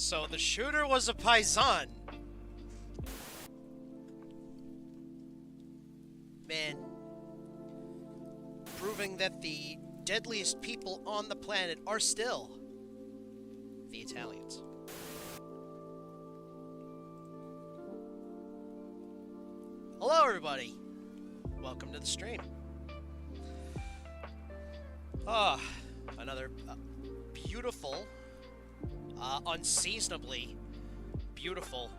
So the shooter was a paisan. Man. Proving that the deadliest people on the planet are still the Italians. Hello, everybody. Welcome to the stream. Another beautiful, unseasonably beautiful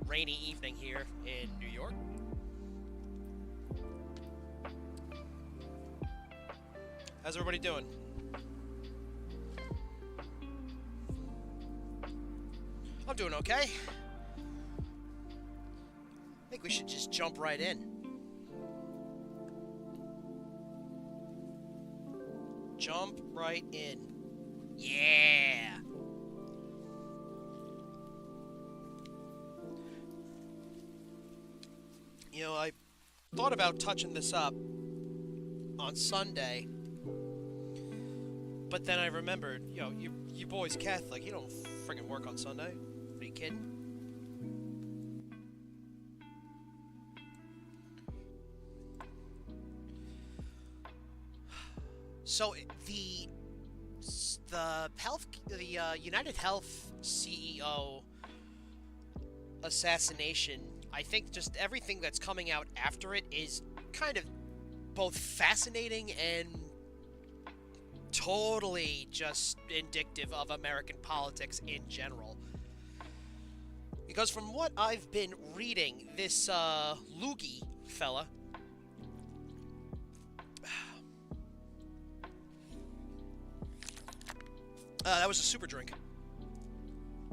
rainy evening here in New York. How's everybody doing? I'm doing okay. I think we should just jump right in. Jump right in. Yeah! You know, I thought about touching this up on Sunday, but then I remembered, you know, you boys Catholic, you don't friggin' work on Sunday. Are you kidding? So the United Health CEO assassination, I think just everything that's coming out after it is kind of both fascinating and totally just indicative of American politics in general. Because from what I've been reading, this loogie fella, that was a super drink.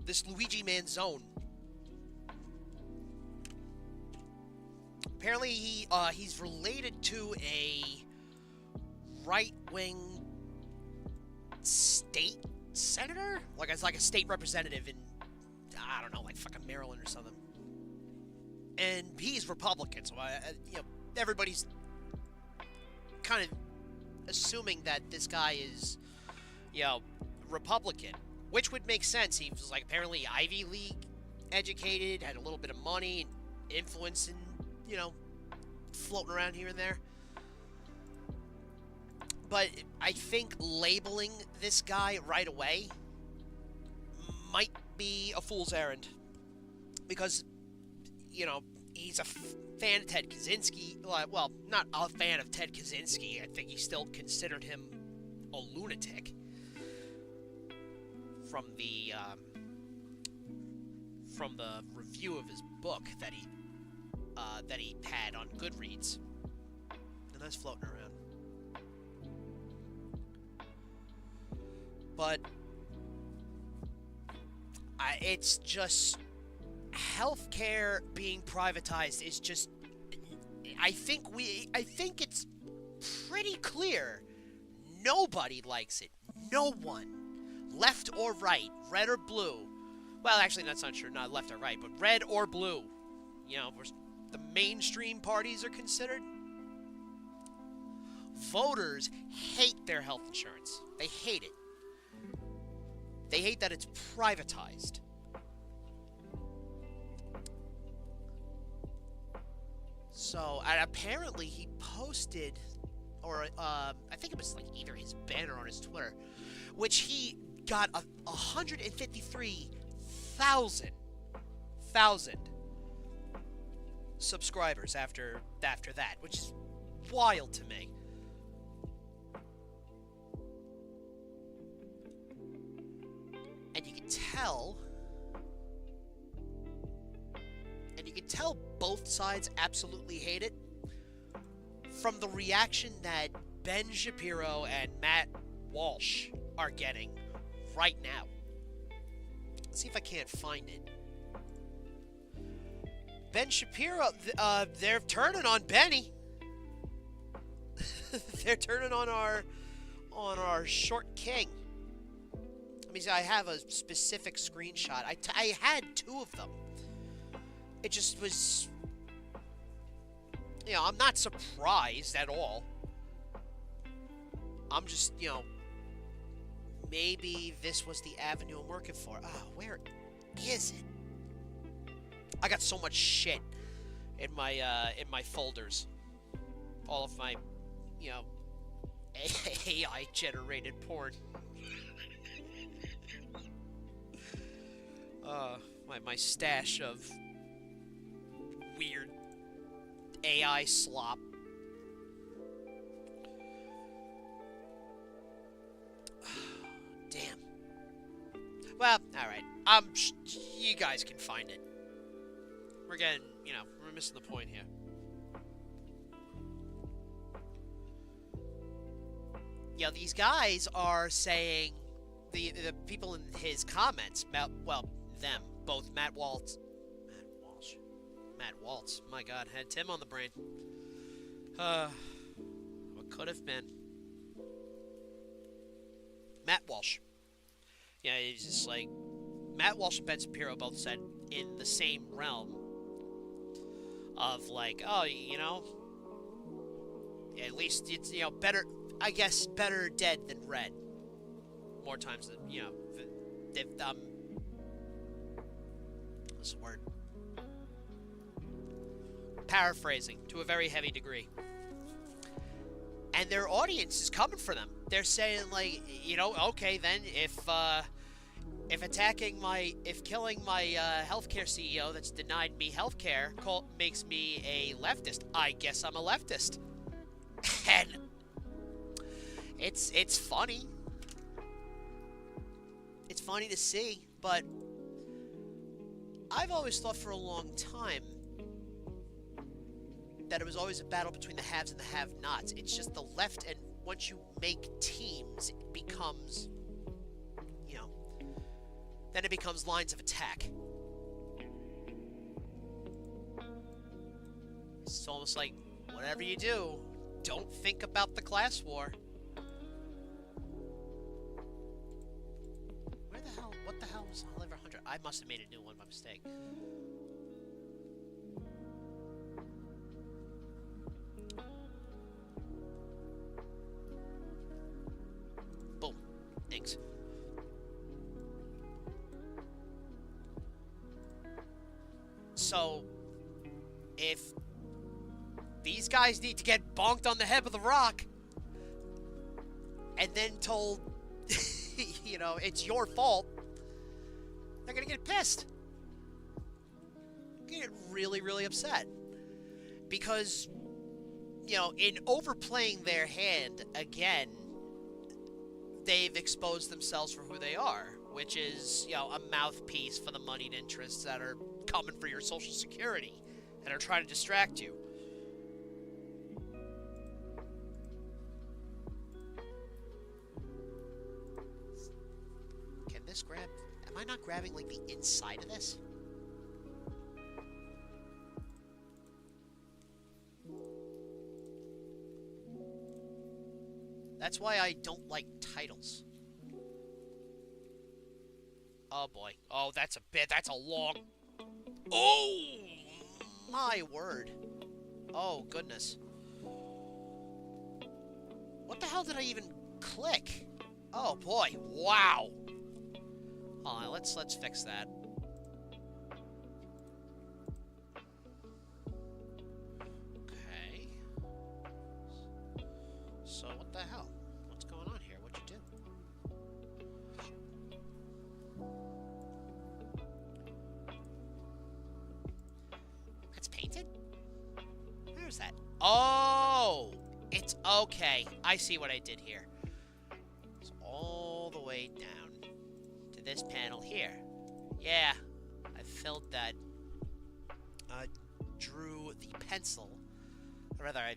This Luigi Manzone. Apparently he's related to a right-wing state senator? Like it's like a state representative in, I don't know, like fucking Maryland or something. And he's Republican, so you know, everybody's kind of assuming that this guy is, you know, Republican, which would make sense. He was like apparently Ivy League educated, had a little bit of money and influence, and you know, floating around here and there. But I think labeling this guy right away might be a fool's errand, because you know, he's a fan of Ted Kaczynski. Well, not a fan of Ted Kaczynski. I think he still considered him a lunatic from the review of his book that he had on Goodreads, and that's floating around. But it's just healthcare being privatized is just. I think it's pretty clear. Nobody likes it. No one. Left or right, red or blue. Well, actually, that's not true. Not left or right, but red or blue. You know, the mainstream parties are considered. Voters hate their health insurance. They hate it. They hate that it's privatized. So, and apparently he posted, or I think it was like either his banner on his Twitter, which he got 153,000 subscribers after that, which is wild to me. And you can tell both sides absolutely hate it from the reaction that Ben Shapiro and Matt Walsh are getting right now. Let's see if I can't find it. Ben Shapiro, they're turning on Benny. They're turning on our short king. Let me see, I have a specific screenshot. I had two of them. It just was, you know, I'm not surprised at all. I'm just, you know, maybe this was the avenue I'm working for. Ah, where is it? I got so much shit in my folders. All of my, you know, AI generated porn. My stash of weird AI slop. Damn. Well, alright. You guys can find it. We're getting, you know, we're missing the point here. You know, these guys are saying, the people in his comments, well, them, both Matt Waltz, my God, had Tim on the brain. What could have been? Matt Walsh. Yeah, he's just like, Matt Walsh and Ben Shapiro both said in the same realm of like, oh, you know, at least it's, you know, better, I guess, better dead than red. More times than, you know, what's the word? Paraphrasing to a very heavy degree. And their audience is coming for them. They're saying, like, you know, okay, then if killing my healthcare CEO that's denied me healthcare makes me a leftist, I guess I'm a leftist. And it's funny. It's funny to see, but I've always thought for a long time that it was always a battle between the haves and the have-nots. It's just the left, and once you make teams, it becomes, you know, then it becomes lines of attack. It's almost like, whatever you do, don't think about the class war. What the hell was Oliver 100? I must have made a new one by mistake. Boom. Thanks. So, if these guys need to get bonked on the head with a rock, and then told, you know, it's your fault, they're gonna get pissed. They're gonna get really, really upset. Because, you know, in overplaying their hand again, they've exposed themselves for who they are, which is, you know, a mouthpiece for the moneyed interests that are coming for your Social Security and are trying to distract you. Can this grab? Am I not grabbing, like, the inside of this? That's why I don't like titles. Oh boy. Oh, that's a bit. That's a long. Oh my word. Oh goodness. What the hell did I even click? Oh boy. Wow. Hold on. Let's fix that. Okay. So what the hell? What's going on here? What'd you do? That's painted? Where's that? Oh! It's okay. I see what I did here. It's all the way down to this panel here. Yeah. I filled that. Drew the pencil. Or rather, I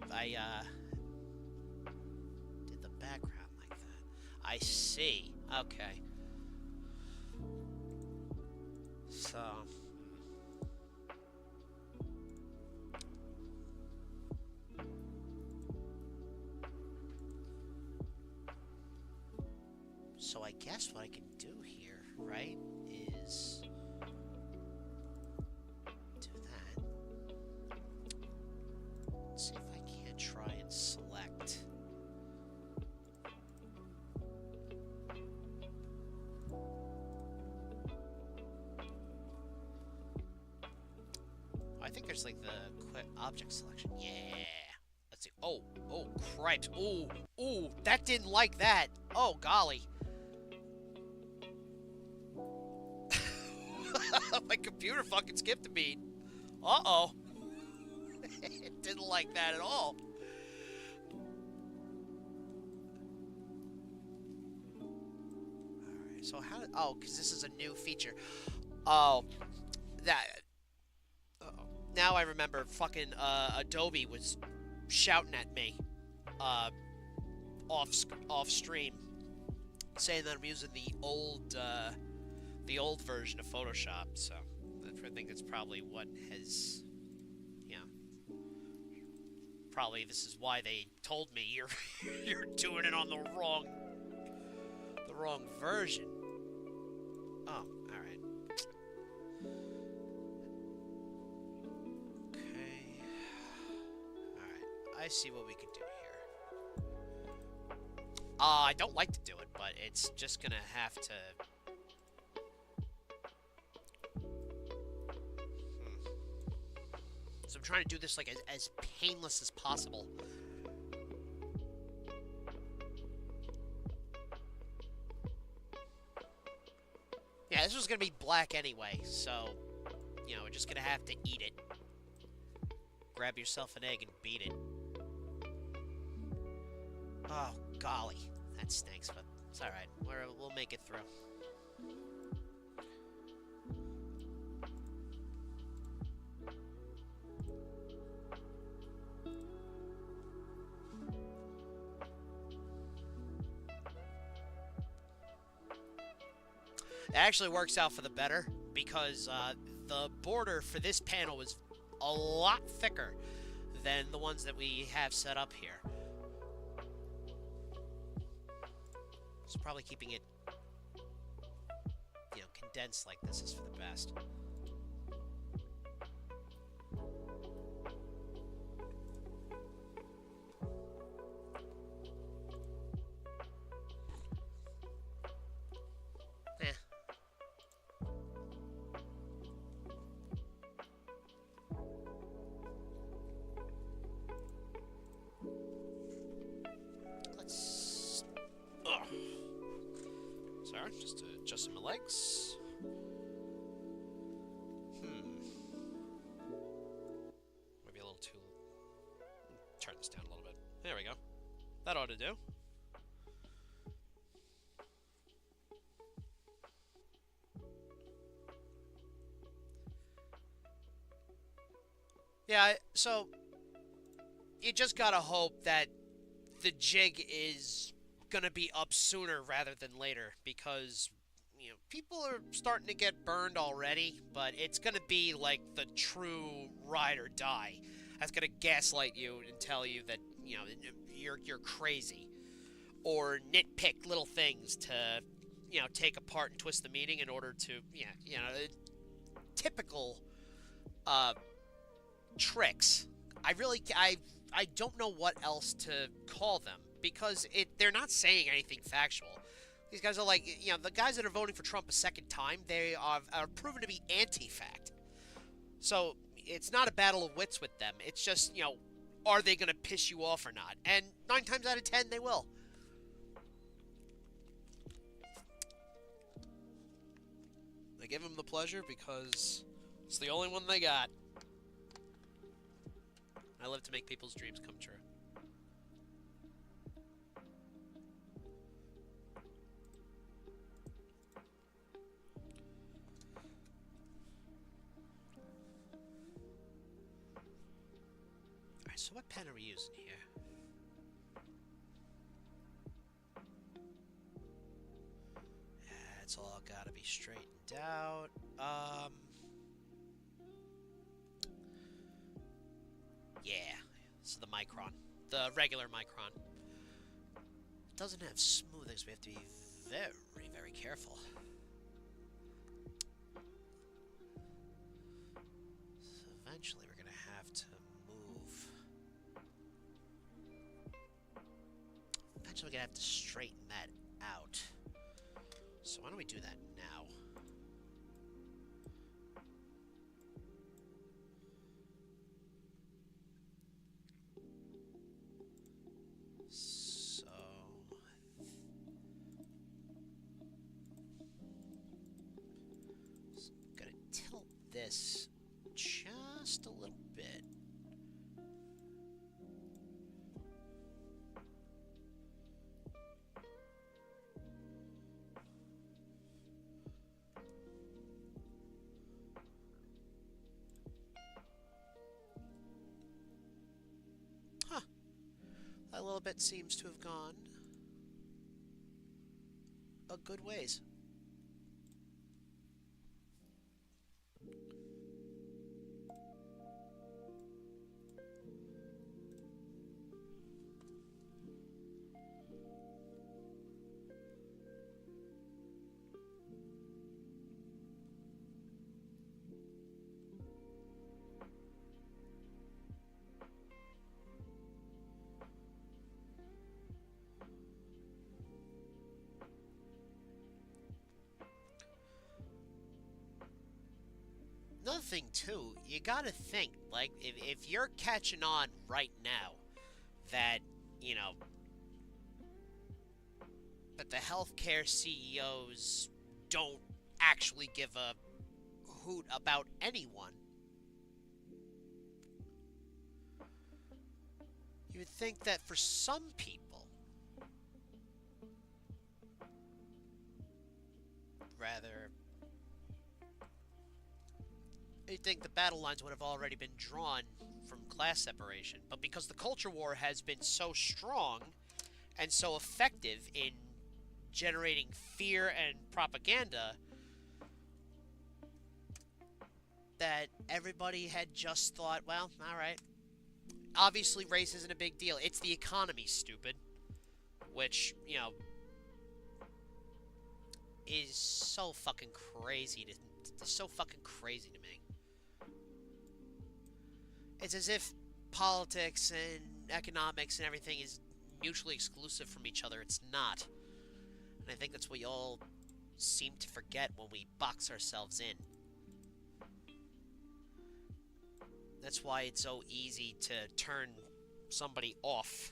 did the background like that. I see. Okay. So. So I guess what I can do here, right, is do that. Let's see if I can't try and select. there's like the quick object selection. Yeah. Let's see. Oh, cripes. Ooh, that didn't like that. Oh, golly. My computer fucking skipped a beat. Uh-oh. It didn't like that at all. Alright, so how... Oh, because this is a new feature. Oh, that... Uh-oh. Now I remember fucking Adobe was shouting at me off stream, saying that I'm using the old version of Photoshop, so I think that's probably what has, probably this is why they told me you're doing it on the wrong version. Oh, all right. Okay. All right. I see what we can do here. I don't like to do it, but it's just gonna have to. So I'm trying to do this like as painless as possible. Yeah, this was gonna be black anyway, so we're just gonna have to eat it. Grab yourself an egg and beat it. Oh golly, that stinks, but it's all right. We'll make it through. It actually works out for the better because the border for this panel is a lot thicker than the ones that we have set up here. So probably keeping it, condensed like this is for the best. Just to adjust my legs. Maybe a little too... Turn this down a little bit. There we go. That ought to do. Yeah, so... You just gotta hope that the jig is gonna be up sooner rather than later, because people are starting to get burned already, but it's gonna be like the true ride or die that's gonna gaslight you and tell you that you're crazy, or nitpick little things to take apart and twist the meaning in order to typical tricks. I don't know what else to call them, because they're not saying anything factual. These guys are like, the guys that are voting for Trump a second time, they are proven to be anti-fact. So it's not a battle of wits with them. It's just, are they going to piss you off or not? And 9 times out of 10, they will. They give them the pleasure because it's the only one they got. I live to make people's dreams come true. Alright, so what pen are we using here? Yeah, it's all gotta be straightened out. Yeah, so the Micron. The regular Micron. It doesn't have smoothing, so we have to be very, very careful. So eventually we're going to have to move. Eventually we're going to have to straighten that out. So why don't we do that now? a little bit seems to have gone a good ways. Another thing too, you gotta think, like, if you're catching on right now that, you know, that the healthcare CEOs don't actually give a hoot about anyone, you would think that for some people, rather, you'd think the battle lines would have already been drawn from class separation. But because the culture war has been so strong and so effective in generating fear and propaganda, that everybody had just thought, well, alright. Obviously, race isn't a big deal. It's the economy, stupid. Which, you know, is so fucking crazy to me. It's as if politics and economics and everything is mutually exclusive from each other. It's not. And I think that's what we all seem to forget when we box ourselves in. That's why it's so easy to turn somebody off.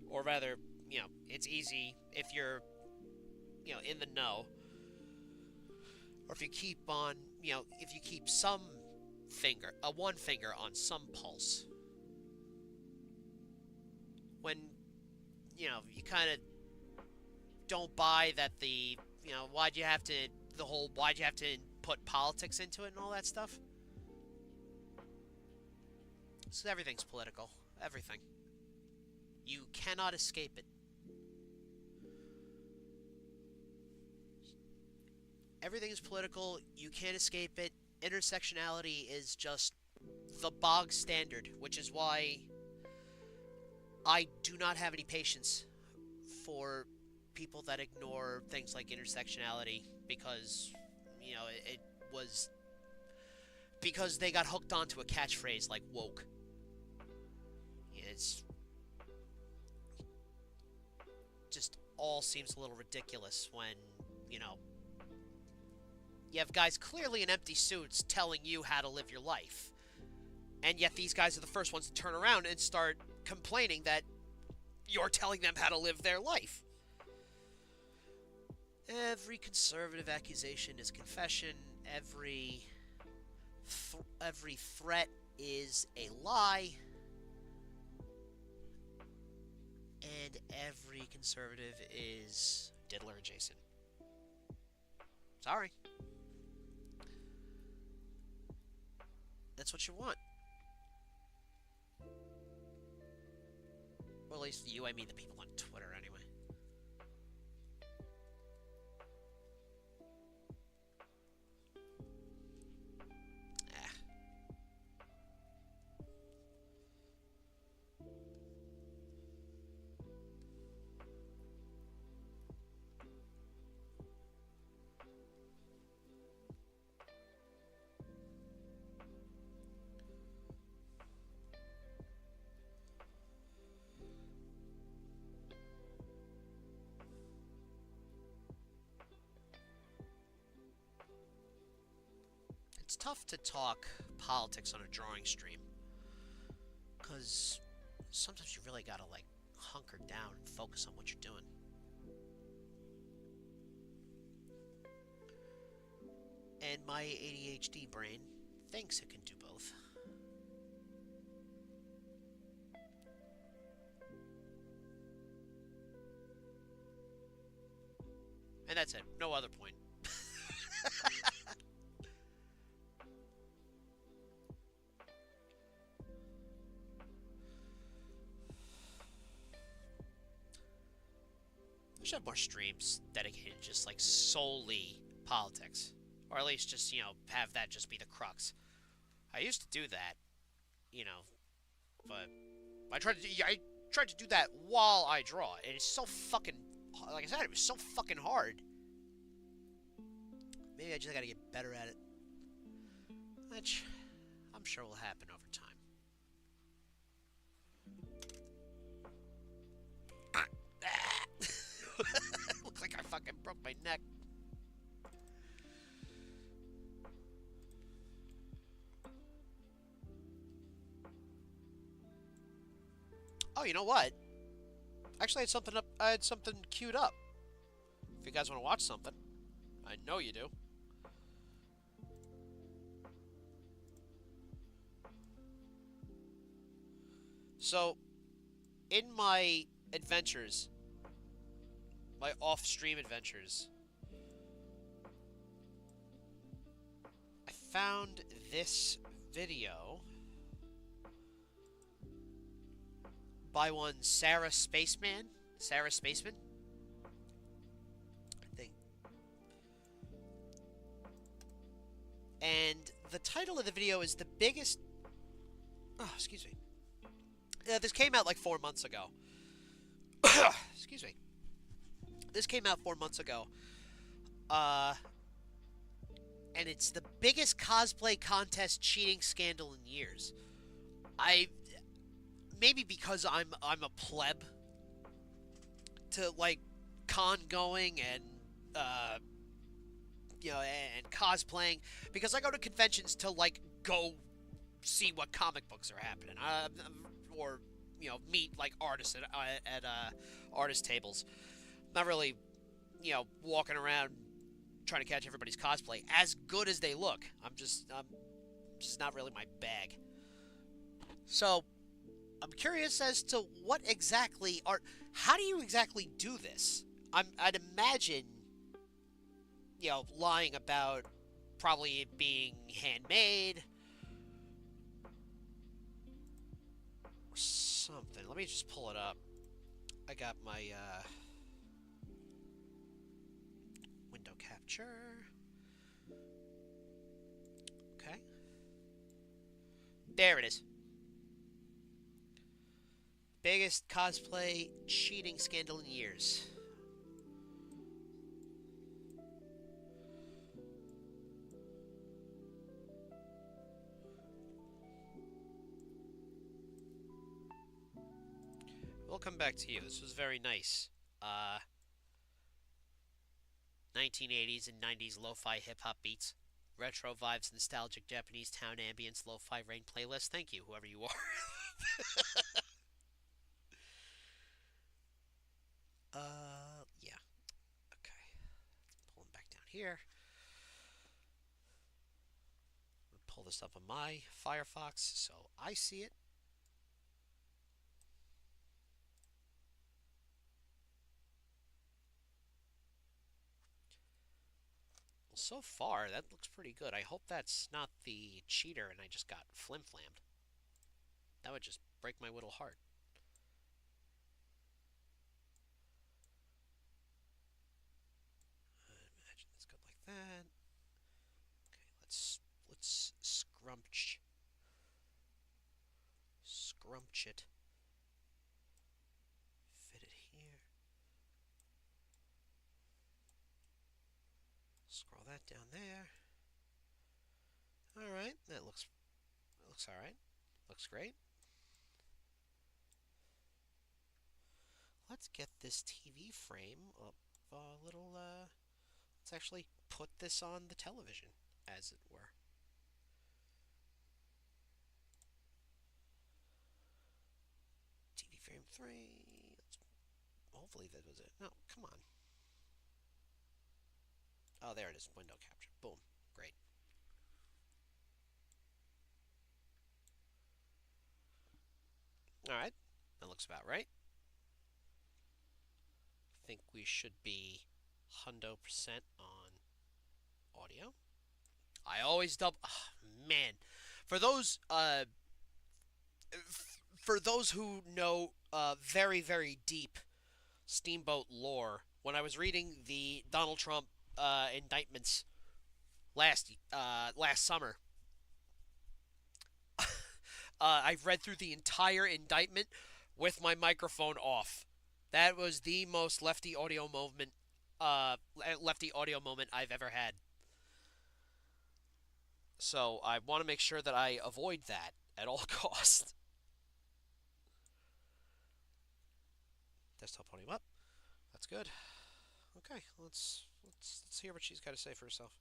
Or rather, you know, it's easy if you're, you know, in the know. Or if you keep on, you know, if you keep one finger on some pulse. When, you know, you kind of don't buy that you know, why'd you have to put politics into it and all that stuff? So everything's political. Everything. You cannot escape it. Everything is political. You can't escape it. Intersectionality is just the bog standard, which is why I do not have any patience for people that ignore things like intersectionality because, you know, it was because they got hooked onto a catchphrase like woke. It's just all seems a little ridiculous when, you know, you have guys clearly in empty suits telling you how to live your life. And yet these guys are the first ones to turn around and start complaining that you're telling them how to live their life. Every conservative accusation is confession. Every threat is a lie. And every conservative is diddler adjacent. Sorry. That's what you want. Well, at least you, I mean the people on Twitter anyway. It's tough to talk politics on a drawing stream, because sometimes you really gotta, like, hunker down and focus on what you're doing. And my ADHD brain thinks it can do both. And that's it. No other point. I should have more streams dedicated just like solely politics, or at least just have that just be the crux. I used to do that, you know, but I tried to do that while I draw, and it's so fucking like I said, it was so fucking hard. Maybe I just gotta get better at it, which I'm sure will happen over time. Looks like I fucking broke my neck. Oh, you know what? Actually, I had something up. I had something queued up. If you guys want to watch something, I know you do. So, in my adventures, my off-stream adventures, I found this video by one Sarah Spaceman. Sarah Spaceman? I think. And the title of the video is the biggest... Oh, excuse me. This came out like 4 months ago. Excuse me. This came out 4 months ago. And it's the biggest cosplay contest cheating scandal in years. Maybe because I'm a pleb to like con going and and cosplaying, because I go to conventions to like go see what comic books are happening, or meet like artists at artist tables. Not really walking around trying to catch everybody's cosplay as good as they look. I'm just not really my bag. So I'm curious as to what exactly how do you exactly do this? I'd imagine, lying about probably it being handmade or something. Let me just pull it up. I got my window capture. Okay. There it is. Biggest cosplay cheating scandal in years. We'll come back to you. This was very nice. 1980s and 90s lo-fi hip-hop beats. Retro vibes, nostalgic Japanese town ambience, lo-fi rain playlist. Thank you, whoever you are. Yeah. Okay. Pull him back down here. Pull this up on my Firefox so I see it. Well, so far, that looks pretty good. I hope that's not the cheater and I just got flim-flammed. That would just break my little heart. Imagine it's good like that. Okay, let's scrunch it. Fit it here. Scroll that down there. All right, that looks all right. Looks great. Let's get this TV frame up a little. Let's actually put this on the television, as it were. TV frame 3. Hopefully that was it. No, come on. Oh, there it is. Window capture. Boom. Great. All right. That looks about right. I think we should be 100% on audio. I always double. Oh, man, for those who know very, very deep Steamboat lore when I was reading the Donald Trump indictments last summer. I've read through the entire indictment with my microphone off. That was the most lefty audio moment I've ever had. So I want to make sure that I avoid that at all costs. Desktop podium up. That's good. Okay, let's hear what she's got to say for herself.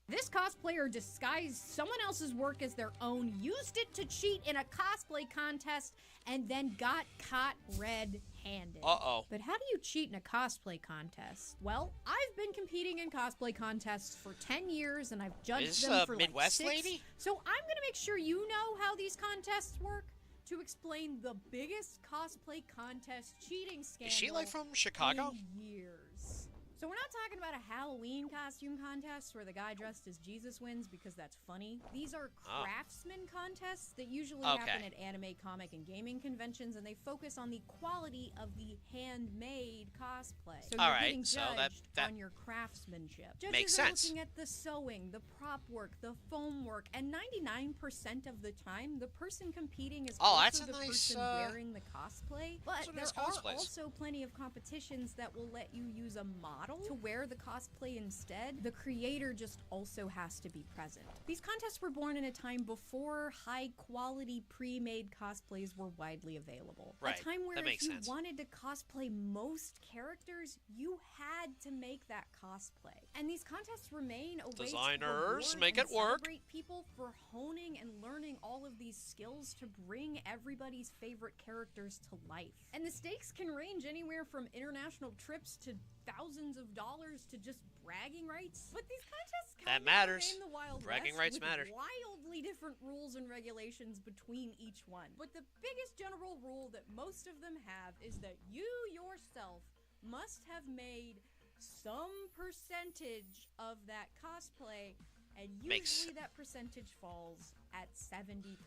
This cosplayer disguised someone else's work as their own, used it to cheat in a cosplay contest, and then got caught red-handed. Uh-oh. But how do you cheat in a cosplay contest? Well, I've been competing in cosplay contests for 10 years, and I've judged them for Midwest like 6. lady? So I'm gonna make sure you know how these contests work to explain the biggest cosplay contest cheating scandal. Is she like from Chicago? In years. So we're not talking about a Halloween costume contest where the guy dressed as Jesus wins because that's funny. These are craftsman contests that usually happen at anime, comic, and gaming conventions, and they focus on the quality of the handmade cosplay. So you're getting judged on your craftsmanship. Judges makes are sense. looking at the sewing, the prop work, the foam work, and 99% of the time, the person competing is also the person wearing the cosplay. But there are also plenty of competitions that will let you use a model to wear the cosplay instead. The creator just also has to be present. These contests were born in a time before high-quality pre-made cosplays were widely available. Right. A time where if you sense. wanted to cosplay most characters, you had to make that cosplay. And these contests remain a way to make it work. Celebrate people for honing and learning all of these skills to bring everybody's favorite characters to life. And the stakes can range anywhere from international trips to thousands of dollars to just bragging rights. But these contests kind of remain the Wild Bragging West rights with matter. wildly different rules and regulations between each one. But the biggest general rule that most of them have is that you yourself must have made some percentage of that cosplay, and usually that percentage falls at 70%.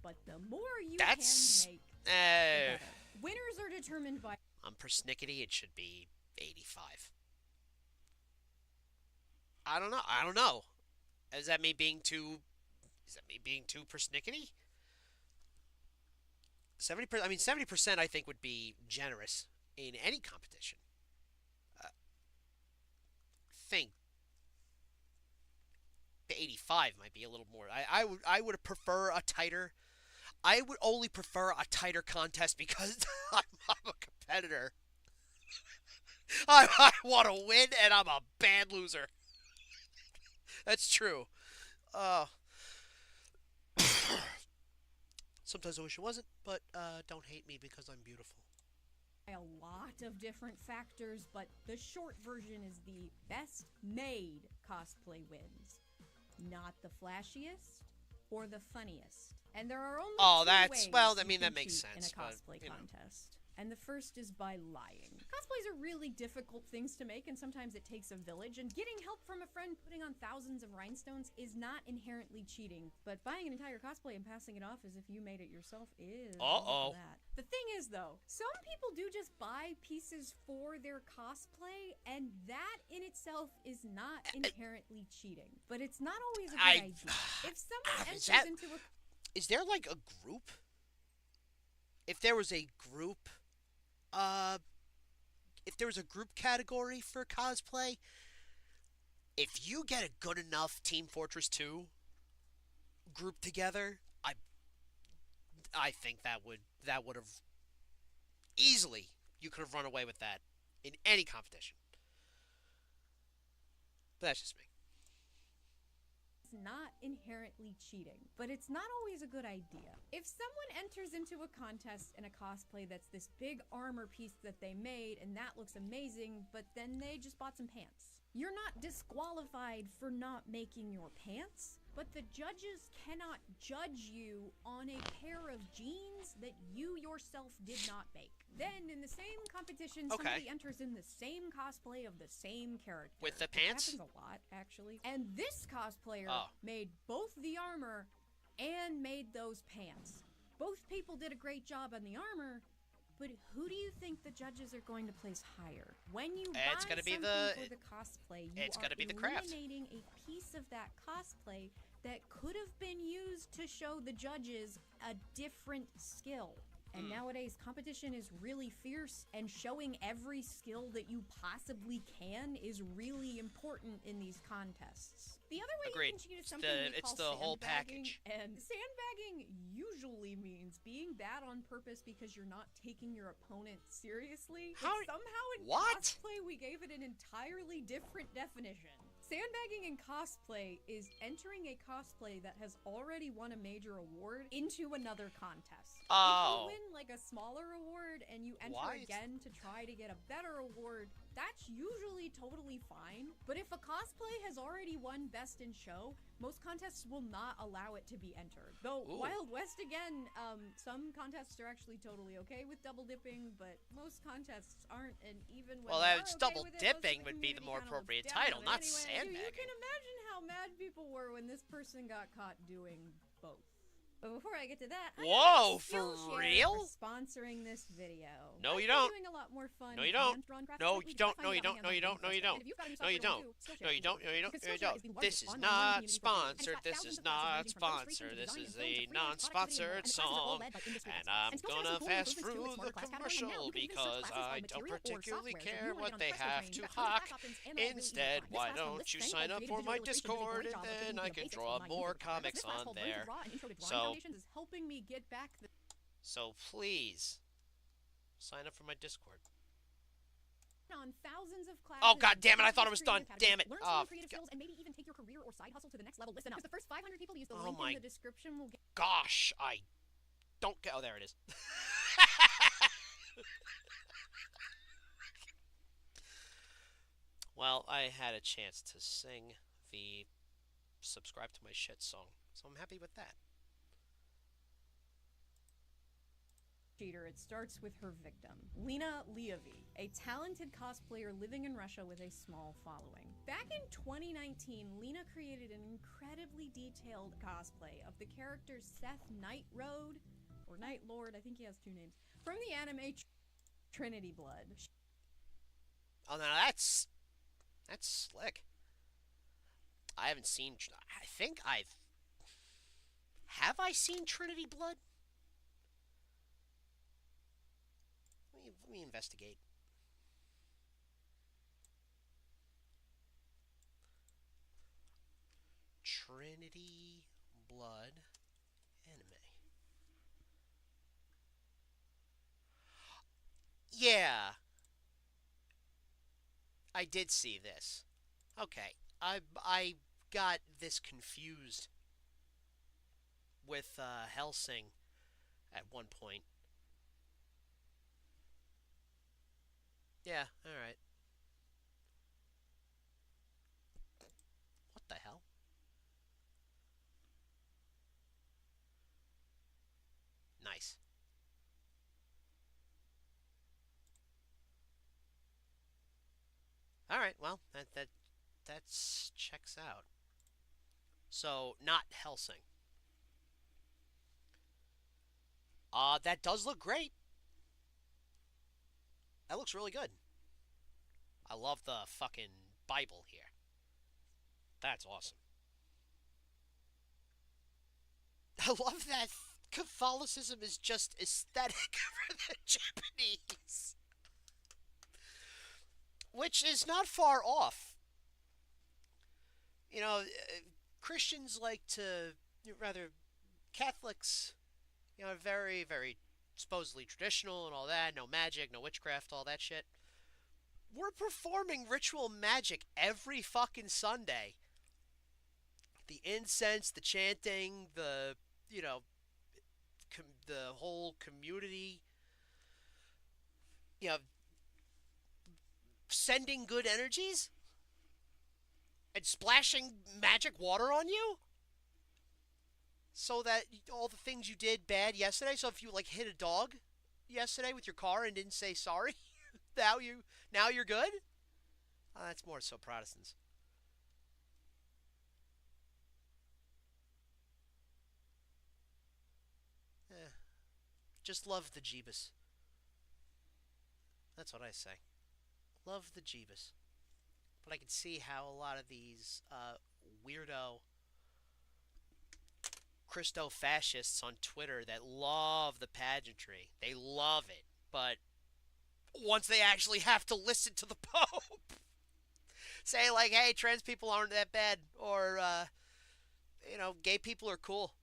But the more you can make, the better. Winners are determined by... persnickety, it should be 85. I don't know. Is that me being too persnickety? 70%. I mean, 70%. I think would be generous in any competition. I think 85 might be a little more. I would prefer a tighter. I would only prefer a tighter contest because I'm a competitor. I want to win, and I'm a bad loser. That's true. Sometimes I wish it wasn't, but don't hate me because I'm beautiful. A lot of different factors, but the short version is the best made cosplay wins. Not the flashiest or the funniest. And there are only two ways that makes sense in a cosplay contest. And the first is by lying. Cosplays are really difficult things to make, and sometimes it takes a village, and getting help from a friend putting on thousands of rhinestones is not inherently cheating, but buying an entire cosplay and passing it off as if you made it yourself is that. The thing is, though, some people do just buy pieces for their cosplay, and that in itself is not inherently cheating. But it's not always a good idea. If someone enters into a... Is there like a group? If there was a group... if there was a group category for cosplay, if you get a good enough Team Fortress 2 group together, I think that would have easily, you could have run away with that in any competition. But that's just me. Not inherently cheating, but it's not always a good idea. If someone enters into a contest in a cosplay that's this big armor piece that they made and that looks amazing, but then they just bought some pants, you're not disqualified for not making your pants, but the judges cannot judge you on a pair of jeans that you yourself did not make. Then, in the same competition, somebody enters in the same cosplay of the same character. With the pants? That happens a lot, actually. And this cosplayer made both the armor and made those pants. Both people did a great job on the armor, but who do you think the judges are going to place higher? When you buy It's gonna be something the- for the cosplay, you it's are gonna be the craft. eliminating a piece of that cosplay that could have been used to show the judges a different skill. And nowadays, competition is really fierce, and showing every skill that you possibly can is really important in these contests. The other way Agreed. you can cheat is It's something the- we it's call the whole sandbagging, package. and sandbagging usually means being bad on purpose because you're not taking your opponent seriously. How- But somehow in what? cosplay, we gave it an entirely different definition. Sandbagging in cosplay is entering a cosplay that has already won a major award into another contest. Oh. If you win like a smaller award and you enter Why? again to try to get a better award, that's usually totally fine. But if a cosplay has already won Best in Show, most contests will not allow it to be entered. Though Ooh. Wild West again, some contests are actually totally okay with double dipping, but most contests aren't, and even when Well, they that's are okay double with it, most of dipping the would be the community more kinda looks appropriate down title, on it not anyway. sandbagging. You can imagine how mad people were when this person got caught doing both. But before I get to that, I Whoa, have for Skillshare real? for sponsoring this video. No, you I've been don't. Doing a lot more fun No, you don't. hand-drawn graphics No, lately you because don't. I No, find you it don't. on No, you Amazon don't. No, you and don't. if you've got any No, you software don't. to do, Skillshare No, you is don't. great. No, you don't. Because No, you Skillshare don't. is the This largest is online not community for creators, and it's sponsored. got This thousands is of classes not ranging from first sponsored. research This design is and film to a freelance productivity non-sponsored and more, and the classes are all song, led by industry and experts. I'm And Skillshare gonna has some cool fast improvements to through its the smarter class catalog, and commercial now you can even search because classes by I don't material or particularly software. So if care you wanna what get on they the Fresco have train, to you've got tons of hawk. class options and all really easy to Instead, find. This why class from don't List you Strength sign on up creative for my digital illustration Discord, did a great and job of then taking I you can through the draw basics of more my user comics this class on called Learn to there. Draw and Intro to Drawing So- Foundations is helping me get back the So please, sign up for my Discord. on thousands of classes. Oh, God in damn it, I various thought it was done. creative Damn it. categories. Learn Oh, some new creative God. skills and maybe even take your career or side hustle to the next level. Listen up. Because the first 500 people to use the Oh link my in the description will get Gosh, I don't get. Oh, there it is. Well, I had a chance to sing the subscribe to my shit song, so I'm happy with that. cheater. It starts with her victim, Lena Leovy, a talented cosplayer living in Russia with a small following. Back in 2019, Lena created an incredibly detailed cosplay of the character Seth Nightroad, or Night Lord, I think he has two names, from the anime Trinity Blood. Oh, no, that's slick. I haven't seen. I think I've. Have I seen Trinity Blood? Let me investigate. Trinity Blood anime. Yeah. I did see this. Okay. I got this confused with Hellsing at one point. Yeah, alright. What the hell? Nice. Alright, well, that's checks out. So, not Hellsing. That does look great. That looks really good. I love the fucking Bible here. That's awesome. I love that Catholicism is just aesthetic for the Japanese. Which is not far off. You know, Christians like to, rather, Catholics, you know, are very, very supposedly traditional and all that. No magic, no witchcraft, all that shit. We're performing ritual magic every fucking Sunday. The incense, the chanting, the, you know, the whole community, you know, sending good energies and splashing magic water on you so that all the things you did bad yesterday, so if you like hit a dog yesterday with your car and didn't say sorry, now you're good. That's more so Protestants. Just love the Jeebus. That's what I say. Love the Jeebus. But I can see how a lot of these weirdo Christo-fascists on Twitter that love the pageantry, they love it. But once they actually have to listen to the Pope say, like, hey, trans people aren't that bad, or, gay people are cool.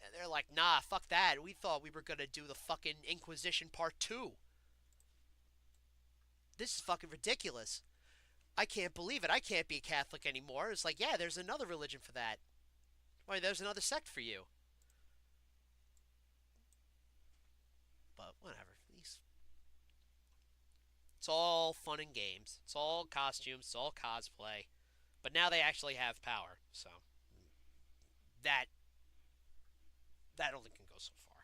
And they're like, nah, fuck that. We thought we were going to do the fucking Inquisition Part 2. This is fucking ridiculous. I can't believe it. I can't be a Catholic anymore. It's like, yeah, there's another religion for that. Or there's another sect for you. But whatever. It's all fun and games. It's all costumes. It's all cosplay. But now they actually have power. So that only can go so far.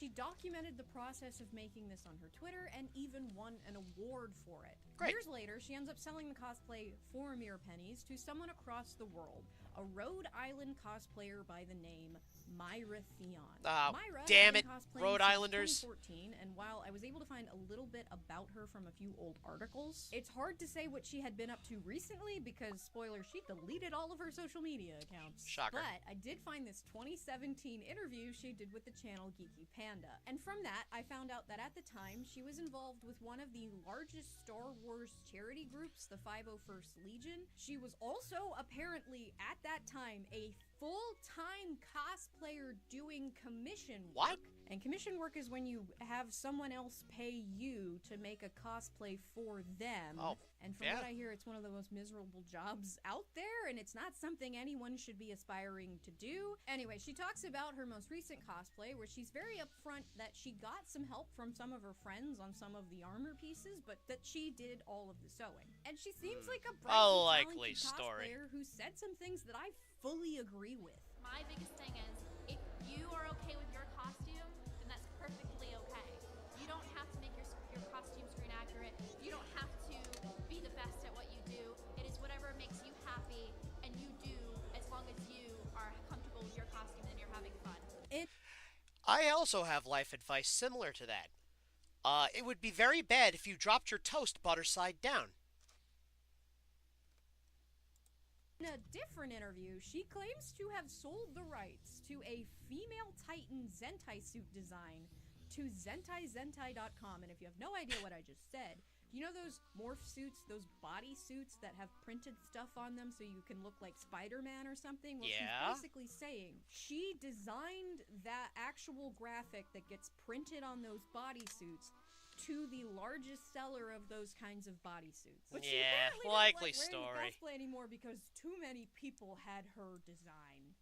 She documented the process of making this on her Twitter and even won an award for it. Great. Years later, she ends up selling the cosplay for mere pennies to someone across the world, a Rhode Island cosplayer by the name Myra Theon. Myra damn it, Rhode Islanders. 2014, and while I was able to find a little bit about her from a few old articles, it's hard to say what she had been up to recently because, spoiler, she deleted all of her social media accounts. Shocker. But I did find this 2017 interview she did with the channel Geeky Panda. And from that, I found out that at the time, she was involved with one of the largest Star Wars charity groups, the 501st Legion. She was also apparently, at that time, a full-time cosplayer doing commission work. What? And commission work is when you have someone else pay you to make a cosplay for them. Oh, and from what I hear, it's one of the most miserable jobs out there, and it's not something anyone should be aspiring to do. Anyway, she talks about her most recent cosplay, where she's very upfront that she got some help from some of her friends on some of the armor pieces, but that she did all of the sewing. And she seems like a bright, likely talented story. cosplayer who said some things that I fully agree with. My biggest thing is, if you are okay with your costume, then that's perfectly okay. You don't have to make your costume screen accurate. You don't have to be the best at what you do. It is whatever makes you happy, and you do as long as you are comfortable with your costume and you're having fun. I also have life advice similar to that. It would be very bad if you dropped your toast butter side down. In a different interview, she claims to have sold the rights to a female Titan Zentai suit design to ZentaiZentai.com. And if you have no idea what I just said, you know those morph suits, those body suits that have printed stuff on them so you can look like Spider-Man or something? Well, Yeah. she's basically saying she designed that actual graphic that gets printed on those body suits to the largest seller of those kinds of bodysuits. But she Yeah, apparently likely doesn't like wearing story. cosplay anymore because too many people had her design.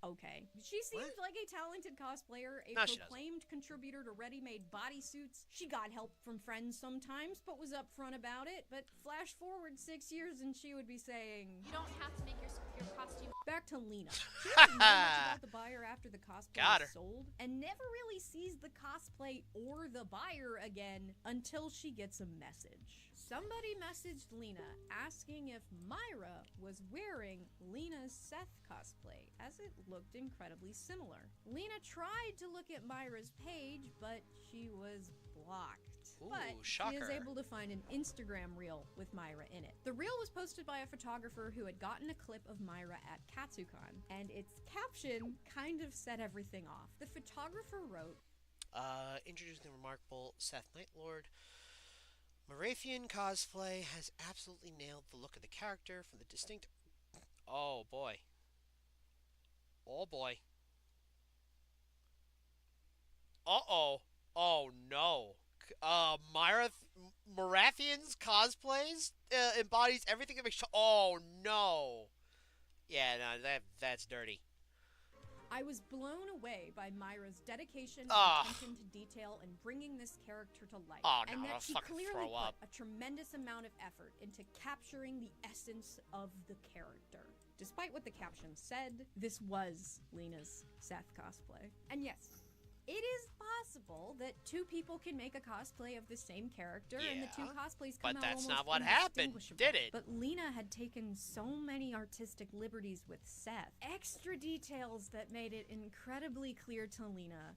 Okay. She seemed like a talented cosplayer, a No, she proclaimed contributor to ready-made bodysuits. She got help from friends sometimes, but was upfront about it. But flash forward 6 years and she would be saying, You don't have to make your costume. back to Lena. She doesn't know much about the buyer after the cosplay Got her. is sold, and never really sees the cosplay or the buyer again until she gets a message. Somebody messaged Lena asking if Myra was wearing Lena's Seth cosplay, as it looked incredibly similar. Lena tried to look at Myra's page, but she was blocked. Ooh, But shocker. she is able to find an Instagram reel with Myra in it. The reel was posted by a photographer who had gotten a clip of Myra at Katsucon, and its caption kind of set everything off. The photographer wrote, Introducing the remarkable Seth Nightlord. Morafian cosplay has absolutely nailed the look of the character from the distinct... Oh, boy. Oh, boy. Uh-oh. Oh, no. Morafian's cosplays embodies everything that makes... Oh, no. Yeah, no, that's dirty. I was blown away by Myra's dedication and attention to detail in bringing this character to life. Oh, no, and that I'll she fucking clearly throw put up. a tremendous amount of effort into capturing the essence of the character. Despite what the caption said, this was Lena's Seth cosplay. And yes, it is possible that two people can make a cosplay of the same character and the two Yeah, cosplays come but out that's almost not what happened, indistinguishable. did it? But Lena had taken so many artistic liberties with Seth. Extra details that made it incredibly clear to Lena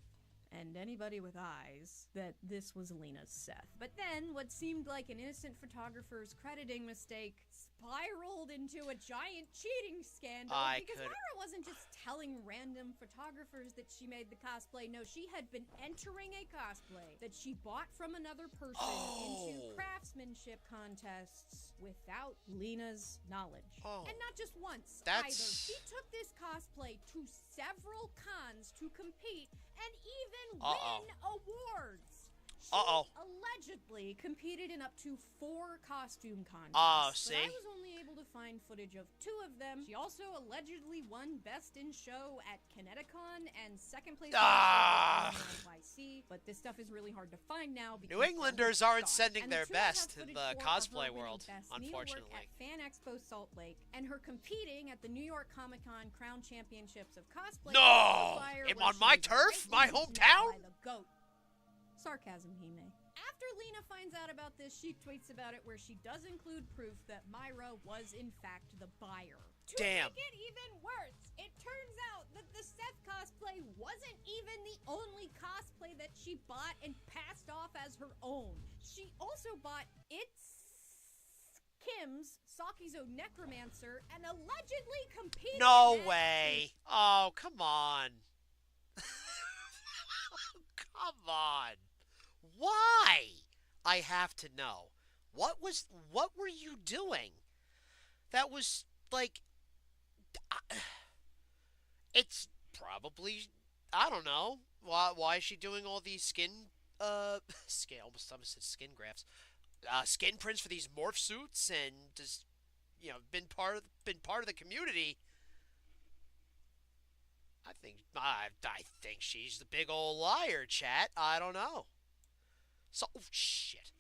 and anybody with eyes that this was Lena's Seth. But then, what seemed like an innocent photographer's crediting mistake spiraled into a giant cheating scandal because Myra wasn't just telling random photographers that she made the cosplay. No, she had been entering a cosplay that she bought from another person into craftsmanship contests without Lena's knowledge. And not just once either. She took this cosplay to several cons to compete and even win awards. She allegedly competed in up to 4 costume contests. But I was only able to find footage of 2 of them. She also allegedly won Best in Show at Kineticon and second place at NYC. But this stuff is really hard to find now because New Englanders aren't sending and their best in the cosplay world, unfortunately. At Fan Expo Salt Lake, and her competing at the New York Comic Con Crown Championships of Cosplay. No! On my turf? My hometown? By the goat. Sarcasm, Hime. After Lena finds out about this, she tweets about it where she does include proof that Myra was in fact the buyer. To make it even worse, it turns out that the Seth cosplay wasn't even the only cosplay that she bought and passed off as her own. She also bought Kim's Sakizo Necromancer and allegedly competed. No way. Oh, come on. Come on. Why? I have to know. What were you doing? That was like it's probably, I don't know. Why is she doing all these skin almost said skin grafts. Skin prints for these morph suits and just been part of the community. I think she's the big old liar, chat. I don't know. So, shit.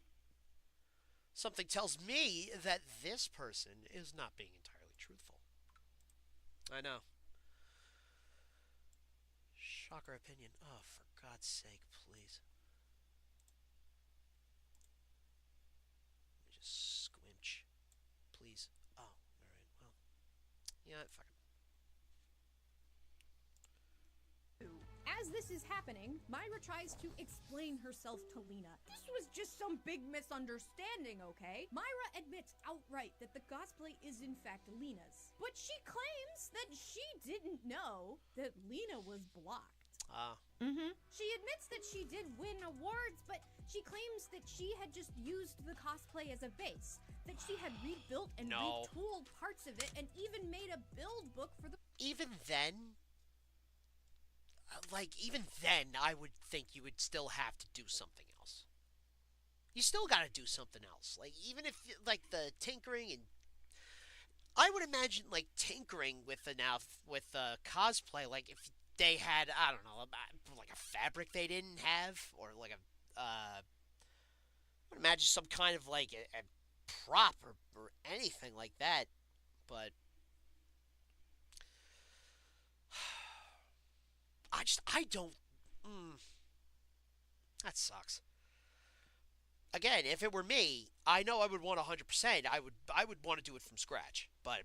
Something tells me that this person is not being entirely truthful. I know. Shocker opinion. Oh, for God's sake, please. Let me just squinch. Please. Oh, alright, well. Yeah, fuck it. As this is happening, Myra tries to explain herself to Lena. This was just some big misunderstanding, okay? Myra admits outright that the cosplay is in fact Lena's, but she claims that she didn't know that Lena was blocked. She admits that she did win awards, but she claims that she had just used the cosplay as a base, that she had rebuilt and retooled parts of it, and even made a build book for the... Even then, I would think you would still have to do something else. You still got to do something else. Like, even if, like, the tinkering and... I would imagine, like, tinkering with cosplay, like, if they had, I don't know, like a fabric they didn't have, or like I would imagine some kind of, like, a prop or anything like that, but... I don't... That sucks. Again, if it were me, I know I would want 100%. I would want to do it from scratch. But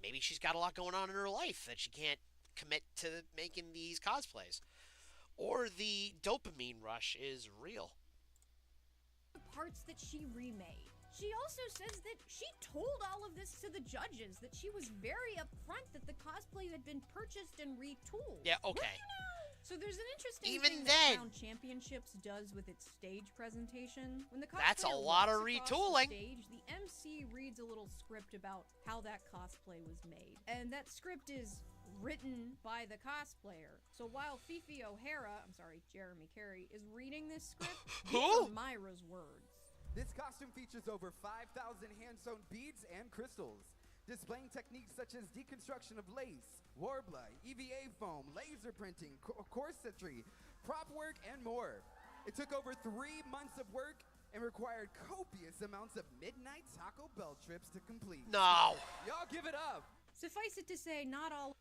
maybe she's got a lot going on in her life that she can't commit to making these cosplays. Or the dopamine rush is real. The parts that she remade. She also says that she told all of this to the judges, that she was very upfront that the cosplay had been purchased and retooled. Yeah, okay. So there's an interesting thing that Crown Championships does with its stage presentation. When the That's a lot of retooling. The MC reads a little script about how that cosplay was made. And that script is written by the cosplayer. So while Fifi O'Hara, Jeremy Carey, is reading this script, these are Myra's words. This costume features over 5,000 hand-sewn beads and crystals, displaying techniques such as deconstruction of lace, warbler, EVA foam, laser printing, corsetry, prop work, and more. It took over 3 months of work and required copious amounts of midnight Taco Bell trips to complete. No! Y'all give it up! Suffice it to say, not all...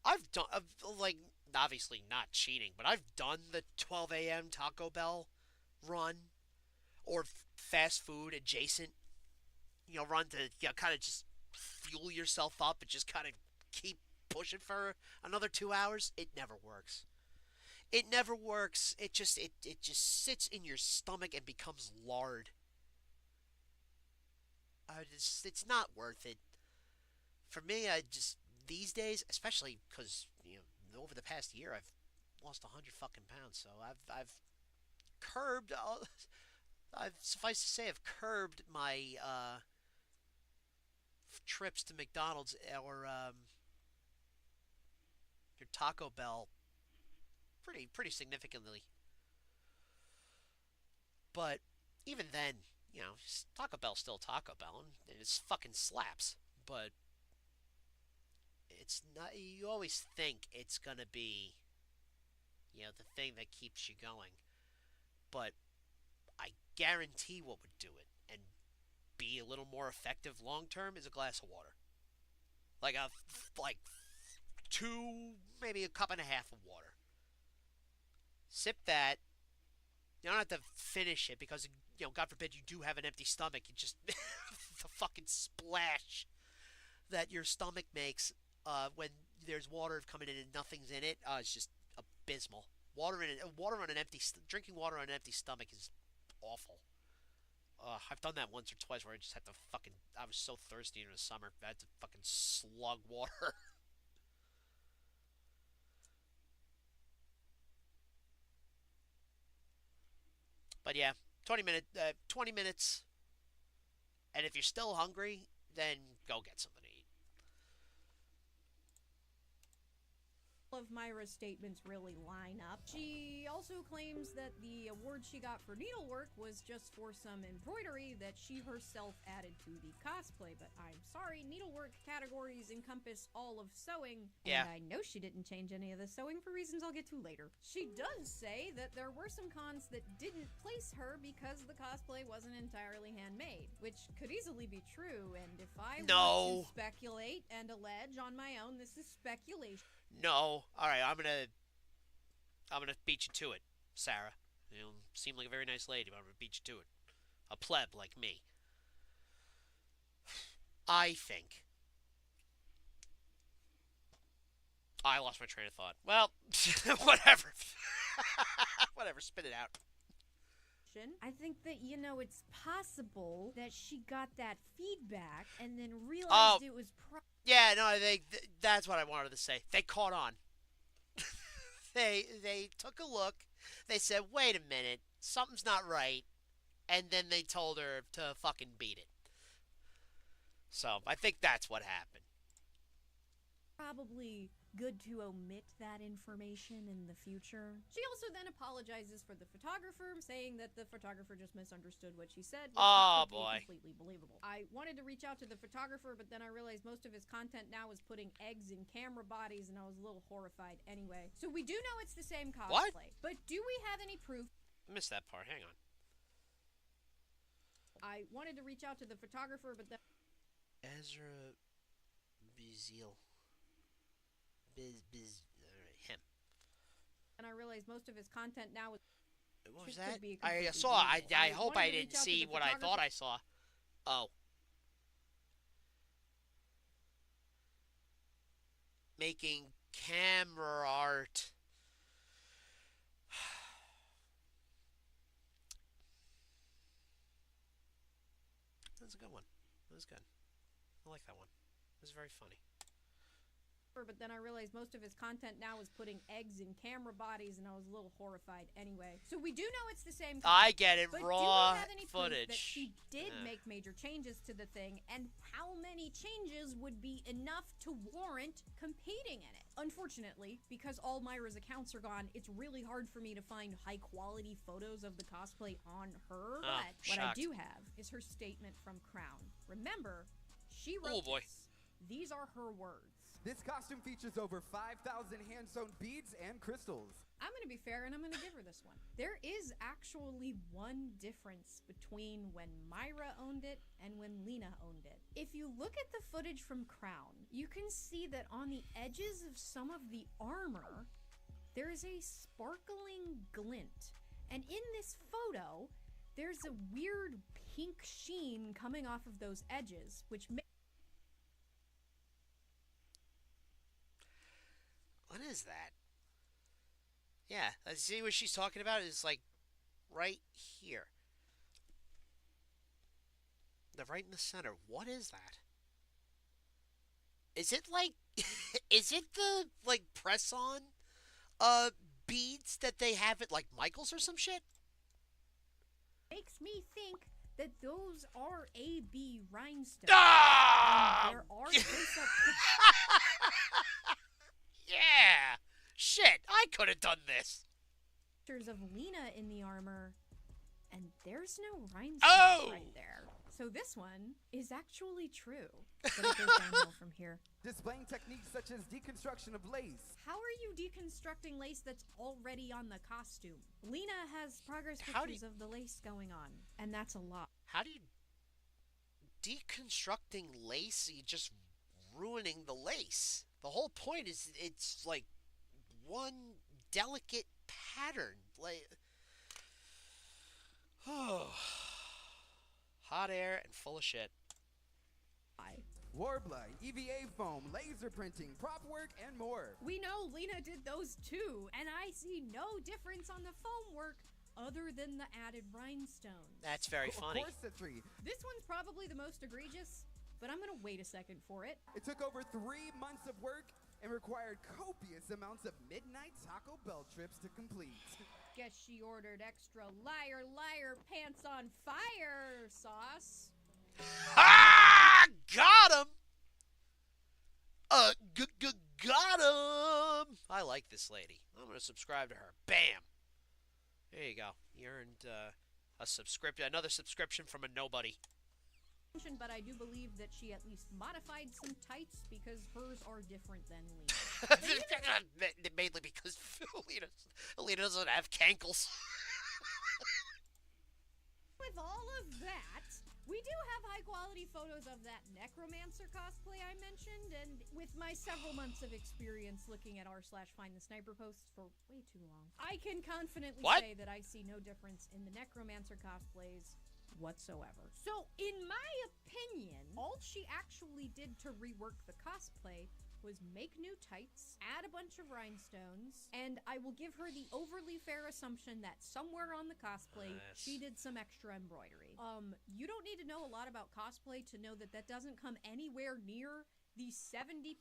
I've done, like, obviously not cheating, but I've done the 12 a.m. Taco Bell run, or fast food adjacent, run to, kind of just fuel yourself up and just kind of keep pushing for another 2 hours. It never works. It never works. It just sits in your stomach and becomes lard. It's not worth it. For me, I just these days, especially because over the past year, I've lost 100 fucking pounds. So I've curbed. I've suffice to say, I've curbed my trips to McDonald's or your Taco Bell pretty significantly. But even then, Taco Bell's still Taco Bell, and it's fucking slaps. But it's not. You always think it's gonna be, the thing that keeps you going. But I guarantee what would do it and be a little more effective long term is a glass of water, like two, maybe a cup and a half of water. Sip that. You don't have to finish it because, God forbid you do have an empty stomach. You just the fucking splash that your stomach makes when there's water coming in and nothing's in it. It's just abysmal. Drinking water on an empty stomach is awful. I've done that once or twice where I just had to I was so thirsty in the summer, I had to fucking slug water. But yeah, 20 minutes, and if you're still hungry, then go get something to eat. All of Myra's statements really line up. She also claims that the award she got for needlework was just for some embroidery that she herself added to the cosplay, but I'm sorry, needlework categories encompass all of sewing, Yeah. and I know she didn't change any of the sewing for reasons I'll get to later. She does say that there were some cons that didn't place her because the cosplay wasn't entirely handmade, which could easily be true, and if I were to speculate and allege on my own, this is speculation. No. All right, I'm gonna beat you to it, Sarah. You seem like a very nice lady, but I'm gonna beat you to it. A pleb like me. I think. I lost my train of thought. Well, whatever. Whatever, spit it out. I think that, it's possible that she got that feedback and then realized it was yeah, no, that's what I wanted to say. They caught on. They took a look. They said, wait a minute, something's not right. And then they told her to fucking beat it. So, I think that's what happened. Probably good to omit that information in the future. She also then apologizes for the photographer, saying that the photographer just misunderstood what she said, which could be completely believable. I wanted to reach out to the photographer, but then I realized most of his content now is putting eggs in camera bodies, and I was a little horrified anyway. So we do know it's the same cosplay. What? But do we have any proof? I missed that part. Hang on. I wanted to reach out to the photographer, but then Ezra Bizil. Him. And I realized most of his content now is. What was that? I saw. I hope I didn't see what I thought I saw. Oh. Making camera art. That was a good one. That was good. I like that one. It was very funny. But then I realized most of his content now is putting eggs in camera bodies, and I was a little horrified anyway. So we do know it's the same content, I get it. but Raw do we have any footage. Proof that she did make major changes to the thing, and how many changes would be enough to warrant competing in it? Unfortunately, because all Myra's accounts are gone, it's really hard for me to find high-quality photos of the cosplay on her. But what I do have is her statement from Crown. Remember, she wrote this. These are her words. This costume features over 5,000 hand-sewn beads and crystals. I'm going to be fair, and I'm going to give her this one. There is actually one difference between when Myra owned it and when Lena owned it. If you look at the footage from Crown, you can see that on the edges of some of the armor, there is a sparkling glint. And in this photo, there's a weird pink sheen coming off of those edges, which makes... What is that? Yeah, let's see what she's talking about is like right here. The right in the center. What is that? Is it like is it the like press on uh beads that they have at like Michael's or some shit? Makes me think that those are AB rhinestones. Ah! There are close-up Yeah. Shit, I could have done this. pictures of Lena in the armor, and there's no rhinestones Oh! right there. So this one is actually true. But it goes downhill from here. Displaying techniques such as deconstruction of lace. How are you deconstructing lace that's already on the costume? Lena has progress How do pictures of the lace going on, and that's a lot. How do you deconstructing lace? You just ruining the lace. The whole point is it's like one delicate pattern. Like, oh, hot air and full of shit. Warbler, EVA foam, laser printing, prop work, and more. We know Lena did those too, and I see no difference on the foam work other than the added rhinestones. That's very funny. Corsetry. This one's probably the most egregious, but I'm gonna wait a second for it. It took over 3 months of work and required copious amounts of midnight Taco Bell trips to complete. Guess she ordered extra liar pants on fire sauce. Ah! Got him! Got him! I like this lady. I'm gonna subscribe to her. Bam! There you go. You earned another subscription from a nobody. But I do believe that she at least modified some tights because hers are different than Lena's. Mainly because Alina doesn't have cankles. With all of that, we do have high-quality photos of that Necromancer cosplay I mentioned, and with my several months of experience looking at r/Find the Sniper posts for way too long, I can confidently say that I see no difference in the Necromancer cosplays whatsoever. So, in my opinion, all she actually did to rework the cosplay was make new tights, add a bunch of rhinestones, and I will give her the overly fair assumption that somewhere on the cosplay, she did some extra embroidery. You don't need to know a lot about cosplay to know that that doesn't come anywhere near the 70%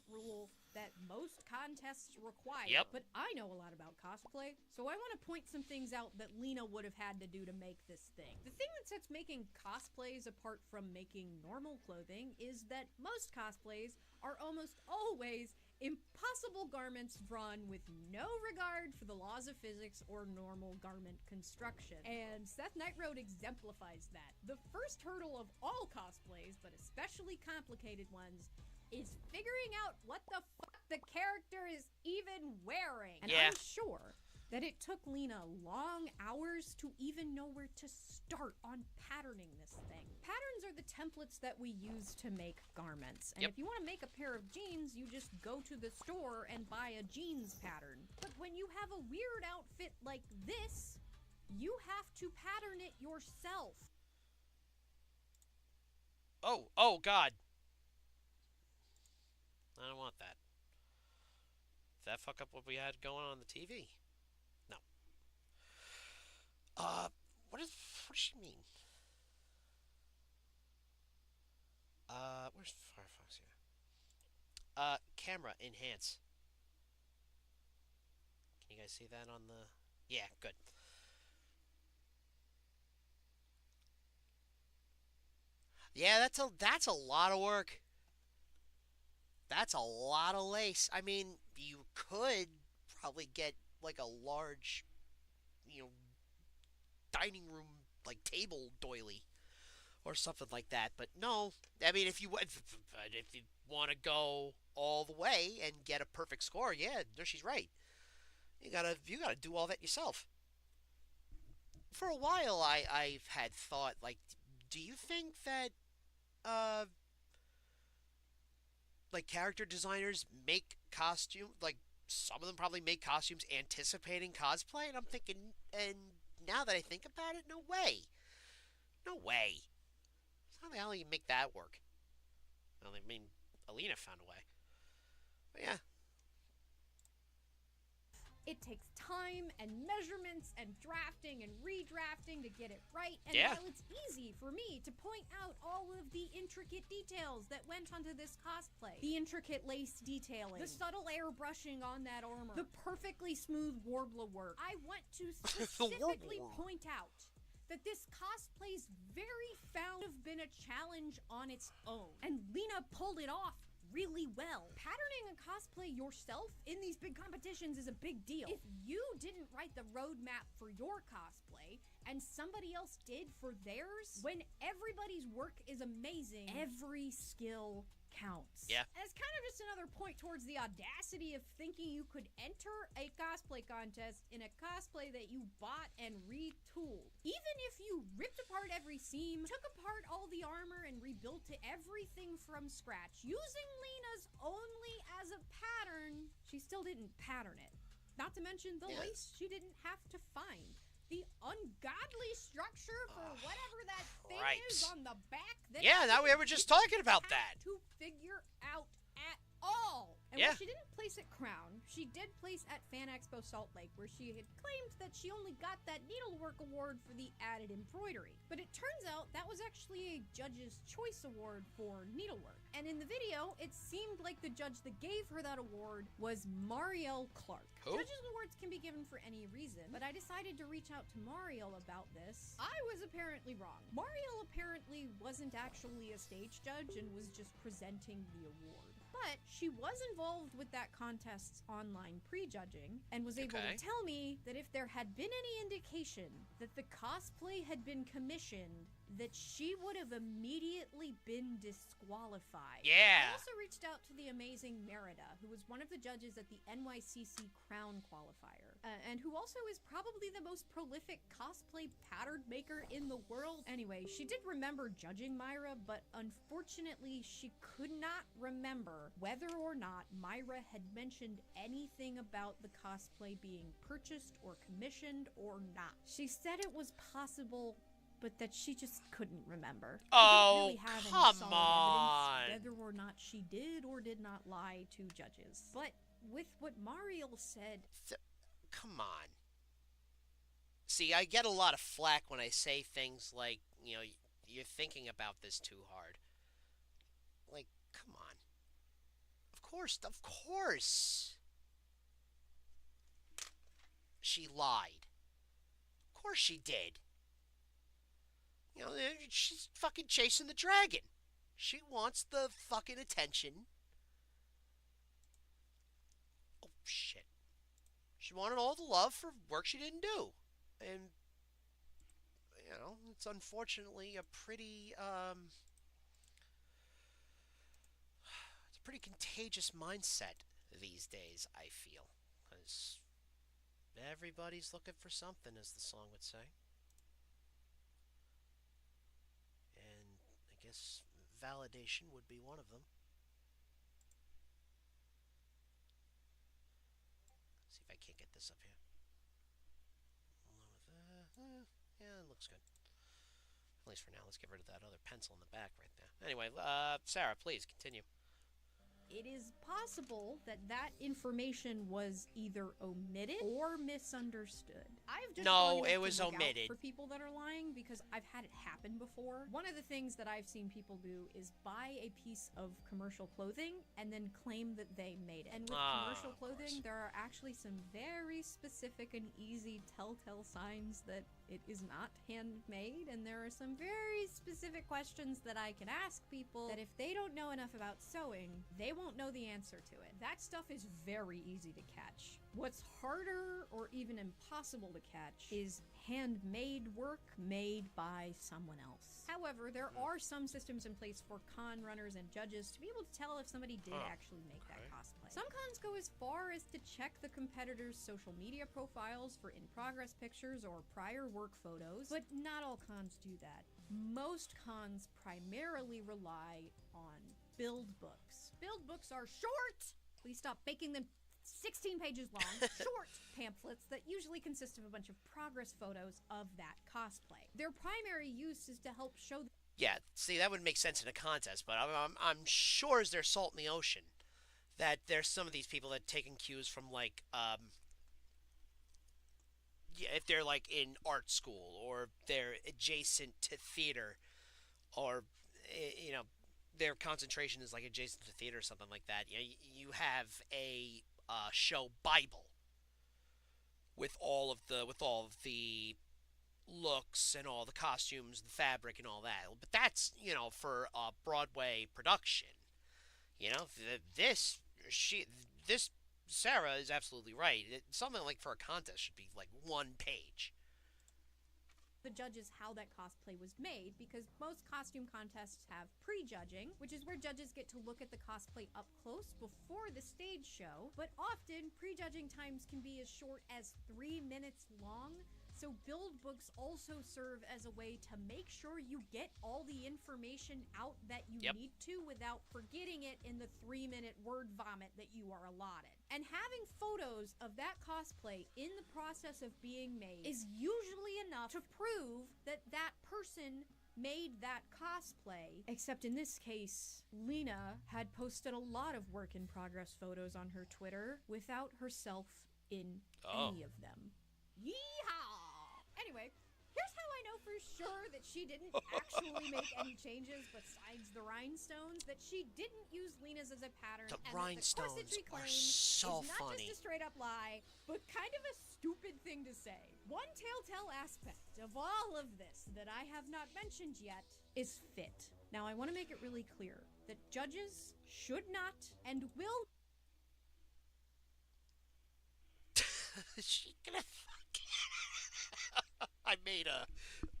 rule that most contests require. Yep. But I know a lot about cosplay, so I want to point some things out that Lena would have had to do to make this thing. The thing that sets making cosplays apart from making normal clothing is that most cosplays are almost always impossible garments drawn with no regard for the laws of physics or normal garment construction. And Seth Nightroad exemplifies that. The first hurdle of all cosplays, but especially complicated ones, is figuring out what the fuck the character is even wearing. And I'm sure that it took Lena long hours to even know where to start on patterning this thing. Patterns are the templates that we use to make garments. And if you want to make a pair of jeans, you just go to the store and buy a jeans pattern. But when you have a weird outfit like this, you have to pattern it yourself. Oh God. I don't want that. Does that fuck up what we had going on the TV? No. What does she mean? Where's Firefox here? Camera enhance. Can you guys see that on the? Yeah, good. Yeah, that's a lot of work. That's a lot of lace. I mean, you could probably get like a large, dining room like table doily or something like that. But no, I mean, if you want to go all the way and get a perfect score, yeah, no, she's right. You gotta do all that yourself. For a while, I've had thought like, do you think that like character designers make costume, like some of them probably make costumes anticipating cosplay, and I'm thinking, and now that I think about it, no way. How the hell do you make that work? Well, I mean, Alina found a way. But yeah. It it takes time and measurements and drafting and redrafting to get it right. And Yeah. while it's easy for me to point out all of the intricate details that went onto this cosplay, the intricate lace detailing, the subtle airbrushing on that armor, the perfectly smooth Warbler work, I want to specifically Warbler. point out that this cosplay's very found have been a challenge on its own. And Lena pulled it off really well. Patterning a cosplay yourself in these big competitions is a big deal. If you didn't write the roadmap for your cosplay and somebody else did for theirs, when everybody's work is amazing, every skill counts. Yeah. And it's kind of just another point towards the audacity of thinking you could enter a cosplay contest in a cosplay that you bought and retooled. Even if you ripped apart every seam, took apart all the armor, and rebuilt everything from scratch, using Lena's only as a pattern, she still didn't pattern it. Not to mention the lace she didn't have to find. The ungodly structure for whatever that thing is on the back. That we were just talking about that. To figure out at all. And Yeah. while she didn't place at Crown, she did place at Fan Expo Salt Lake, where she had claimed that she only got that needlework award for the added embroidery. But it turns out that was actually a Judge's Choice Award for needlework. And in the video, it seemed like the judge that gave her that award was Marielle Clark. Who? Judges' awards can be given for any reason, but I decided to reach out to Marielle about this. I was apparently wrong. Marielle apparently wasn't actually a stage judge and was just presenting the award. But she was involved with that contest's online prejudging and was able Okay. to tell me that if there had been any indication that the cosplay had been commissioned, that she would have immediately been disqualified. Yeah. I also reached out to the amazing Merida, who was one of the judges at the NYCC Crown qualifier, and who also is probably the most prolific cosplay pattern maker in the world. Anyway, she did remember judging Myra, but unfortunately she could not remember whether or not Myra had mentioned anything about the cosplay being purchased or commissioned or not. She said it was possible, but that she just couldn't remember. Oh, We don't really have any come solid on. evidence whether or not she did or did not lie to judges. But with what Mariel said, Come on. See, I get a lot of flack when I say things like, you're thinking about this too hard. Like, come on. Of course. She lied. Of course she did. She's fucking chasing the dragon. She wants the fucking attention. Oh, shit. She wanted all the love for work she didn't do. And, it's unfortunately a pretty, it's a pretty contagious mindset these days, I feel. Because everybody's looking for something, as the song would say. And I guess validation would be one of them. See if I can't get this up here. Yeah, it looks good. At least for now. Let's get rid of that other pencil in the back right there. Anyway, Sarah, please continue. it is possible that that information was either omitted or misunderstood. I've just No, long enough it to was look out omitted. for people that are lying because I've had it happen before. One of the things that I've seen people do is buy a piece of commercial clothing and then claim that they made it. And with commercial of course. clothing, there are actually some very specific and easy telltale signs that it is not handmade, and there are some very specific questions that I can ask people that if they don't know enough about sewing, they won't know the answer to it. That stuff is very easy to catch. What's harder or even impossible to catch is handmade work made by someone else. However, there are some systems in place for con runners and judges to be able to tell if somebody did actually make that cosplay. Some cons go as far as to check the competitors' social media profiles for in-progress pictures or prior work photos, but not all cons do that. Most cons primarily rely on build books. Build books are short! Please stop making them 16 pages long, short pamphlets that usually consist of a bunch of progress photos of that cosplay. Their primary use is to help show... Yeah, see, that would make sense in a contest, but I'm sure as there's salt in the ocean that there's some of these people that taking cues from, like, if they're like in art school or they're adjacent to theater or you know their concentration is like adjacent to theater or something like that. You have a show Bible with all of the looks and all the costumes, the fabric and all that. But that's for a Broadway production. This she this Sarah is absolutely right. Something like for a contest should be like 1 page. The judges how that cosplay was made, because most costume contests have pre-judging, which is where judges get to look at the cosplay up close before the stage show, but often pre-judging times can be as short as 3 minutes long. So build books also serve as a way to make sure you get all the information out that you Yep. need to without forgetting it in the 3-minute word vomit that you are allotted. And having photos of that cosplay in the process of being made is usually enough to prove that that person made that cosplay. Except in this case, Lena had posted a lot of work in progress photos on her Twitter without herself in any of them. Yeehaw! Anyway, here's how I know for sure that she didn't actually make any changes besides the rhinestones, that she didn't use Lena's as a pattern, The and rhinestones that the corsetry are claim so is not funny. just a straight up lie, but kind of a stupid thing to say. One telltale aspect of all of this that I have not mentioned yet is fit. Now, I want to make it really clear that judges should not and will She gonna I made a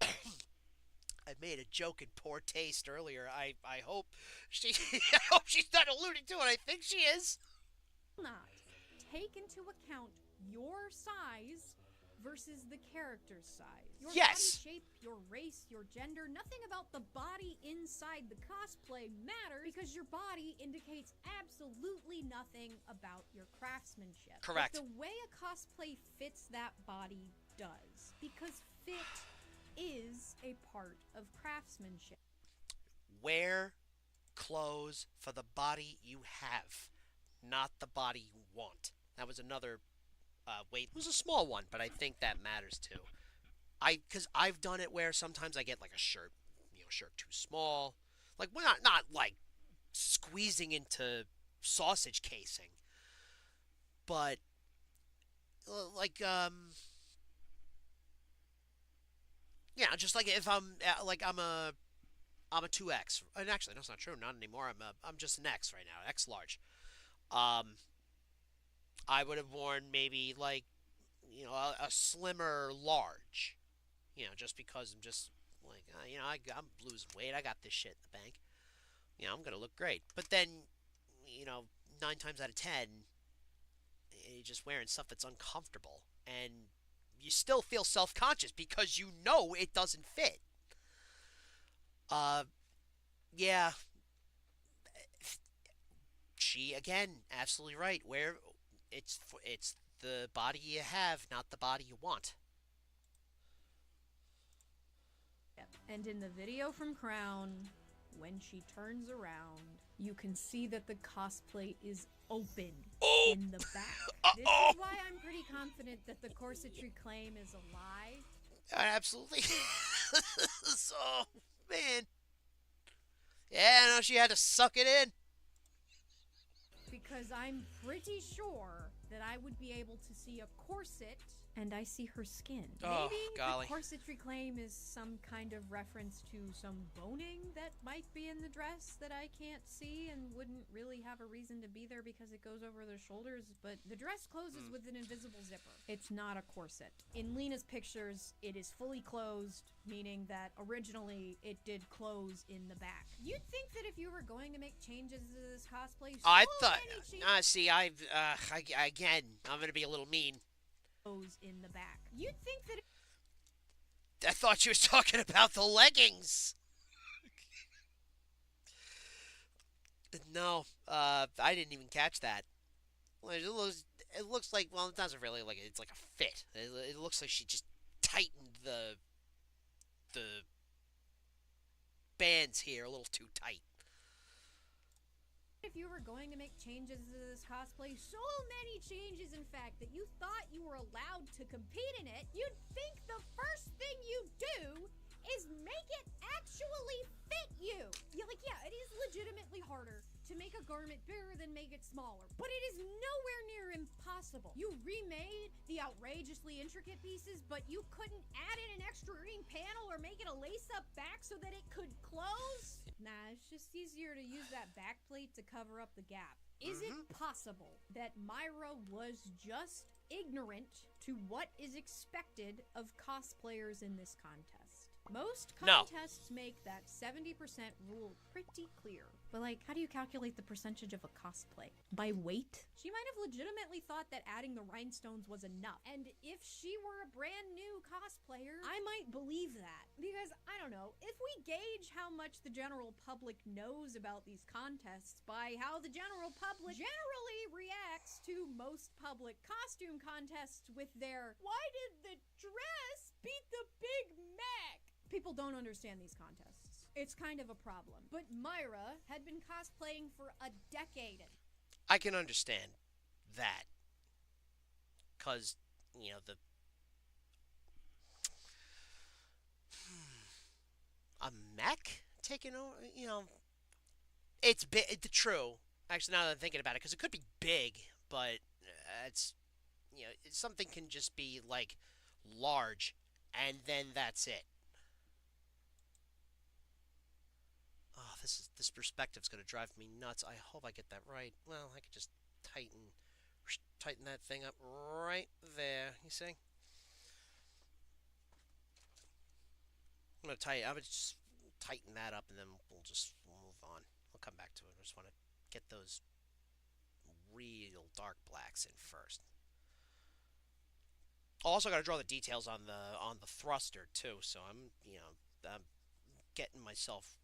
I made a joke in poor taste earlier. I hope she I hope she's not alluding to it. I think she is. not take into account your size versus the character's size. Your Yes. body shape, your race, your gender, nothing about the body inside the cosplay matters, because your body indicates absolutely nothing about your craftsmanship. Correct. But the way a cosplay fits that body does, because fit is a part of craftsmanship. Wear clothes for the body you have, not the body you want. That was another weight. It was a small one, but I think that matters too. Because I've done it where sometimes I get like a shirt, shirt too small. Like, we're not like squeezing into sausage casing, but like yeah, just like if I'm like I'm a 2X, and actually that's not true, not anymore. I'm just an X right now, X large. I would have worn maybe like a slimmer large, just because I'm just like I'm losing weight. I got this shit in the bank. I'm gonna look great. But then 9 times out of 10, you're just wearing stuff that's uncomfortable, and you still feel self-conscious because it doesn't fit. Yeah. She again, absolutely right. Where it's the body you have, not the body you want. And in the video from Crown, when she turns around, you can see that the cosplay is open in the back. This is why I'm pretty confident that the corsetry claim is a lie. Absolutely. So, man. Yeah, no, she had to suck it in. Because I'm pretty sure that I would be able to see a corset, and I see her skin. Oh, Maybe golly. the corsetry claim is some kind of reference to some boning that might be in the dress that I can't see and wouldn't really have a reason to be there because it goes over their shoulders, but the dress closes with an invisible zipper. It's not a corset. In Lena's pictures, it is fully closed, meaning that originally it did close in the back. You'd think that if you were going to make changes to this cosplay, I so thought. many changes See, again, I'm gonna be a little mean. goes in the back. You'd think that I thought you was talking about the leggings. No, I didn't even catch that. Well, it looks like, well, it doesn't really like it. It's like a fit. It looks like she just tightened the bands here a little too tight. If you were going to make changes to this cosplay, so many changes in fact, that you thought you were allowed to compete in it, you'd think the first thing you do is make it actually fit you. Yeah, it is legitimately harder to make a garment bigger than make it smaller, but it is nowhere near impossible. You remade the outrageously intricate pieces, but you couldn't add in an extra ring panel or make it a lace-up back so that it could close? Nah, it's just easier to use that back plate to cover up the gap. Is it possible that Myra was just ignorant to what is expected of cosplayers in this contest? Most contests make that 70% rule pretty clear. But how do you calculate the percentage of a cosplay? By weight? She might have legitimately thought that adding the rhinestones was enough. And if she were a brand new cosplayer, I might believe that. Because, I don't know, if we gauge how much the general public knows about these contests by how the general public generally reacts to most public costume contests with their, "Why did the dress beat the Big Mac?" People don't understand these contests. It's kind of a problem. But Myra had been cosplaying for a decade. I can understand that. Because, a mech taking over, it's big. True. Actually, now that I'm thinking about it, because it could be big, but it's, something can just be, large, and then that's it. Oh, this perspective's gonna drive me nuts. I hope I get that right. Well, I could just tighten that thing up right there. You see? I would just tighten that up, and then we'll move on. We'll come back to it. I just want to get those real dark blacks in first. Also, got to draw the details on the thruster too. So I'm getting myself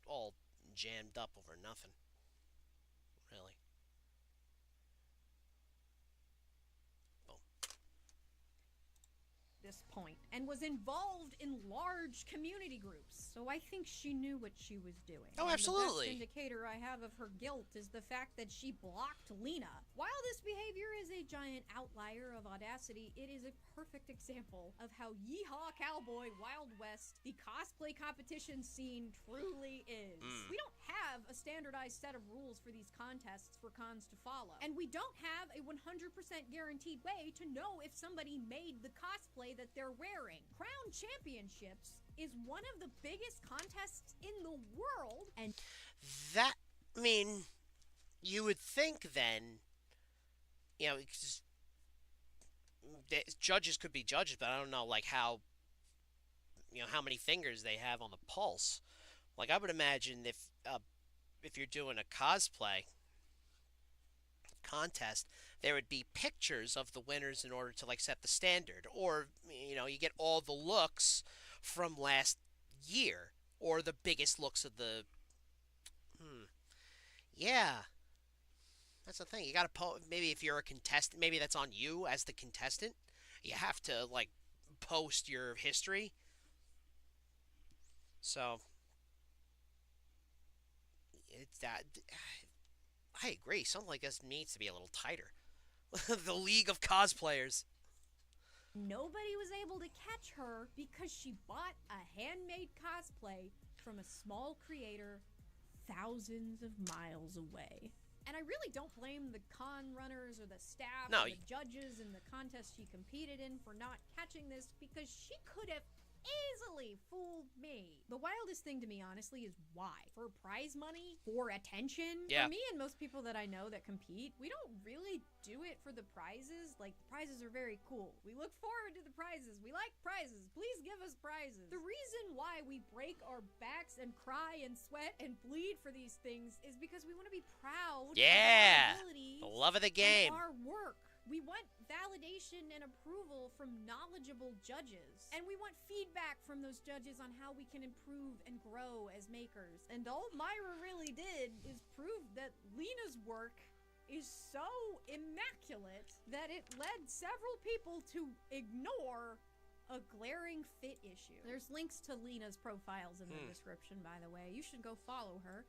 all jammed up over nothing. Really. Boom. This point, and was involved in large community groups. So I think she knew what she was doing. Oh, absolutely. The best indicator I have of her guilt is the fact that she blocked Lena. While this behavior is a giant outlier of audacity, it is a perfect example of how Yeehaw Cowboy Wild West, the cosplay competition scene, truly is. We don't have a standardized set of rules for these contests for cons to follow. And we don't have a 100% guaranteed way to know if somebody made the cosplay that they're wearing. Crown Championships is one of the biggest contests in the world, and that, you would think then, judges could be judges, but I don't know, how, how many fingers they have on the pulse. I would imagine if you're doing a cosplay contest, there would be pictures of the winners in order to set the standard, or you get all the looks from last year, or the biggest looks of the yeah, that's the thing. You gotta maybe if you're a contestant, maybe that's on you as the contestant. You have to post your history. So it's that. I agree. Something like this needs to be a little tighter. The League of Cosplayers. Nobody was able to catch her because she bought a handmade cosplay from a small creator thousands of miles away. And I really don't blame the con runners or the staff or the judges in the contest she competed in for not catching this, because she could have easily fooled me. The wildest thing to me, honestly, is why? For prize money? For attention? Yeah. For me and most people that I know that compete, we don't really do it for the prizes. The prizes are very cool. We look forward to the prizes. We like prizes. Please give us prizes. The reason why we break our backs and cry and sweat and bleed for these things is because we want to be proud of our abilities, the love of the game, and our work. We want validation and approval from knowledgeable judges. And we want feedback from those judges on how we can improve and grow as makers. And all Myra really did is prove that Lena's work is so immaculate that it led several people to ignore a glaring fit issue. There's links to Lena's profiles in the description, by the way. You should go follow her.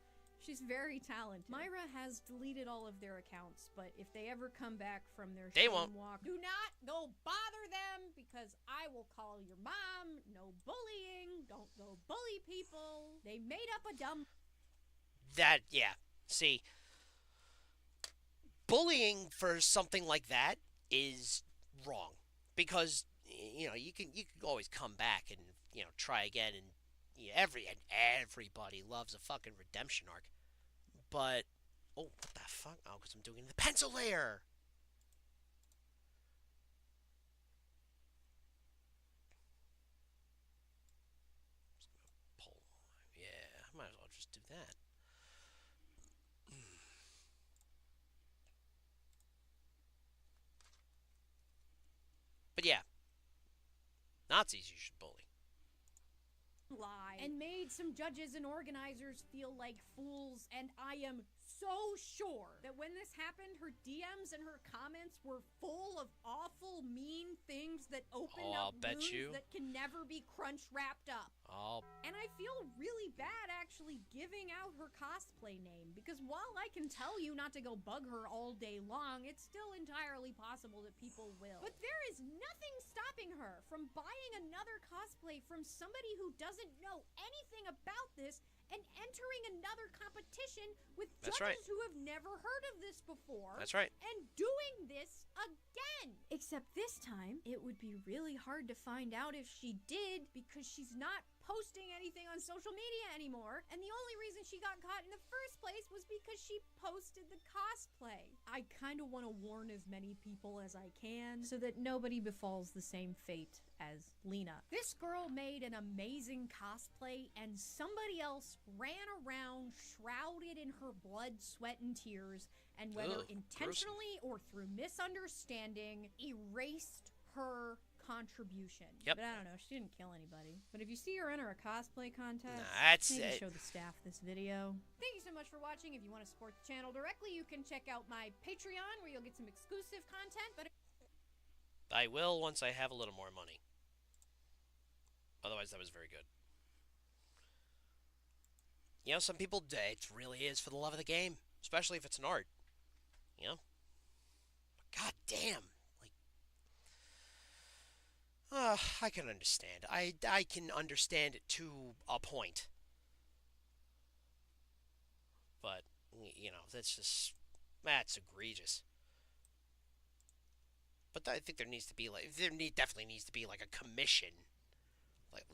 She's very talented. Myra has deleted all of their accounts, but if they ever come back from their They shame won't. walk, do not go bother them because I will call your mom. No bullying. Don't go bully people. They made up a dumb... That, yeah. See, bullying for something like that is wrong. Because, you know, you can always come back and, you know, try again. And everybody loves a fucking redemption arc. But, oh, what the fuck? Oh, because I'm doing the pencil layer. Just gonna pull. Yeah, I might as well just do that. But yeah, Nazis you should bully. lie and made some judges and organizers feel like fools, and I am so sure that when this happened, her DMs and her comments were full of awful, mean things that opened I'll up bet wounds you. that can never be crunch wrapped up. And I feel really bad actually giving out her cosplay name, because while I can tell you not to go bug her all day long, it's still entirely possible that people will. But there is nothing stopping her from buying another cosplay from somebody who doesn't know anything about this and entering another competition with That's judges right. who have never heard of this before. That's right. And doing this again. Except this time, it would be really hard to find out if she did, because she's not posting anything on social media anymore, and the only reason she got caught in the first place was because she posted the cosplay. I kind of want to warn as many people as I can so that nobody befalls the same fate as Lena. This girl made an amazing cosplay, and somebody else ran around shrouded in her blood, sweat, and tears, and whether Ugh, intentionally or through misunderstanding, erased her contribution. Yep. But I don't know, she didn't kill anybody. But if you see her enter a cosplay contest, Nah, that's maybe it. show the staff this video. Thank you so much for watching. If you want to support the channel directly, you can check out my Patreon, where you'll get some exclusive content. But I will once I have a little more money. Otherwise, that was very good. You know, some people, it really is for the love of the game. Especially if it's an art. You know? But god damn. I can understand. I can understand it to a point. But, you know, that's egregious. But I think there needs to be, like, definitely needs to be, like, a commission.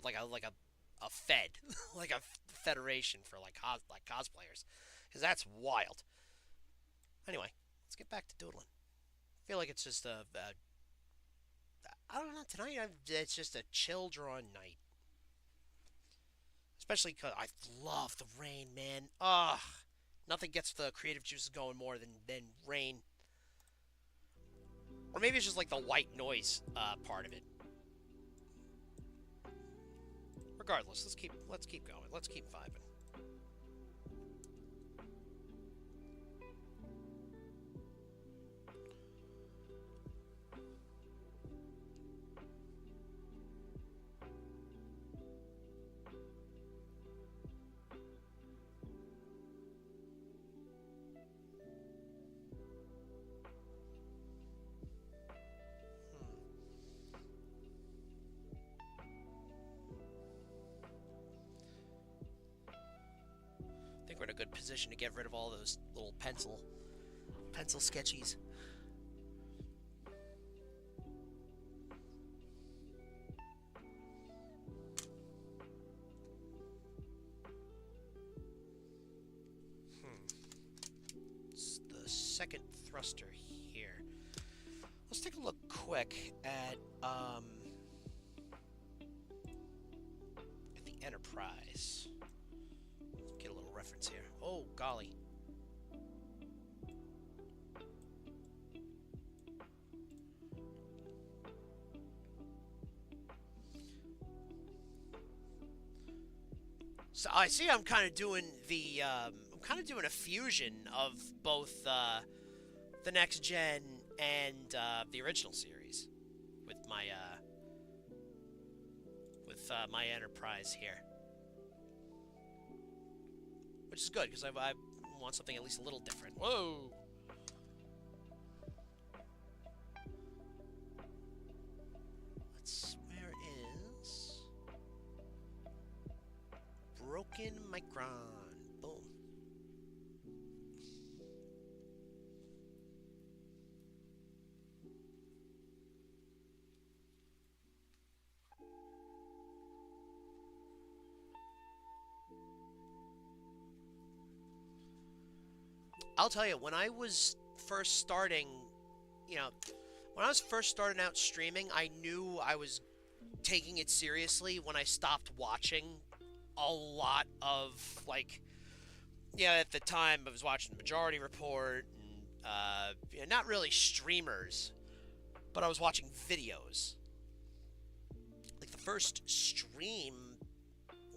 Like a fed. Like a federation for, like cosplayers. Because that's wild. Anyway, let's get back to doodling. I feel like it's just I don't know, tonight it's just a chill drawn night. Especially because I love the rain, man. Ugh. Nothing gets the creative juices going more than rain. Or maybe it's just like the white noise part of it. Regardless, let's keep going. Let's keep vibing. I think we're in a good position to get rid of all those little pencil sketchies. It's the second thruster here. Let's take a look quick at the Enterprise. Get a little reference here. Oh, golly. So I see I'm kind of doing the, I'm kind of doing a fusion of both the next gen and the original series with my Enterprise here. which is good because I want something at least a little different. Whoa! Where is Broken Micron? Boom. I'll tell you, when I was first starting, when I was first starting out streaming, I knew I was taking it seriously when I stopped watching a lot of, at the time I was watching Majority Report and, not really streamers, but I was watching videos. Like, the first stream,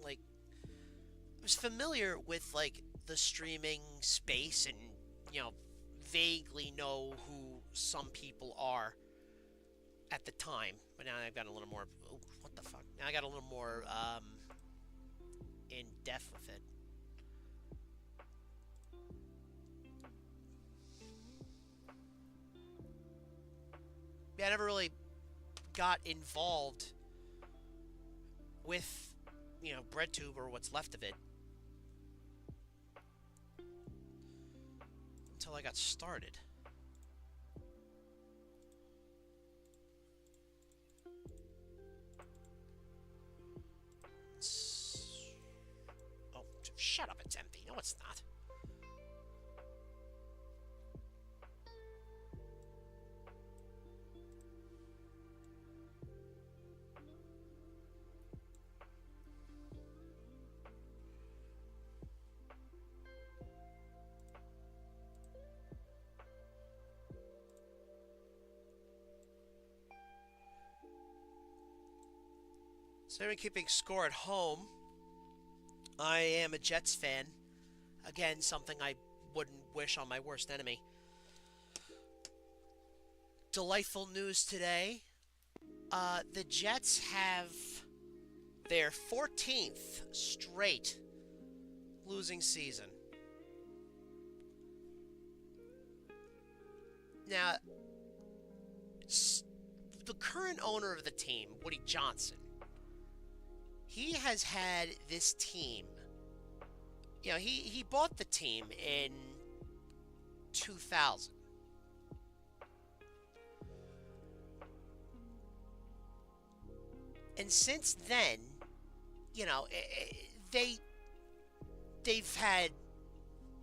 I was familiar with, the streaming space and, vaguely know who some people are at the time. But now I've got a little more, what the fuck? Now I got a little more, in depth with it. Yeah, I never really got involved with, BreadTube or what's left of it until I got started. Oh, shut up, it's empty. No, it's not. So I've been keeping score at home. I am a Jets fan. Again, something I wouldn't wish on my worst enemy. Delightful news today. The Jets have their 14th straight losing season. Now, the current owner of the team, Woody Johnson, he has had this team. He bought the team in 2000. And since then, they've had,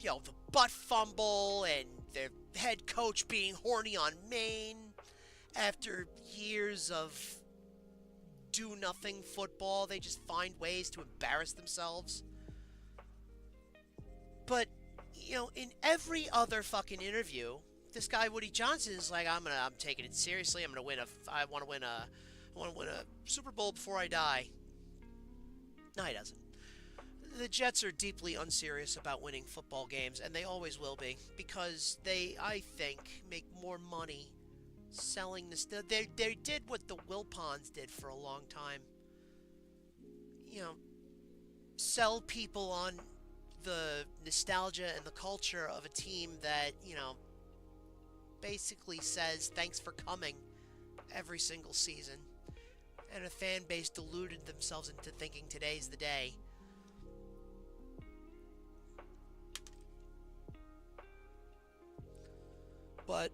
the butt fumble and their head coach being horny on Maine after years of do-nothing football. They just find ways to embarrass themselves. But, in every other fucking interview, this guy Woody Johnson is like, I'm taking it seriously. I want to win a Super Bowl before I die. No, he doesn't. The Jets are deeply unserious about winning football games, and they always will be, because they, I think, make more money selling this. They did what the Wilpons did for a long time. Sell people on the nostalgia and the culture of a team that, basically says thanks for coming every single season. And a fan base deluded themselves into thinking today's the day. But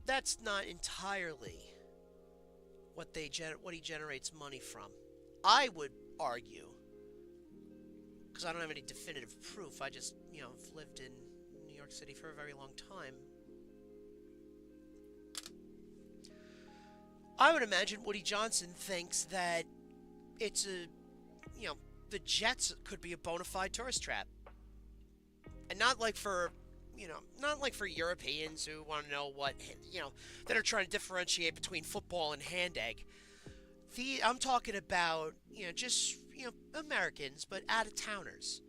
that's not entirely what he generates money from. I would argue, because I don't have any definitive proof, I just, have lived in New York City for a very long time. I would imagine Woody Johnson thinks that it's the Jets could be a bona fide tourist trap. And not like for Europeans who want to know what, that are trying to differentiate between football and hand egg. I'm talking about, just, Americans, but out-of-towners.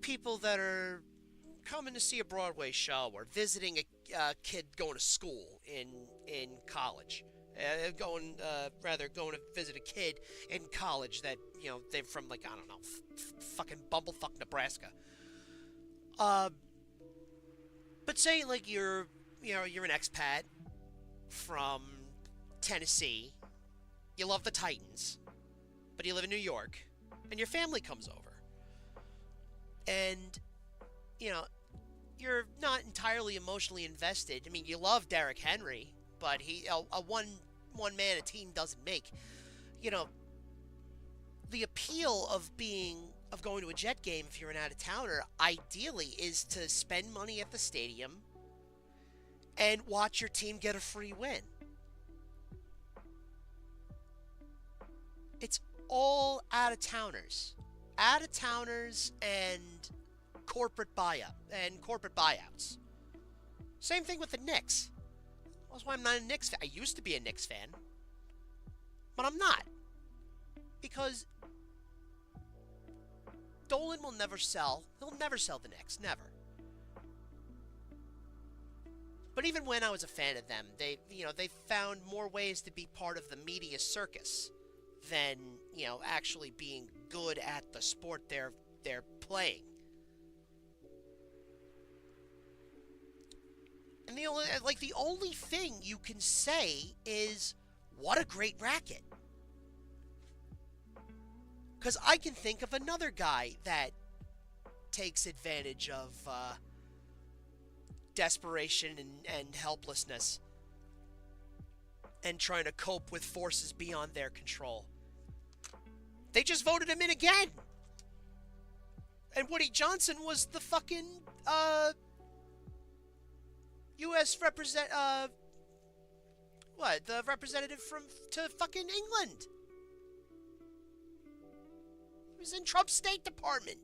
People that are coming to see a Broadway show or visiting a kid going to school in college going to visit a kid in college that, they're from, like, I don't know, fucking bumblefuck Nebraska. But say, like, you're an expat from Tennessee, you love the Titans, but you live in New York, and your family comes over. And, you're not entirely emotionally invested. I mean, you love Derrick Henry, but a one man a team doesn't make. The appeal of going to a Jet game if you're an out-of-towner, ideally, is to spend money at the stadium and watch your team get a free win. It's all out-of-towners. Out-of-towners and corporate buyouts. Same thing with the Knicks. That's why I'm not a Knicks fan. I used to be a Knicks fan, but I'm not. Because Dolan will never sell. He'll never sell the Knicks. Never. But even when I was a fan of them, they found more ways to be part of the media circus than, actually being good at the sport they're playing. And the only thing you can say is, what a great racket. Because I can think of another guy that takes advantage of desperation and helplessness and trying to cope with forces beyond their control. They just voted him in again. And Woody Johnson was the fucking U.S. the representative to fucking England. He was in Trump's State Department.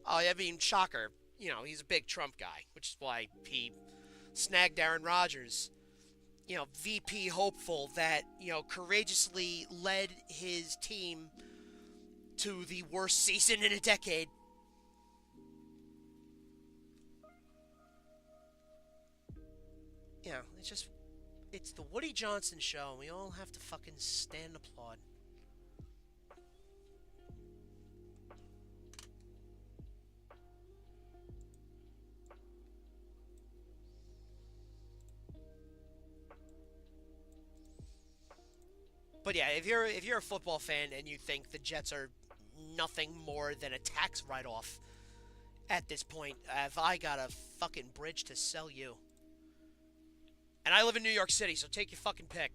Oh, I mean, shocker. He's a big Trump guy, which is why he snagged Aaron Rodgers. VP hopeful that, courageously led his team to the worst season in a decade. It's the Woody Johnson show, and we all have to fucking stand and applaud. But yeah, if you're a football fan and you think the Jets are nothing more than a tax write-off at this point, have I got a fucking bridge to sell you. And I live in New York City, so take your fucking pick.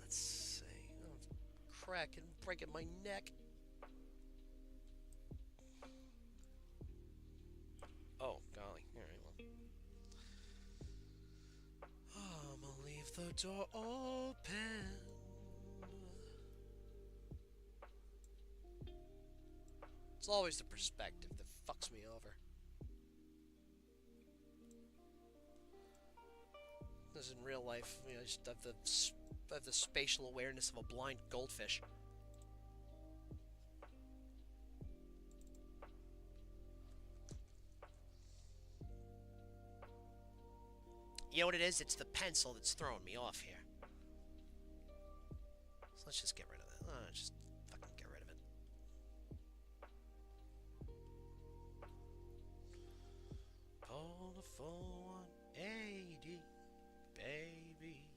Let's see. I'm cracking, breaking my neck. Oh, golly. All right, well. I'm gonna leave the door open. It's always the perspective that fucks me over. This in real life, I just have the spatial awareness of a blind goldfish. You know what it is? It's the pencil that's throwing me off here. So let's just get rid of that. Just fucking get rid of it. Call the 480, baby.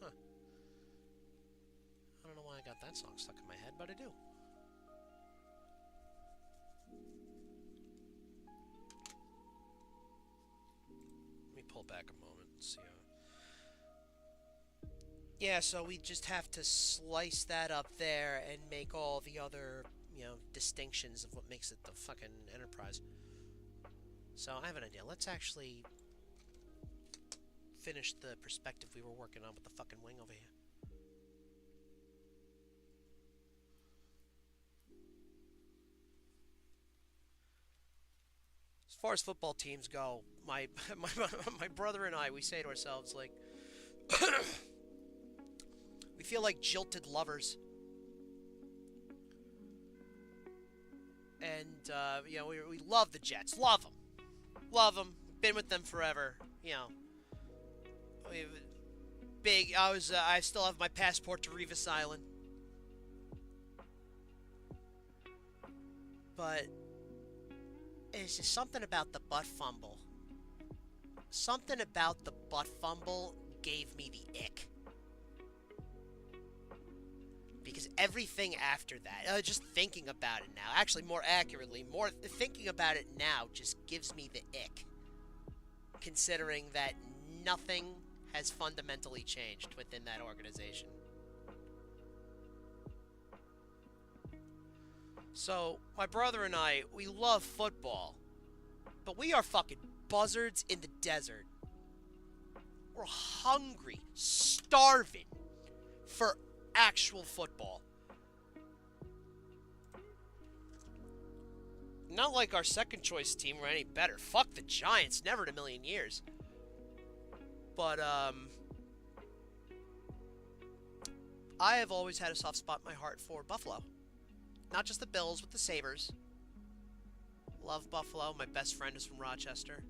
Huh. I don't know why I got that song stuck in my head, but I do. Pull back a moment and see yeah, so we just have to slice that up there and make all the other, distinctions of what makes it the fucking Enterprise. So I have an idea. Let's actually finish the perspective we were working on with the fucking wing over here. As far as football teams go, my brother and I, we say to ourselves, like, we feel like jilted lovers. And, we love the Jets. Love them. Love them. been with them forever. You know, we've big. I still have my passport to Revis Island, but it's just something about the butt fumble. Something about the butt fumble gave me the ick. Because everything after that, just thinking about it now, actually more accurately, thinking about it now just gives me the ick. Considering that nothing has fundamentally changed within that organization. So, my brother and I, we love football. But we are fucking buzzards in the desert. We're hungry, starving for actual football. Not like our second choice team were any better. Fuck the Giants, never in a million years. But I have always had a soft spot in my heart for Buffalo. Not just the Bills, but the Sabres. Love Buffalo. My best friend is from Rochester.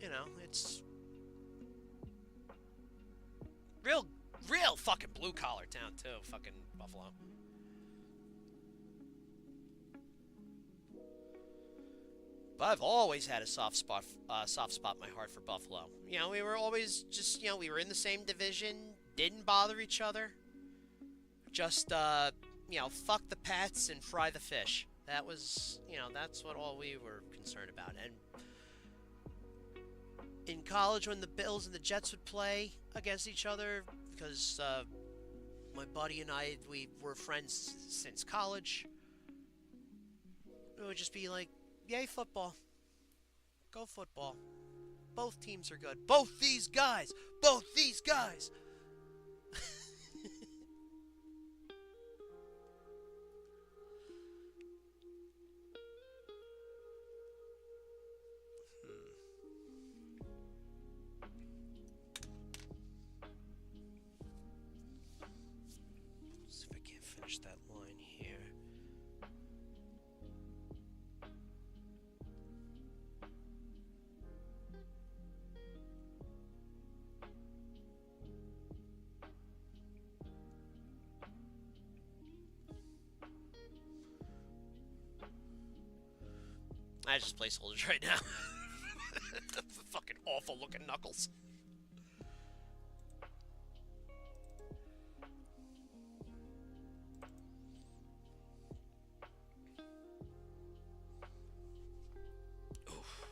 You know, it's real fucking blue collar town too. Fucking Buffalo. But I've always had a soft spot in my heart for Buffalo. You know, we were always just, we were in the same division, didn't bother each other. Just, fuck the Pats and fry the fish. That was, that's what all we were concerned about. And in college, when the Bills and the Jets would play against each other, because my buddy and I, we were friends since college, it would just be like, yay, football. Go football. Both teams are good. Both these guys. Both these guys. See if I can't finish that line here. I just placeholders right now. Fucking awful looking knuckles. Oof.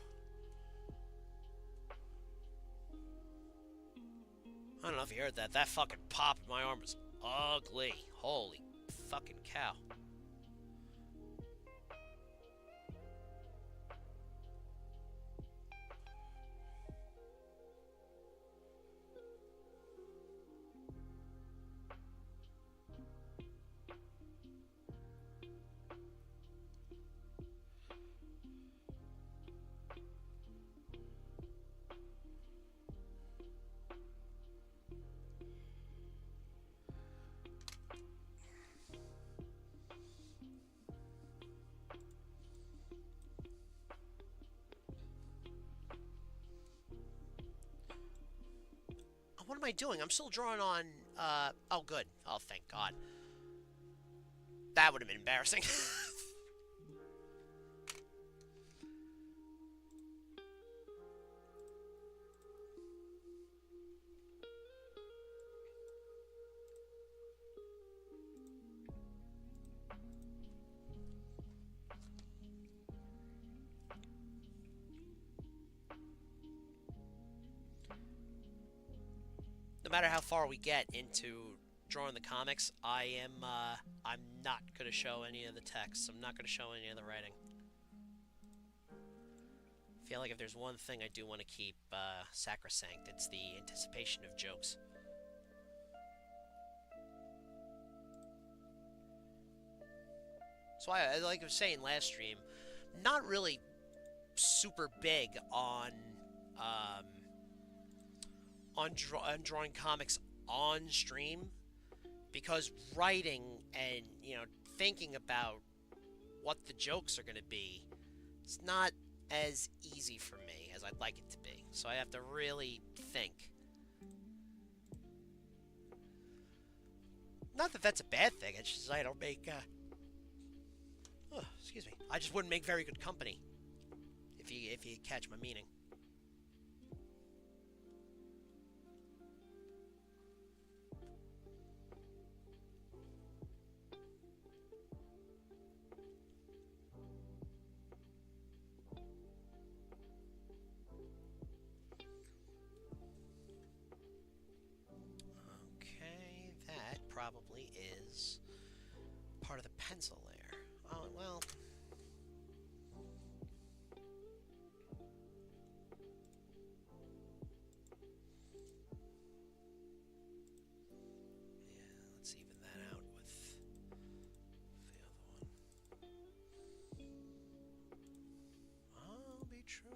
I don't know if you heard that. That fucking pop in my arm was ugly. Holy fucking cow. What am I doing? I'm still drawing on, oh, good. Oh, thank God. That would have been embarrassing. No matter how far we get into drawing the comics, I'm not going to show any of the text. I'm not going to show any of the writing. I feel like if there's one thing I do want to keep sacrosanct, it's the anticipation of jokes. So like I was saying last stream, not really super big on drawing comics on stream, because writing and thinking about what the jokes are going to be, it's not as easy for me as I'd like it to be. So I have to really think. Not that that's a bad thing, it's just I don't make, excuse me. I just wouldn't make very good company, if you catch my meaning. Okay, that probably is part of the pencil layer. Oh, well. Yeah, let's even that out with the other one. I'll be true.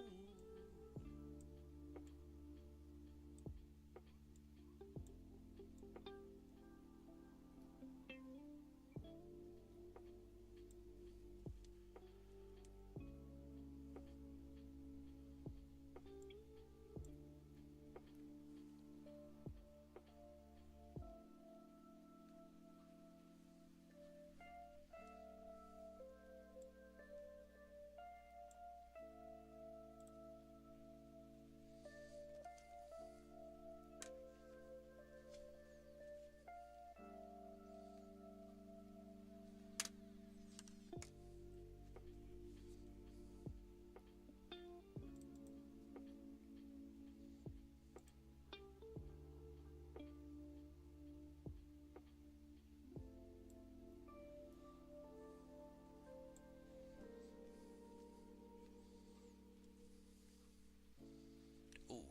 Ooh,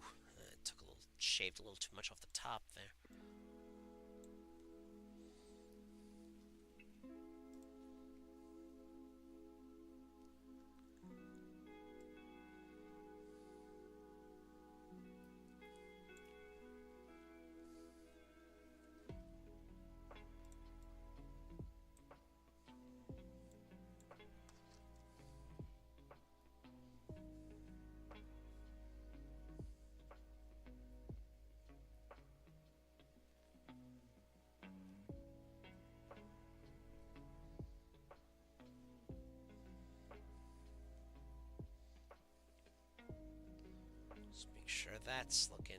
shaved a little too much off the top there. Just make sure that's looking.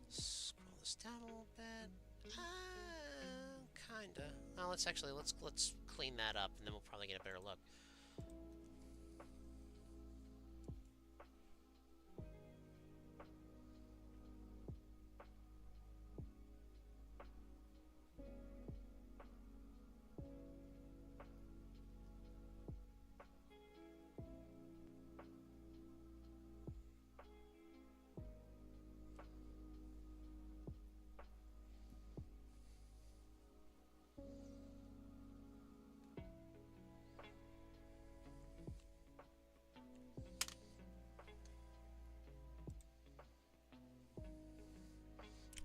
Scroll this down a little bit. Kinda. Now let's clean that up, and then we'll probably get a better look.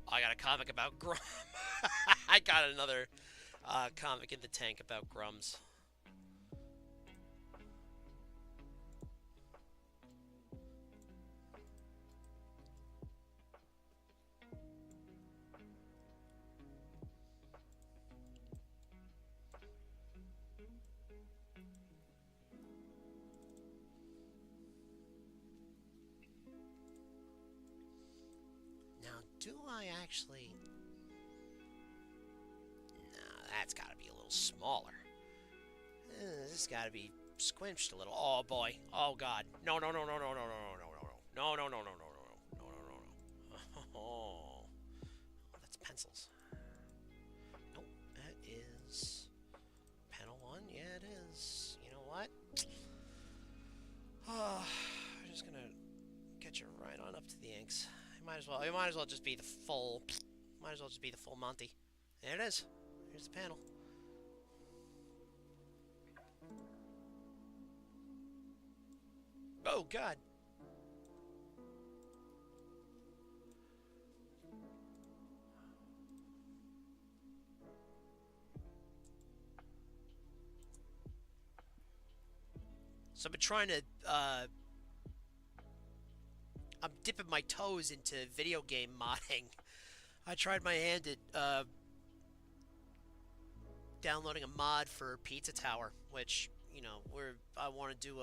I got a comic about Grum. I got another comic in the tank about Grums. Now, do I actually... No, that's got to be a little smaller. This has got to be squinched a little. Oh, boy. Oh, God. No, no, no, no, no, no, no, no, no, no, no, no, no, no, no, no, no, no, no, no. Oh, that's pencils. Nope, that is panel 1. Yeah, it is. You know what? Oh, I'm just gonna get you right on up to the inks. It might as well just be the full. Might as well just be the full Monty. There it is. Here's the panel. Oh God. So I've been trying to, I'm dipping my toes into video game modding. I tried my hand at downloading a mod for Pizza Tower, which, you know, I want to do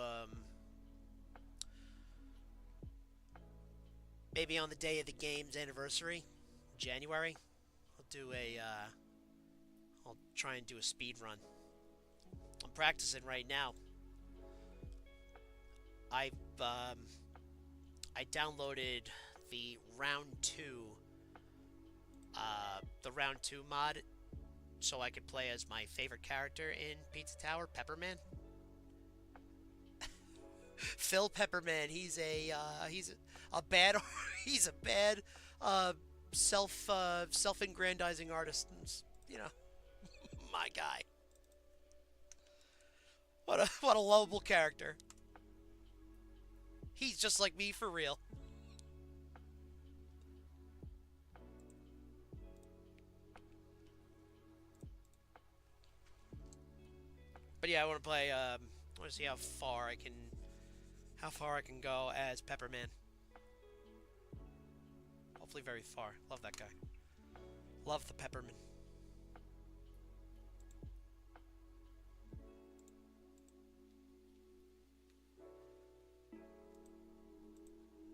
maybe on the day of the game's anniversary, January, I'll try and do a speed run. I'm practicing right now. I downloaded the round 2 mod so I could play as my favorite character in Pizza Tower, Pepperman. Phil Pepperman, he's a bad he's a bad self-aggrandizing artist, you know. My guy. What a lovable character. He's just like me for real. But yeah, I want to play. I want to see how far I can go as Pepperman. Hopefully, very far. Love that guy. Love the Pepperman.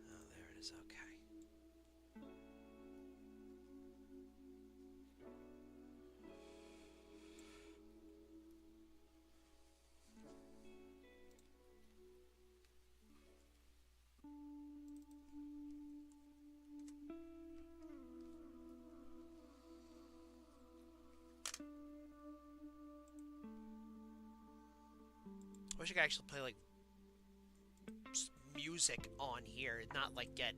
Oh, there it is. Okay. I wish I could actually play like music on here, not like get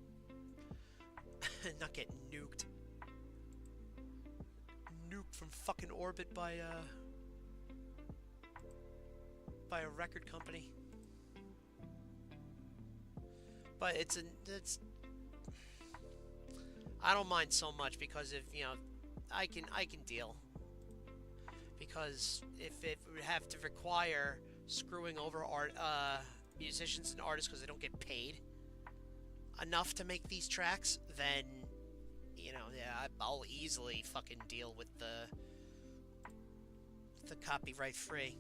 not get nuked from fucking orbit by a record company. But it's I don't mind so much because if you know I can deal, because if it would have to require screwing over musicians and artists because they don't get paid enough to make these tracks, then you know, yeah, I'll easily fucking deal with the copyright free.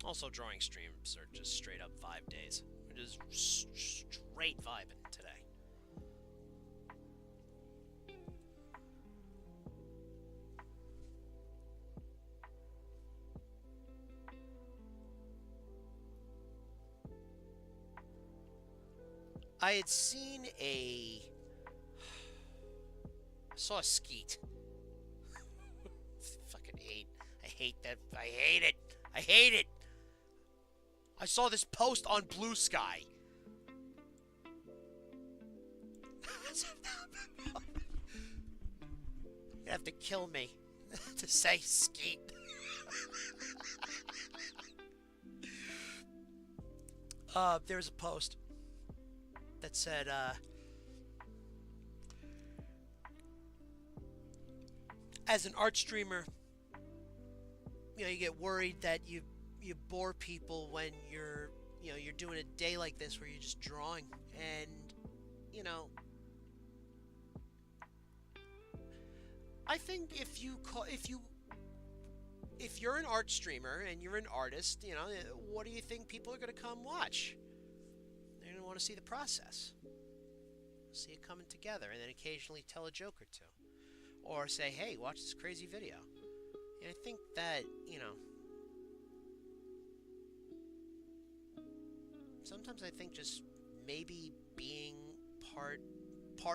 Also, drawing streams are just straight up 5 days. We're just straight vibing today. I had seen I saw a skeet. Fucking hate. I hate that. I hate it. I hate it. I saw this post on Blue Sky. You have to kill me to say skeet. There was a post that said, as an art streamer, you know, you get worried that you bore people when you're doing a day like this where you're just drawing, and you know, I think if you're an art streamer and you're an artist, you know, what do you think people are going to come watch? They're going to want to see the process, see it coming together, and then occasionally tell a joke or two, or say, hey, watch this crazy video. And I think that, you know, sometimes I think just maybe being part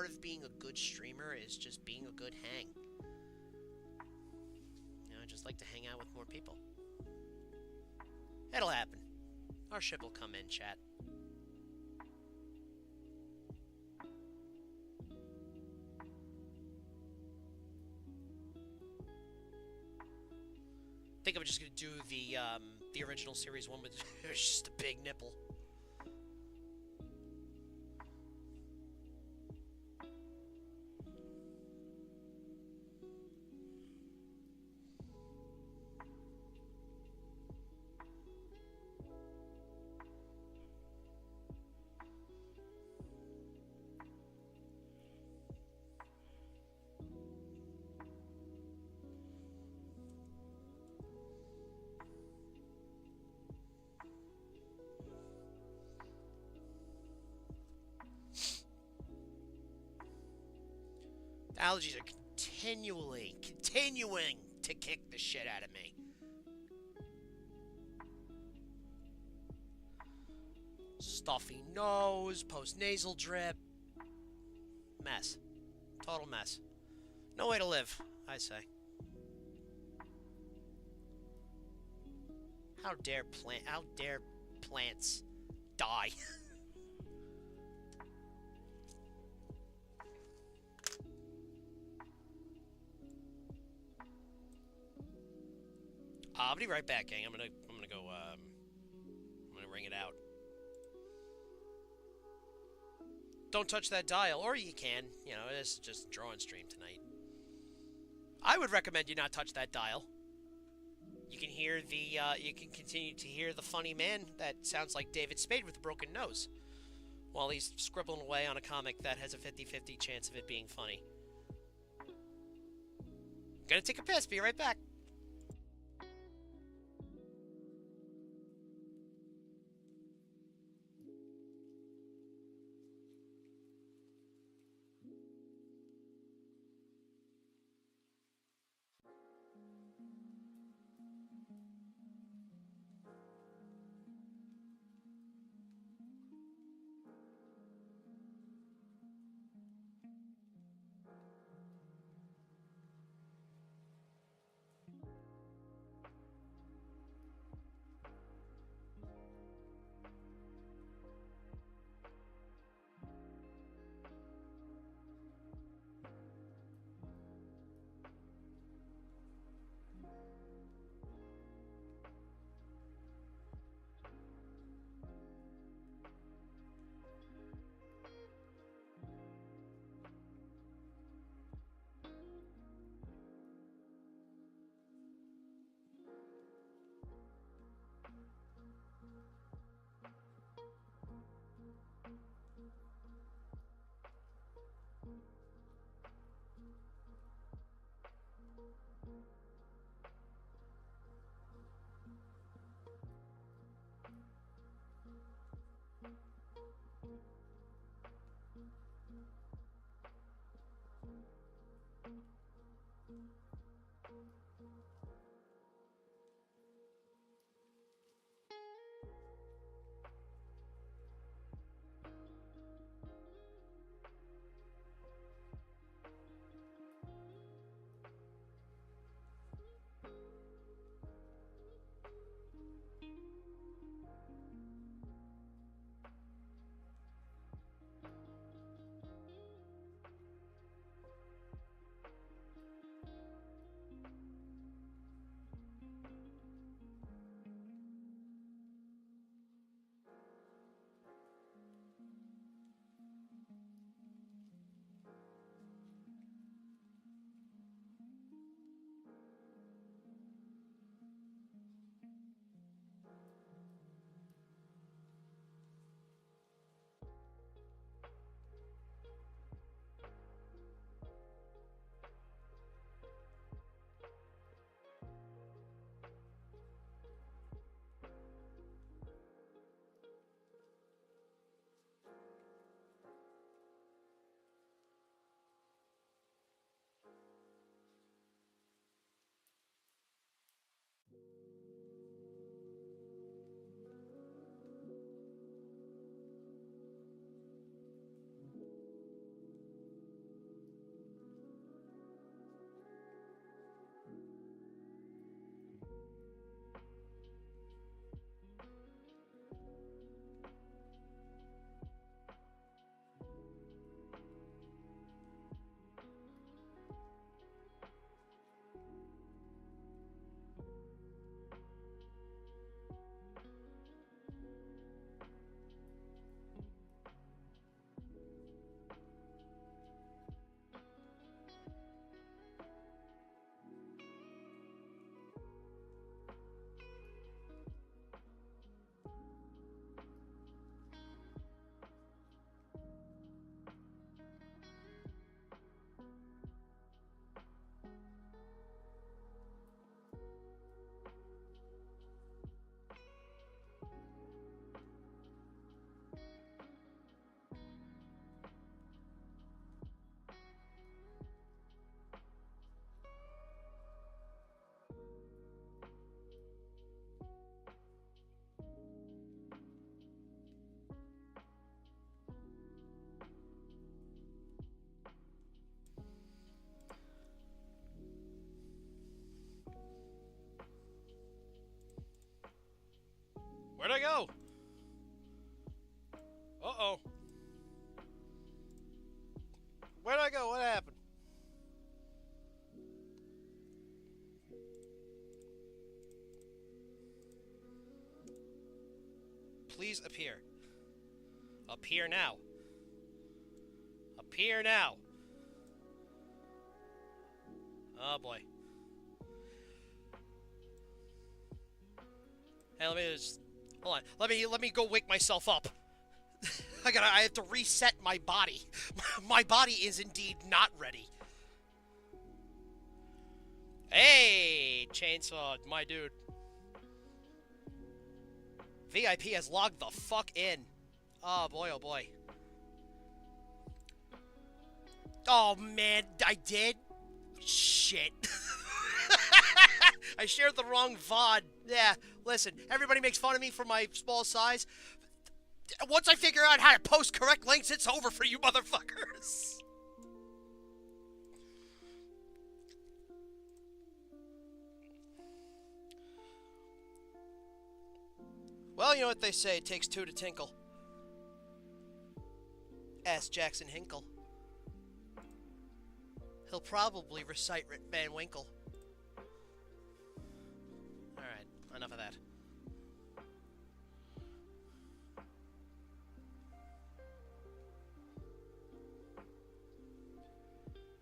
of being a good streamer is just being a good hang. You know, I just like to hang out with more people. It'll happen. Our ship will come in, chat. I think I'm just gonna do the the original series one with just a big nipple. Allergies are continuing to kick the shit out of me. Stuffy nose, post-nasal drip. Mess. Total mess. No way to live, I say. How dare plants die? I'll be right back, gang. I'm gonna ring it out. Don't touch that dial, or you can. You know, it's just a drawing stream tonight. I would recommend you not touch that dial. You can hear you can continue to hear the funny man that sounds like David Spade with a broken nose, while he's scribbling away on a comic that has a 50-50 chance of it being funny. Gonna take a piss. Be right back. please appear. Appear now. Appear now. Oh boy. Hey, let me just hold on. Let me go wake myself up. I have to reset my body. My body is indeed not ready. Hey, Chainsaw, my dude. VIP has logged the fuck in. Oh boy, oh boy. Oh man, I did? Shit. I shared the wrong VOD. Yeah, listen, everybody makes fun of me for my small size. Once I figure out how to post correct links, it's over for you motherfuckers. Well, you know what they say, it takes two to tinkle. Ask Jackson Hinkle. He'll probably recite Rip Van Winkle. Alright, enough of that.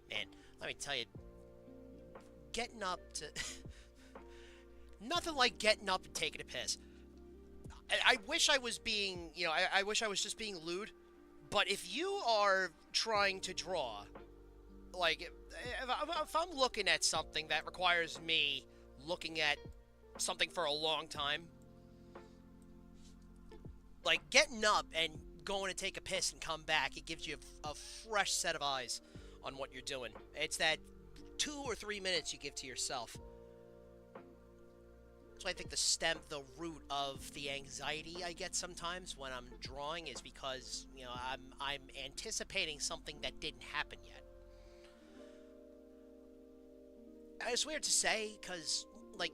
Man, let me tell you, getting up to... nothing like getting up and taking a piss. I wish I was being, you know, I wish I was just being lewd, but if you are trying to draw, like, if I'm looking at something that requires me looking at something for a long time, like, getting up and going to take a piss and come back, it gives you a fresh set of eyes on what you're doing. It's that 2 or 3 minutes you give to yourself. So I think the root of the anxiety I get sometimes when I'm drawing is because, you know, I'm anticipating something that didn't happen yet. And it's weird to say, because, like,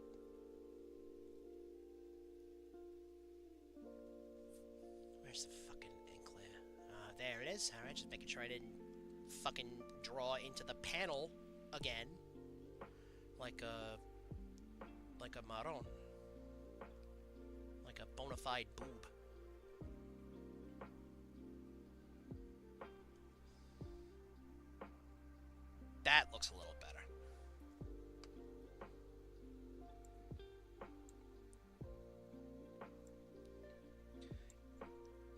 where's the fucking ink layer? There it is. Alright, just making sure I didn't fucking draw into the panel again. Like a marron. Like a bona fide boob. That looks a little better.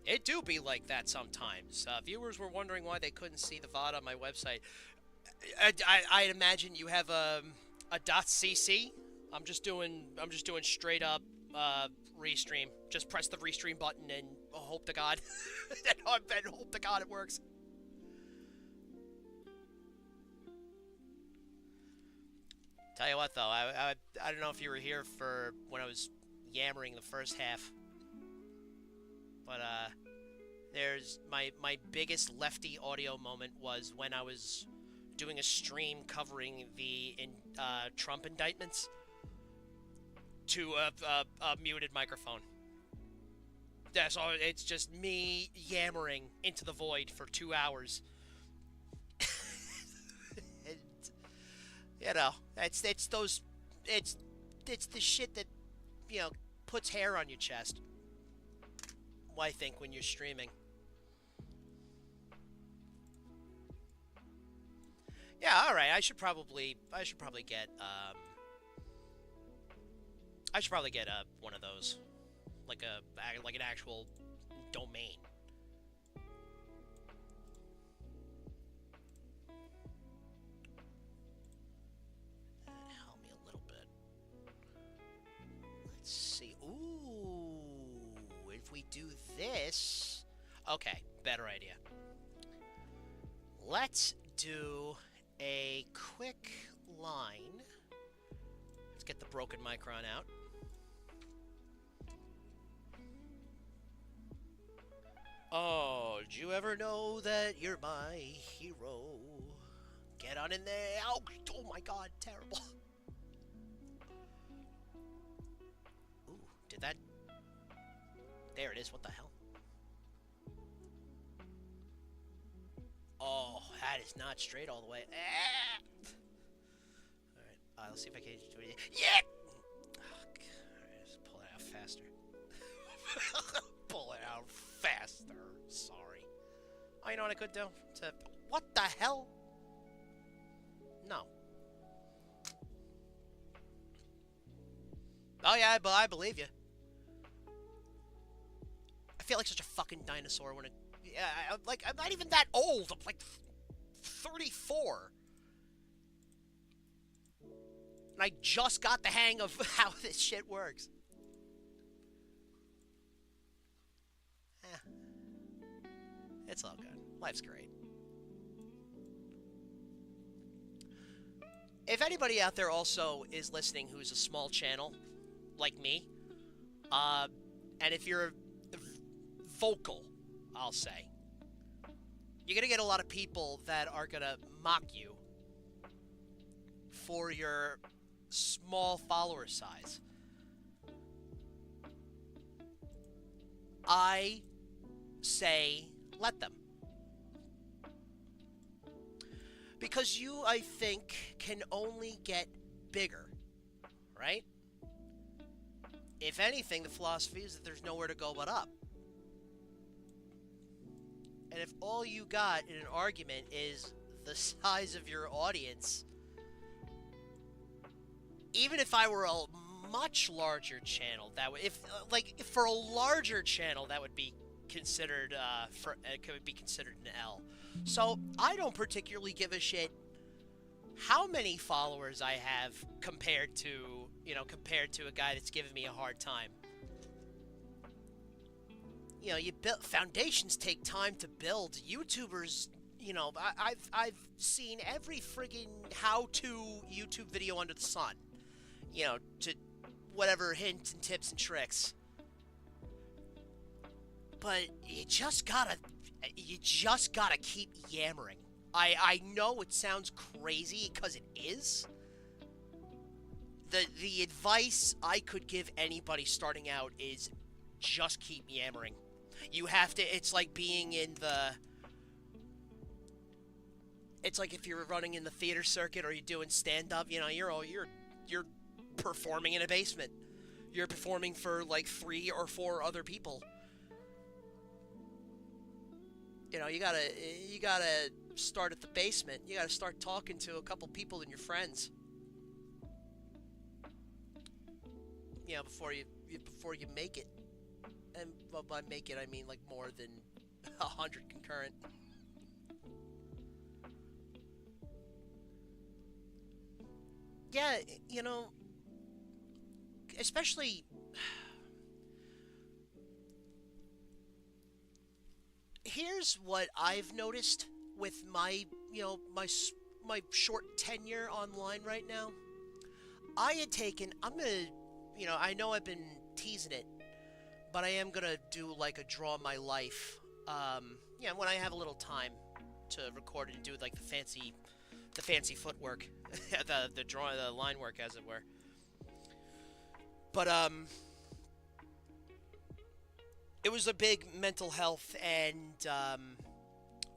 It do be like that sometimes. Viewers were wondering why they couldn't see the VOD on my website. I imagine you have a .cc. I'm just doing straight up restream. Just press the restream button and hope to God, and hope to God it works. Tell you what though, I don't know if you were here for when I was yammering the first half, but there's my biggest lefty audio moment was when I was doing a stream covering the Trump indictments to a muted microphone. Yeah, so it's just me yammering into the void for 2 hours. And, you know, it's the shit that, you know, puts hair on your chest. I think when you're streaming. Yeah, all right. I should probably get one of those, like an actual domain. Help me a little bit. Let's see. Ooh, if we do this, okay, better idea. Let's do a quick line. Let's get the broken micron out. Oh, did you ever know that you're my hero? Get on in there. Oh my God, terrible. Ooh, did that? There it is. What the hell? Oh, that is not straight all the way. Alright, let's see if I can do it. Yeah! Oh, alright, let's pull it out faster. pull it out faster. Sorry. Oh, you know what I could do? What the hell? No. Oh yeah, I believe you. I feel like such a fucking dinosaur when it... Yeah, I'm not even that old. I'm like 34. And I just got the hang of how this shit works. It's all good. Life's great. If anybody out there also is listening who's a small channel, like me, and if you're vocal, I'll say, you're going to get a lot of people that are going to mock you for your small follower size. I say, let them. Because you, I think, can only get bigger, right? If anything, the philosophy is that there's nowhere to go but up. And if all you got in an argument is the size of your audience, even if I were a much larger channel, that would, if for a larger channel, that would be considered could be considered an L. So I don't particularly give a shit how many followers I have compared to a guy that's giving me a hard time. You know, foundations take time to build. YouTubers, you know, I've seen every friggin' how-to YouTube video under the sun. You know, to whatever hints and tips and tricks. But you just gotta keep yammering. I know it sounds crazy, because it is. The advice I could give anybody starting out is just keep yammering. You have to, it's like being in the, it's like if you're running in the theater circuit or you're doing stand-up, you know, you're performing in a basement. You're performing for like 3 or 4 other people. You know, you gotta start at the basement. You gotta start talking to a couple people and your friends. You know, before you make it. And well, by make it, I mean like more than 100 concurrent. Yeah, you know, especially... Here's what I've noticed with my, you know, my short tenure online right now. I'm gonna, you know, I know I've been teasing it, but I am gonna do like a draw my life, yeah, when I have a little time to record and do like the fancy footwork, the line work, as it were. But, it was a big mental health and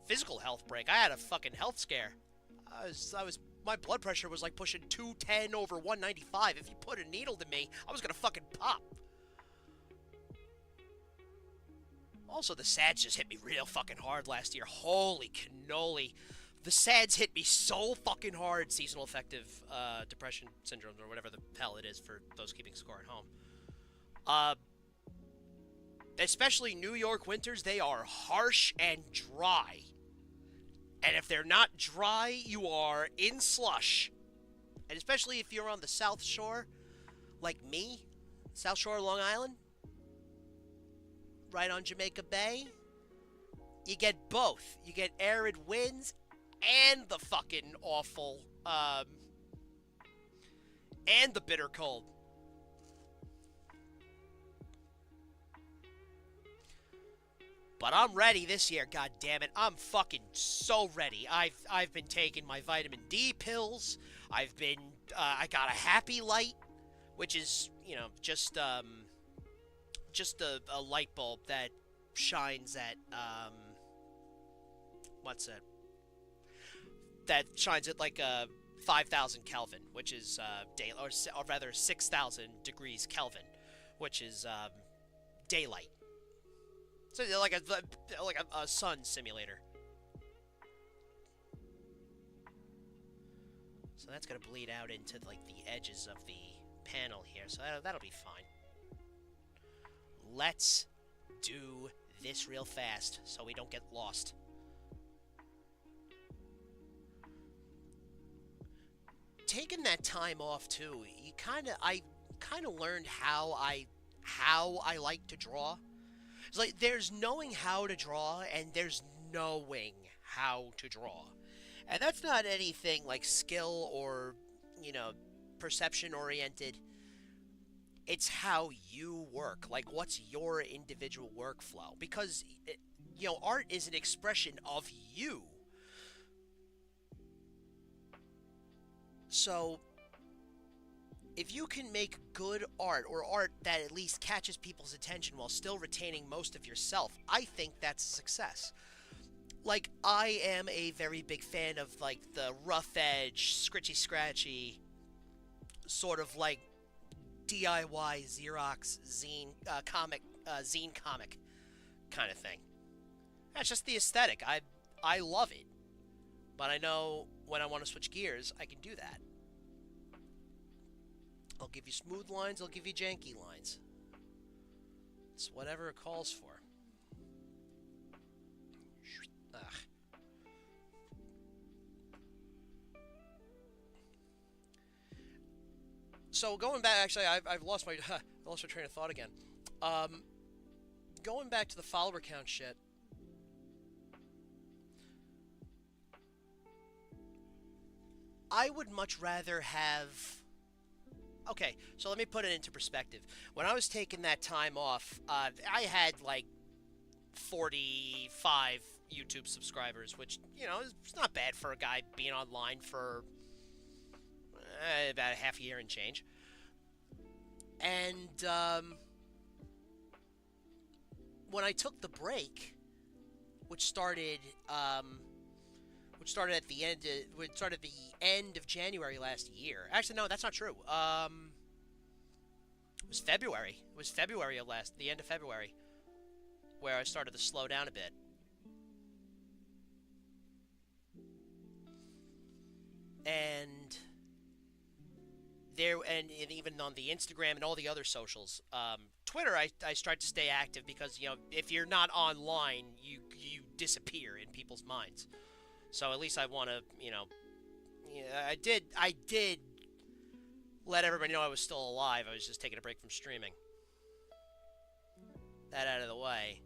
physical health break. I had a fucking health scare. My blood pressure was like pushing 210 over 195. If you put a needle to me, I was gonna fucking pop. Also, the SADS just hit me real fucking hard last year. Holy cannoli. The SADS hit me so fucking hard. Seasonal affective depression syndrome, or whatever the hell it is for those keeping score at home. Especially New York winters, they are harsh and dry. And if they're not dry, you are in slush. And especially if you're on the South Shore, like me, South Shore, Long Island, right on Jamaica Bay, you get both. You get arid winds and the fucking awful, and the bitter cold. But I'm ready this year, god damn it. I'm fucking so ready. I've been taking my vitamin D pills. I got a happy light, which is, you know, just a light bulb that shines at what's it? That shines at like 5,000 Kelvin, which is or rather 6,000 degrees Kelvin, which is daylight. So like a sun simulator. So that's gonna bleed out into like the edges of the panel here. So that'll be fine. Let's do this real fast so we don't get lost. Taking that time off too, I kind of learned how I like to draw. It's like there's knowing how to draw and there's knowing how to draw. And that's not anything like skill or, perception oriented. It's how you work. Like, what's your individual workflow? Because, art is an expression of you. So, if you can make good art, or art that at least catches people's attention while still retaining most of yourself, I think that's a success. Like, I am a very big fan of, like, the rough edge, scratchy, sort of like DIY Xerox zine comic kind of thing. That's just the aesthetic. I love it. But I know when I want to switch gears, I can do that. I'll give you smooth lines, I'll give you janky lines. It's whatever it calls for. Ugh. So going back, actually, I've lost my train of thought again. Going back to the follower count shit. I would much rather have... Okay, so let me put it into perspective. When I was taking that time off, I had like 45 YouTube subscribers, which, it's not bad for a guy being online for about a half a year and change. And when I took the break, which started at the end of January last year. Actually, no, that's not true. It was February. It was February of the end of February, where I started to slow down a bit. And even on the Instagram and all the other socials, Twitter, I tried to stay active because, if you're not online, you disappear in people's minds. So at least I want to, I did let everybody know I was still alive. I was just taking a break from streaming. That out of the way.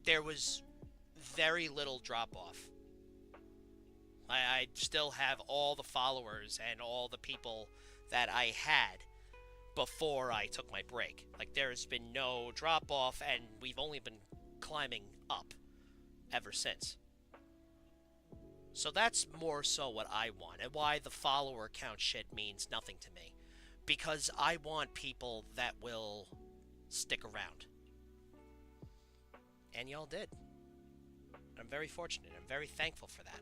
There was very little drop-off. I still have all the followers and all the people that I had before I took my break. Like, there's been no drop-off, and we've only been climbing up ever since. So that's more so what I want, and why the follower count shit means nothing to me. Because I want people that will stick around. And y'all did. I'm very fortunate. I'm very thankful for that.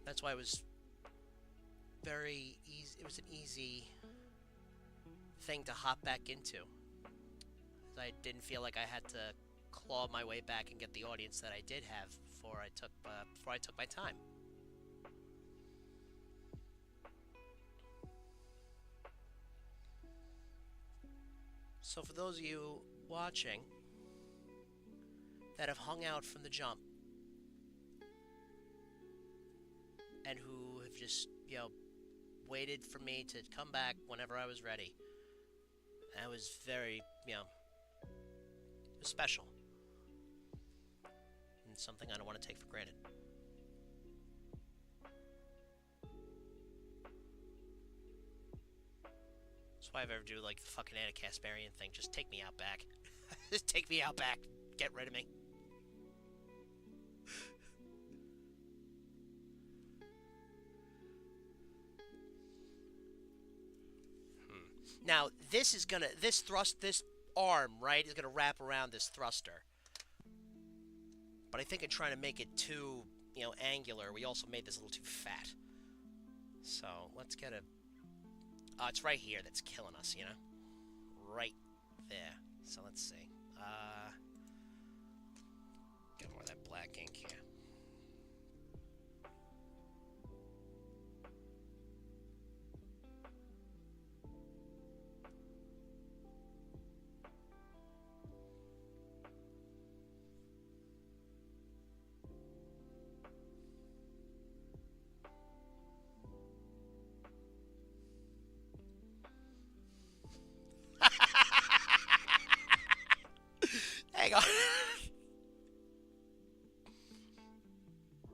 That's why it was very easy. It was an easy thing to hop back into. I didn't feel like I had to claw my way back and get the audience that I did have before I took my time. So for those of you watching that have hung out from the jump and who have just, waited for me to come back whenever I was ready, that was very, special. And something I don't want to take for granted. That's why if I ever do like the fucking Anna Kasparian thing, just take me out back. Just take me out back. Get rid of me. Now, this arm, right, is gonna wrap around this thruster. But I think in trying to make it too, angular, we also made this a little too fat. So, let's get a It's right here that's killing us, you know? Right there. So let's see. Get more of that black ink here. Hang on.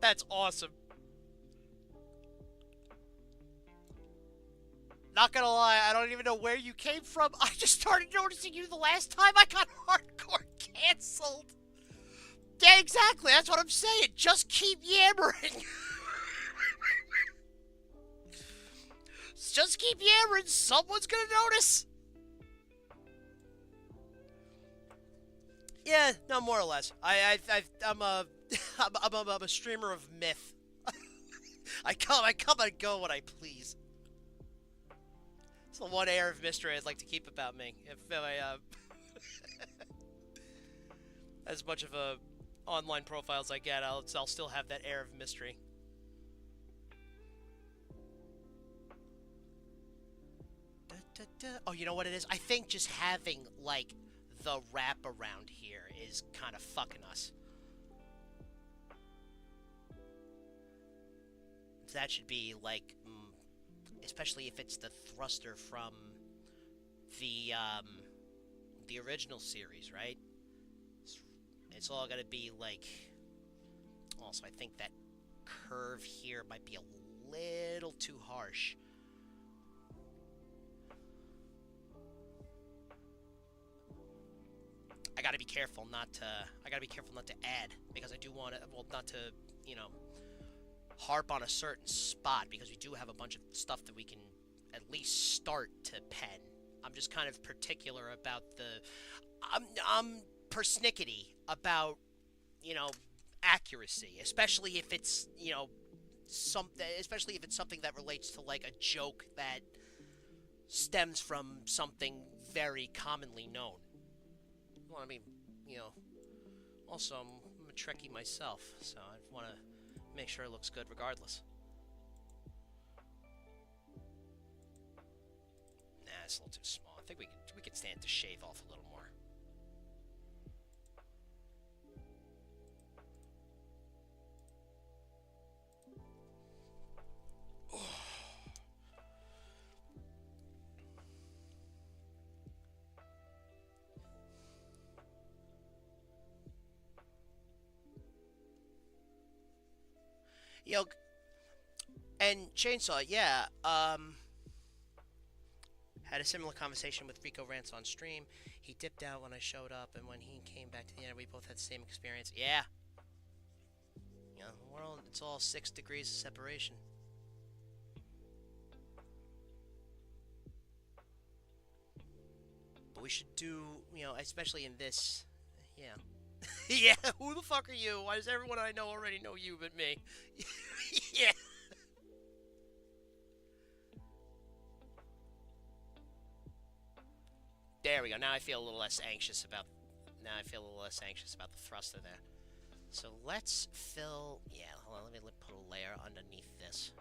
That's awesome. Not gonna lie, I don't even know where you came from. I just started noticing you the last time I got hardcore canceled. Yeah, exactly. That's what I'm saying. Just keep yammering. Just keep yammering. Someone's gonna notice. Yeah, no, more or less. I'm a, I'm a streamer of myth. I come and go when I please. It's the one air of mystery I'd like to keep about me. If I, as much of a online profile as I get, I'll still have that air of mystery. Oh, you know what it is? I think just having, like, the wrap around here is kind of fucking us. So that should be, like, especially if it's the thruster from the original series, right? It's all gonna be, like... Also, I think that curve here might be a little too harsh. I gotta be careful not to add, because I do want to, well, not to, you know, harp on a certain spot, because we do have a bunch of stuff that we can at least start to pen. I'm just kind of particular about I'm persnickety about, you know, accuracy, especially if it's, you know, especially if it's something that relates to, like, a joke that stems from something very commonly known. Well, I mean, you know, also, I'm a Trekkie myself, so I want to make sure it looks good regardless. Nah, it's a little too small. I think we could stand to shave off a little more. You know, and Chainsaw, yeah, had a similar conversation with Rico Rants on stream. He dipped out when I showed up, and when he came back to the end, we both had the same experience. Yeah. You know, the world, it's all 6 degrees of separation. But we should do, you know, especially in this, yeah. Yeah, who the fuck are you? Why does everyone I know already know you but me? Yeah. There we go. Now I feel a little less anxious about the thruster there. So let's fill, yeah, hold on, let me put a layer underneath this.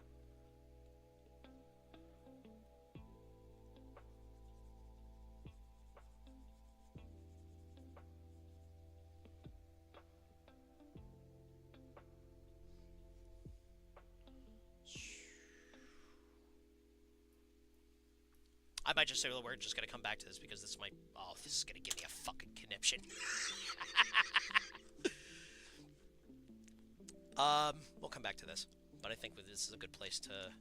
I might just say that we're just gonna come back to this because this might. Oh, this is gonna give me a fucking conniption. We'll come back to this, but I think this is a good place to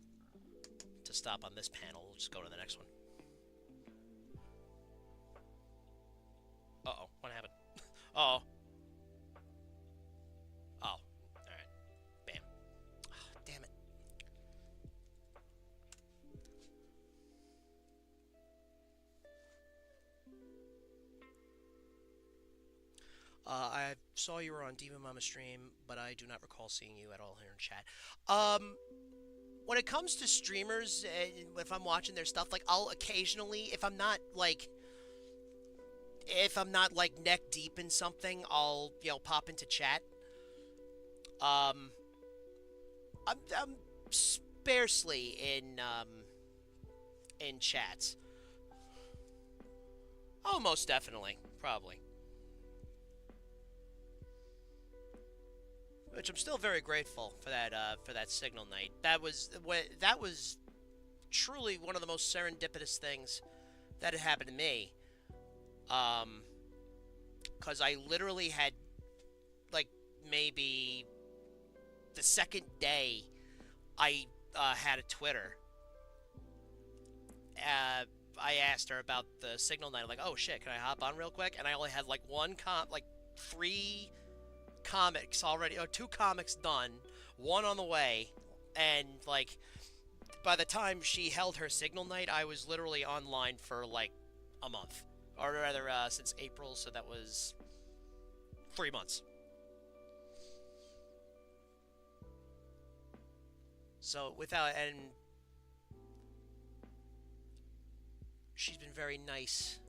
stop on this panel. We'll just go to the next one. Uh oh, what happened? Uh oh. Oh, all right. Bam. Oh, damn it. I saw you were on Demon Mama stream, but I do not recall seeing you at all here in chat. when it comes to streamers, if I'm watching their stuff, like I'll occasionally, if I'm not like neck deep in something, I'll pop into chat. I'm sparsely in chats. Oh, most definitely, probably. Which I'm still very grateful for that signal night. That was truly one of the most serendipitous things that had happened to me. Because I literally had, like, maybe the second day I had a Twitter. I asked her about the signal night. I'm like, oh shit, can I hop on real quick? And I only had like 3 comics already, or 2 comics done, 1 on the way, and like by the time she held her signal night, I was literally online for like a month, or rather since April, so that was 3 months. So and she's been very nice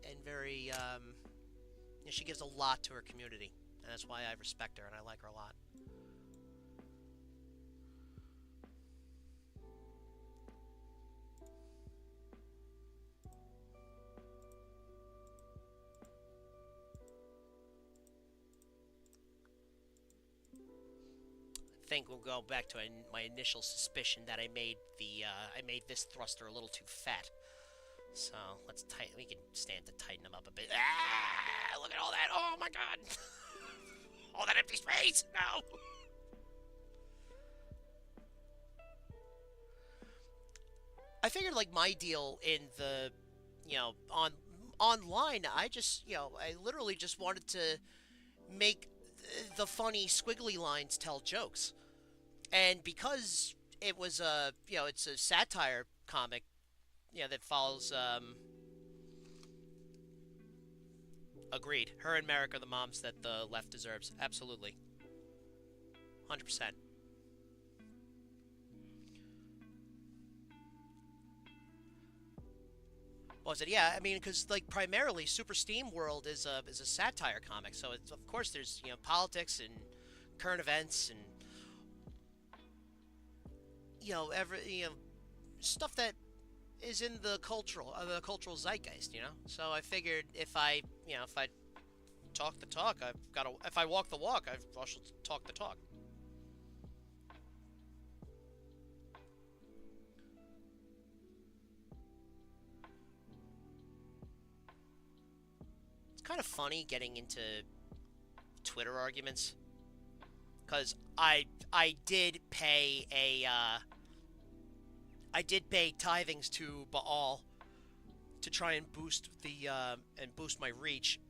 and very she gives a lot to her community, and that's why I respect her and I like her a lot. I think we'll go back to my initial suspicion that I made this thruster a little too fat. So let's tighten. We can stand to tighten them up a bit. Ah! Look at all that! Oh my god! All that empty space! No! I figured like my deal in the, online. I literally just wanted to make the funny squiggly lines tell jokes, and because it was it's a satire comic. That follows, agreed. Her and Merrick are the moms that the left deserves. Absolutely. 100%. What was it? Yeah, I mean, because, like, primarily, Super Steam World is a satire comic, so it's, of course, there's, politics and current events and, stuff that is in the cultural zeitgeist, So I figured if I talk the talk, if I walk the walk, I should talk the talk. It's kind of funny getting into Twitter arguments, because I did pay tithings to Baal to try and boost my reach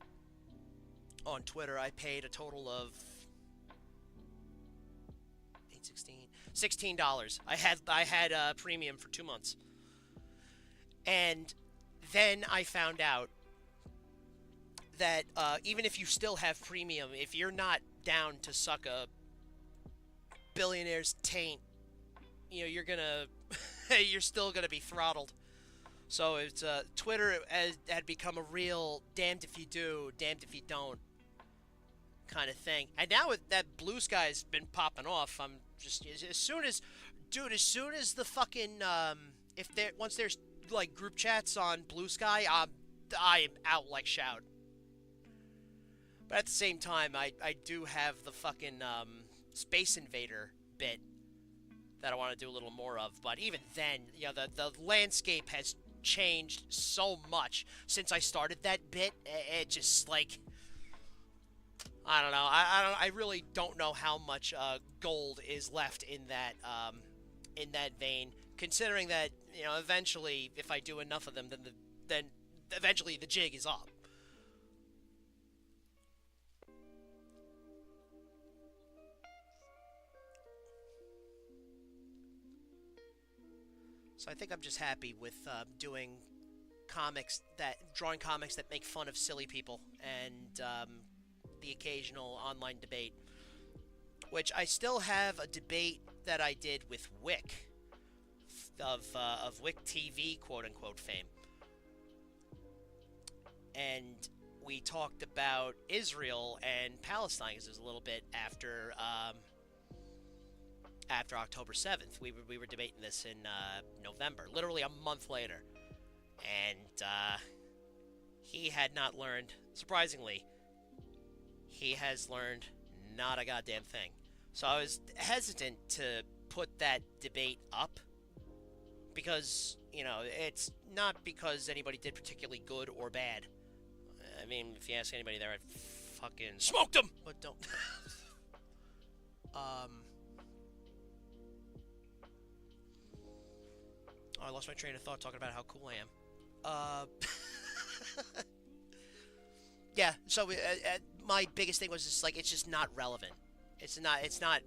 on Twitter. I paid a total of $16. I had a premium for 2 months, and then I found out that even if you still have premium, if you're not down to suck a billionaire's taint, you're gonna you're still gonna be throttled. So it's Twitter had become a real damned if you do, damned if you don't kind of thing. And now with that Blue Sky's been popping off, I'm just as soon as the fucking once there's like group chats on Blue Sky, I am out like Shout. But at the same time, I do have the fucking Space Invader bit that I want to do a little more of. But even then, the landscape has changed so much since I started that bit. It just like, I don't know. I really don't know how much gold is left in that vein. Considering that eventually, if I do enough of them, then eventually the jig is up. So I think I'm just happy with drawing comics that make fun of silly people, and the occasional online debate, which I still have a debate that I did with Wick, of Wick TV, quote-unquote, fame. And we talked about Israel and Palestine, because it was a little bit after October 7th. We were debating this in November, literally a month later. And he had not learned, surprisingly, he has learned not a goddamn thing. So I was hesitant to put that debate up because, you know, it's not because anybody did particularly good or bad. I mean, if you ask anybody there, I'd fucking smoked them, but don't. Oh, I lost my train of thought talking about how cool I am. Yeah, so my biggest thing was just like, it's just not relevant. It's not,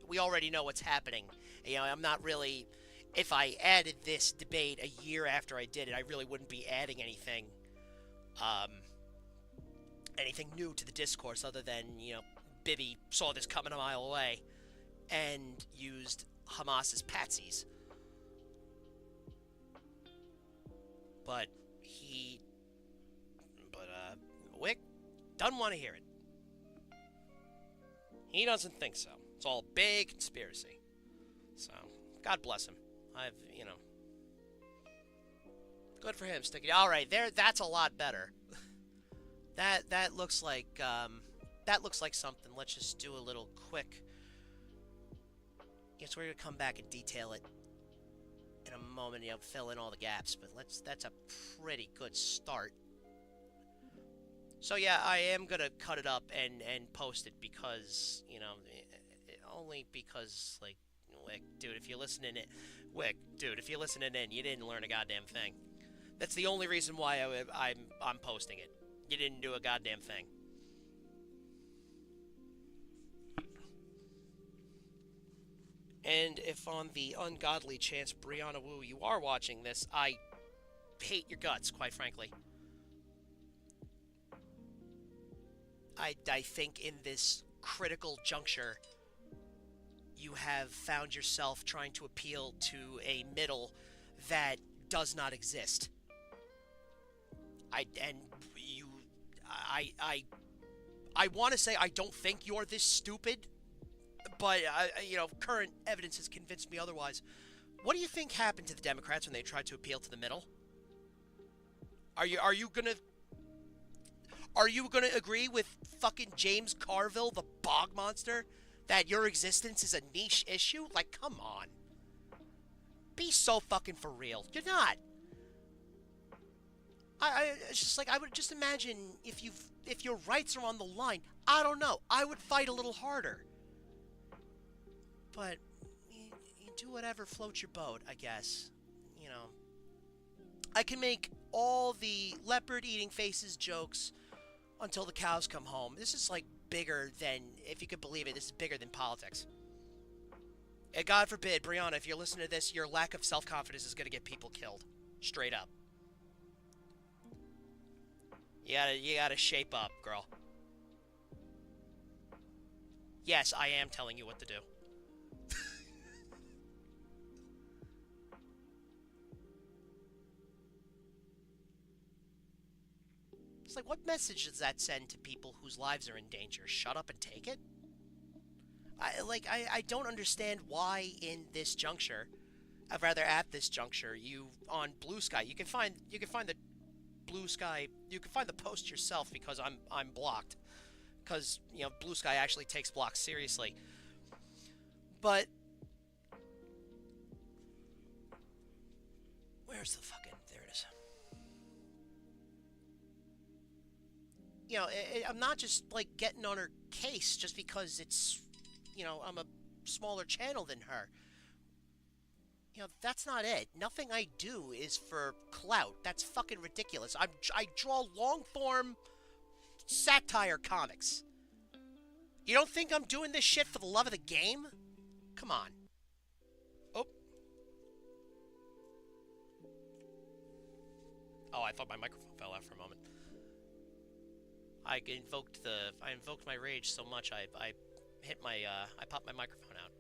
we already know what's happening. You know, I'm not really, if I added this debate a year after I did it, I really wouldn't be adding anything new to the discourse other than, you know, Bibby saw this coming a mile away and used Hamas as patsies. But Wick doesn't want to hear it. He doesn't think so. It's all a big conspiracy. So, God bless him. You know, good for him. Sticking. All right, that's a lot better. That looks like something. Let's just do a little quick. Yes, we're gonna come back and detail it in a moment. You know, fill in all the gaps. But that's a pretty good start. So yeah, I am gonna cut it up and post it because, you know, only because, like, Wick, dude, if you're listening in, you didn't learn a goddamn thing. That's the only reason why I'm posting it. You didn't do a goddamn thing. And if on the ungodly chance, Brianna Wu, you are watching this, I hate your guts, quite frankly. I think in this critical juncture, you have found yourself trying to appeal to a middle that does not exist. I want to say I don't think you're this stupid, but you know, current evidence has convinced me otherwise. What do you think happened to the Democrats when they tried to appeal to the middle? Are you gonna agree with fucking James Carville, the bog monster, that your existence is a niche issue? Like, come on. Be so fucking for real. You're not. It's just like, I would just imagine if your rights are on the line, I don't know, I would fight a little harder. But you do whatever floats your boat, I guess. You know, I can make all the leopard eating faces jokes until the cows come home. This is like bigger than, if you could believe it, this is bigger than politics. And God forbid, Brianna, if you're listening to this, your lack of self-confidence is going to get people killed. Straight up. You gotta shape up, girl. Yes, I am telling you what to do. It's like, what message does that send to people whose lives are in danger? Shut up and take it? I don't understand why in this juncture, at this juncture, you, on Blue Sky, you can find the Blue Sky, you can find the post yourself because I'm blocked. Because, you know, Blue Sky actually takes blocks seriously. But where's the fucking, there it is. You know, I'm not just, like, getting on her case just because it's, you know, I'm a smaller channel than her. You know, that's not it. Nothing I do is for clout. That's fucking ridiculous. I draw long-form satire comics. You don't think I'm doing this shit for the love of the game? Come on. Oh. Oh, I thought my microphone fell out for a moment. I invoked my rage so much I popped my microphone out.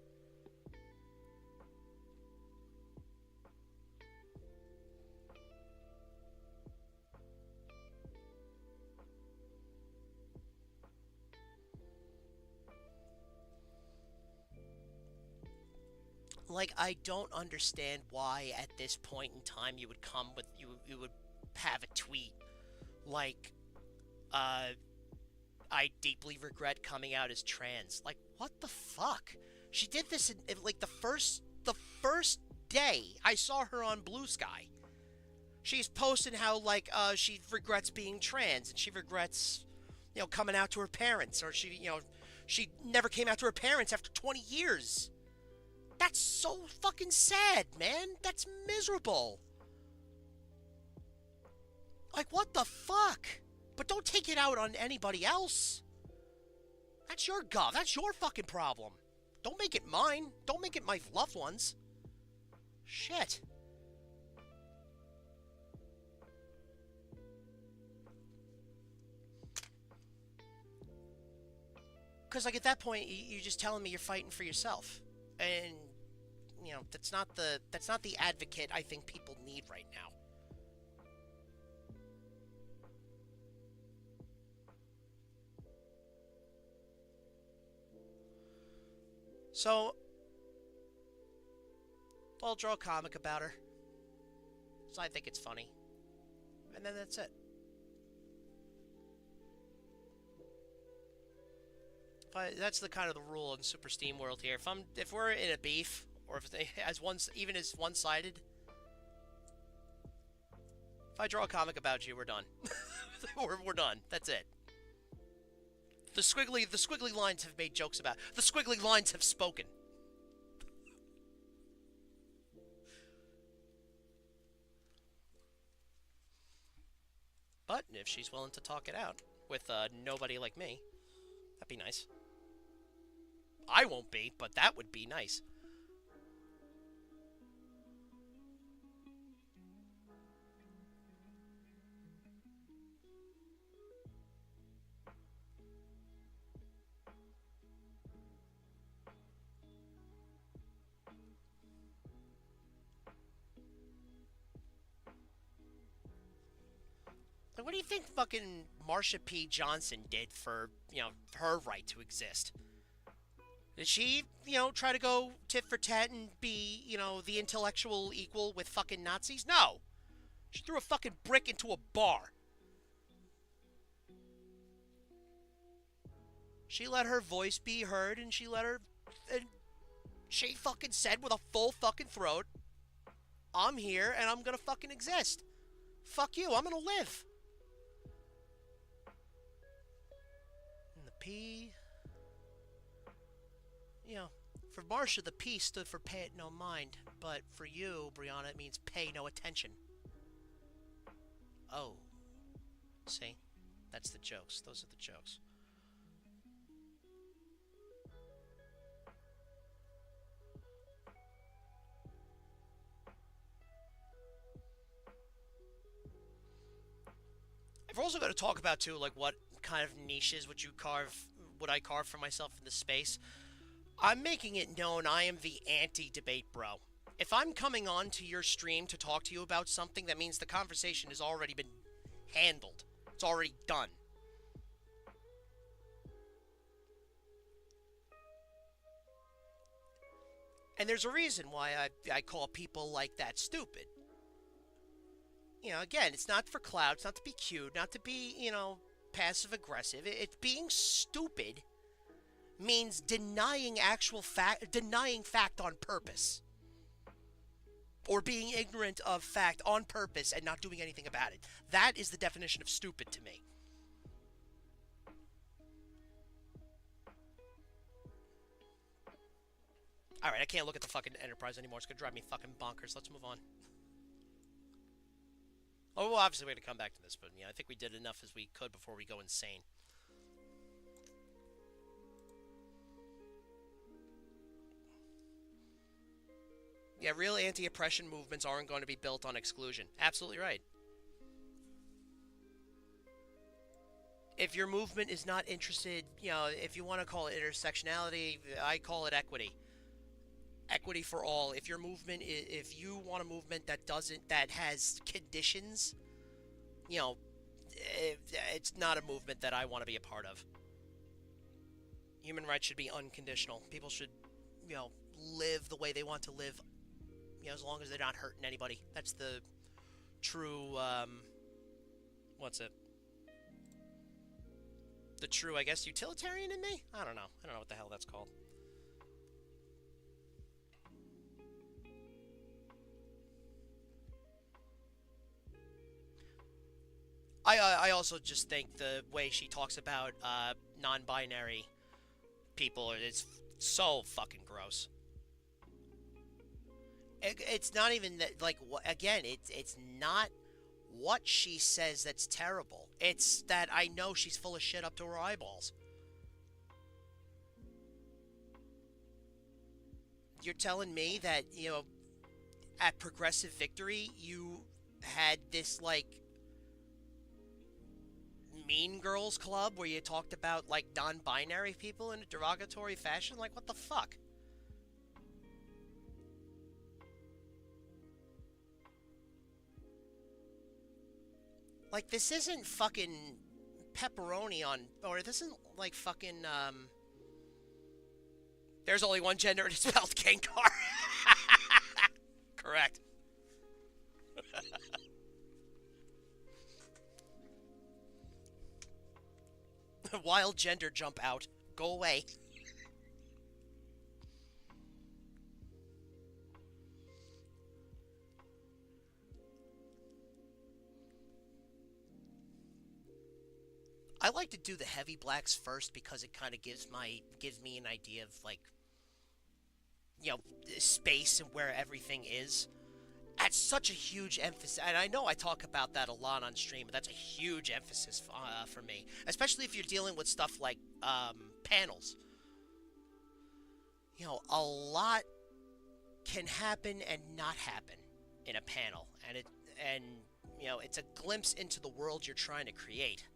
Like, I don't understand why at this point in time you would come with, you would have a tweet like, I deeply regret coming out as trans. Like, what the fuck? She did this in like the first day I saw her on Blue Sky. She's posted how, like, she regrets being trans, and she regrets, coming out to her parents, or she never came out to her parents after 20 years. That's so fucking sad, man. That's miserable. Like, what the fuck? But don't take it out on anybody else. That's your guff. That's your fucking problem. Don't make it mine. Don't make it my loved ones. Shit. Because, like, at that point, you're just telling me you're fighting for yourself. And, that's not the advocate I think people need right now. So, I'll draw a comic about her. So I think it's funny. And then that's it. That's the kind of the rule in Super Steam World here. If we're in a beef, or if they, even as one-sided, if I draw a comic about you, we're done. we're done. That's it. The squiggly lines have made jokes about. The squiggly lines have spoken. But if she's willing to talk it out with nobody like me, that'd be nice. I won't be, but that would be nice. What do you think fucking Marsha P. Johnson did for, her right to exist? Did she, try to go tit for tat and be, the intellectual equal with fucking Nazis? No! She threw a fucking brick into a bar. She let her voice be heard, and she fucking said with a full fucking throat, I'm here, and I'm gonna fucking exist. Fuck you, I'm gonna live. P, for Marsha, the P stood for pay it no mind, but for you, Brianna, it means pay no attention. Oh. See? That's the jokes. Those are the jokes. I've also got to talk about, too, like, what kind of niches would I carve for myself in this space? I'm making it known I am the anti-debate bro. If I'm coming on to your stream to talk to you about something, that means the conversation has already been handled. It's already done. And there's a reason why I call people like that stupid. Again, it's not for clout, it's not to be cute, not to be, passive-aggressive. It's being stupid means denying fact on purpose. Or being ignorant of fact on purpose and not doing anything about it. That is the definition of stupid to me. Alright, I can't look at the fucking Enterprise anymore. It's gonna drive me fucking bonkers. Let's move on. Oh, well, obviously we're going to come back to this, but I think we did enough as we could before we go insane. Yeah, real anti-oppression movements aren't going to be built on exclusion. Absolutely right. If your movement is not interested, if you want to call it intersectionality, I call it equity. Equity for all. If your movement, if you want a movement that has conditions, it's not a movement that I want to be a part of. Human rights should be unconditional. People should, live the way they want to live, you know, as long as they're not hurting anybody. That's the true, what's it? The true, I guess, utilitarian in me? I don't know what the hell that's called. I also just think the way she talks about non-binary people is so fucking gross. It's not even that, like, again, it's not what she says that's terrible. It's that I know she's full of shit up to her eyeballs. You're telling me that, you know, at Progressive Victory, you had this, like, Mean Girls Club where you talked about, like, non-binary people in a derogatory fashion? Like, what the fuck? Like, this isn't fucking pepperoni on... Or this isn't, like, fucking, There's only one gender and it's spelled Gengar. Correct. Wild gender jump out. Go away. I like to do the heavy blacks first because it kind of gives me an idea of, like, you know, space and where everything is. That's such a huge emphasis, and I know I talk about that a lot on stream, but that's a huge emphasis for me, especially if you're dealing with stuff like panels. You know, a lot can happen and not happen in a panel, and you know, it's a glimpse into the world you're trying to create.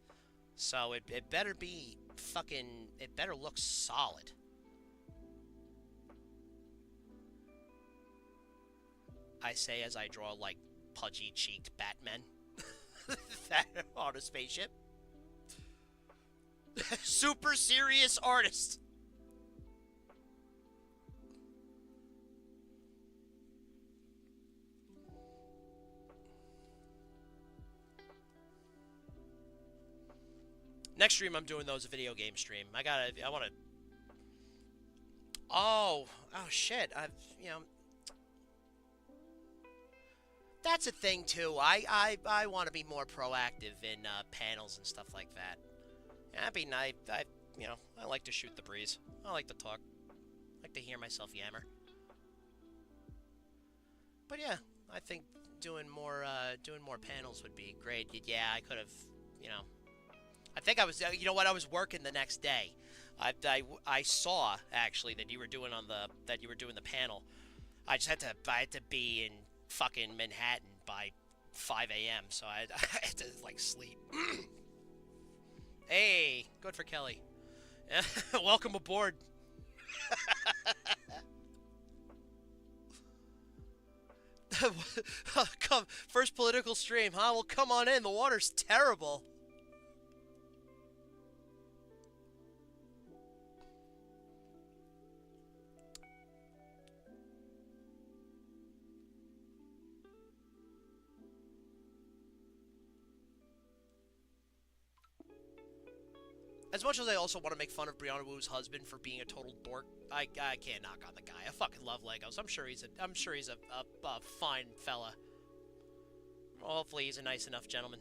So it better be fucking, it better look solid. I say as I draw, like, pudgy-cheeked Batmen that on a spaceship. Super serious artist. Next stream I'm doing, though, is a video game stream. I want to... Oh shit. You know... That's a thing, too. I want to be more proactive in panels and stuff like that. That'd be nice. You know, I like to shoot the breeze. I like to talk. I like to hear myself yammer. But yeah, I think doing more panels would be great. Yeah, I could have, you know... I think I was, you know what, I was working the next day. I saw, actually, that you were doing the panel. I had to be in fucking Manhattan by 5 a.m., so I had to, like, sleep. Hey, good for Kelly. Welcome aboard. Come, first political stream, huh? Well, come on in. The water's terrible. As much as I also want to make fun of Brianna Wu's husband for being a total dork, I can't knock on the guy. I fucking love Legos. I'm sure he's a fine fella. Well, hopefully he's a nice enough gentleman.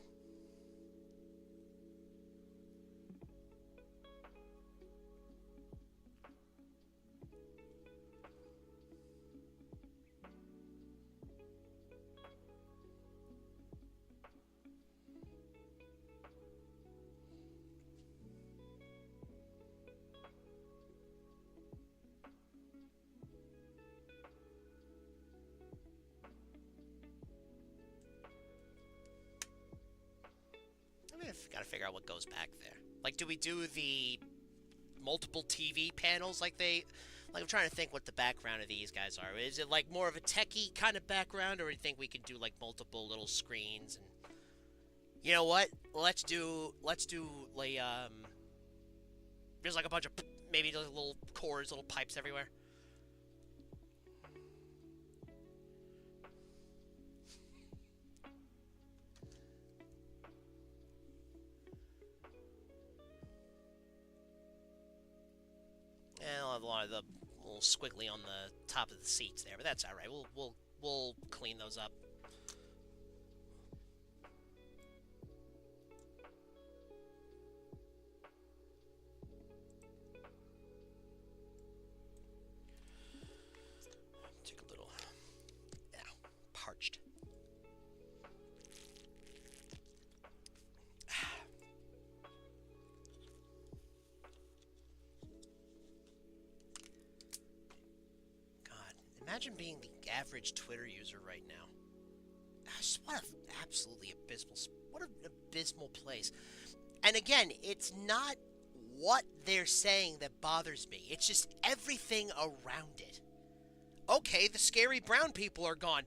Gotta figure out what goes back there. Like, do we do the multiple TV panels like I'm trying to think what the background of these guys are. Is it like more of a techie kind of background, or do you think we can do like multiple little screens? And you know what? Let's do like there's like a bunch of maybe little cords, little pipes everywhere. And I'll have a lot of the little squiggly on the top of the seats there, but that's all right. We'll clean those up. Take a little, parched. Imagine being the average Twitter user right now. What an absolutely abysmal place. And again, it's not what they're saying that bothers me. It's just everything around it. Okay, the scary brown people are gone.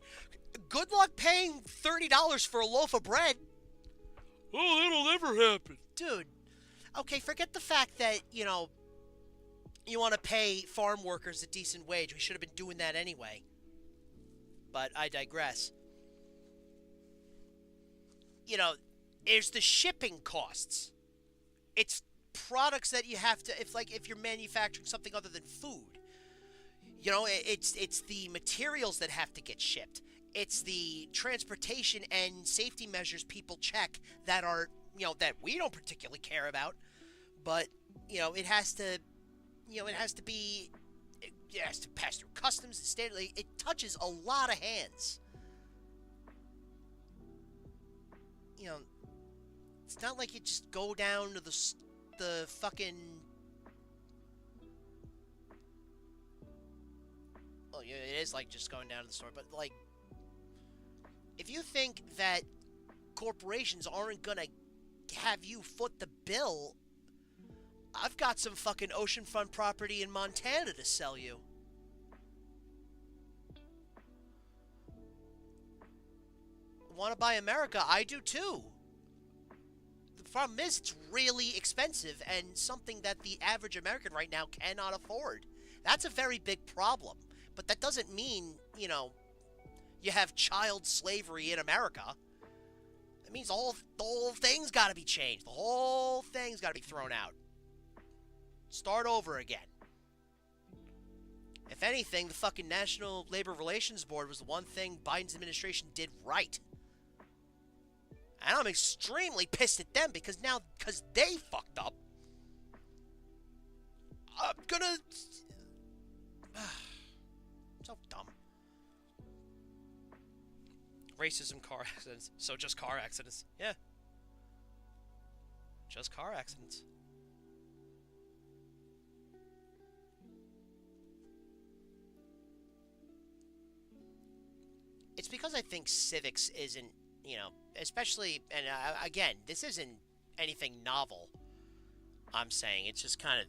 Good luck paying $30 for a loaf of bread. Oh, that'll never happen. Dude, okay, forget the fact that, you want to pay farm workers a decent wage. We should have been doing that anyway. But I digress. There's the shipping costs. It's products that you have to, if you're manufacturing something other than food. It's the materials that have to get shipped. It's the transportation and safety measures people check that are, that we don't particularly care about. But, it has to... it has to pass through customs and state. It touches a lot of hands. It's not like you just go down to the fucking. Well, it is like just going down to the store, but if you think that corporations aren't gonna have you foot the bill. I've got some fucking oceanfront property in Montana to sell you. Want to buy America? I do too. The problem is it's really expensive and something that the average American right now cannot afford. That's a very big problem. But that doesn't mean, you have child slavery in America. That means the whole thing's got to be changed. The whole thing's got to be thrown out. Start over again. If anything, the fucking National Labor Relations Board was the one thing Biden's administration did right. And I'm extremely pissed at them because they fucked up. I'm gonna... So dumb. Racism, car accidents. So just car accidents. Yeah. Just car accidents. It's because I think civics isn't, especially, and again, this isn't anything novel, I'm saying. It's just kind of,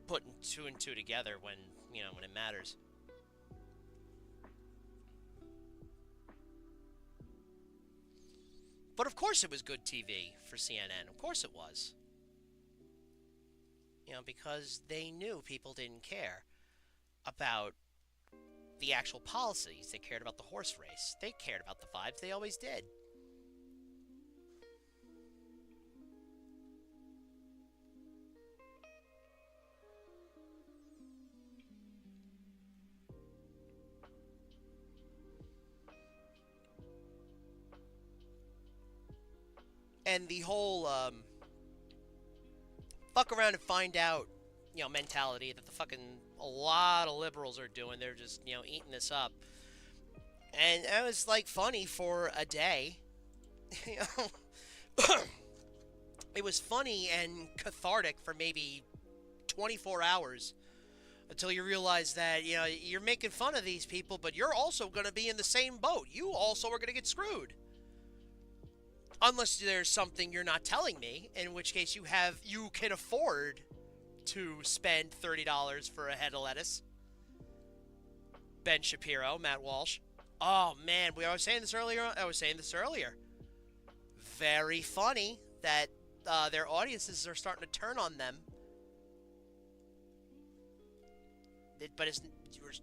putting two and two together when it matters. But of course it was good TV for CNN. Of course it was. Because they knew people didn't care about the actual policies. They cared about the horse race. They cared about the vibes. They always did. And the whole fuck around and find out, mentality that a lot of liberals are doing. They're just, eating this up. And it was, funny for a day. It was funny and cathartic for maybe 24 hours until you realize that, you're making fun of these people, but you're also going to be in the same boat. You also are going to get screwed. Unless there's something you're not telling me, in which case you can afford to spend $30 for a head of lettuce. Ben Shapiro, Matt Walsh. Oh man, I was saying this earlier. Very funny that their audiences are starting to turn on them. But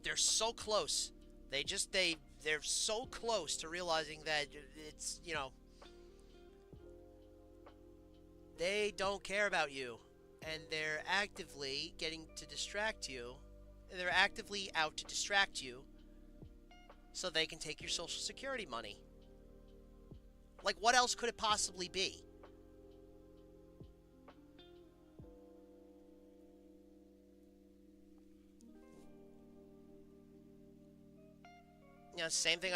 they're so close. They're so close to realizing that it's, they don't care about you. and they're actively getting to distract you. They're actively out to distract you so they can take your Social Security money. Like, what else could it possibly be? You know, same thing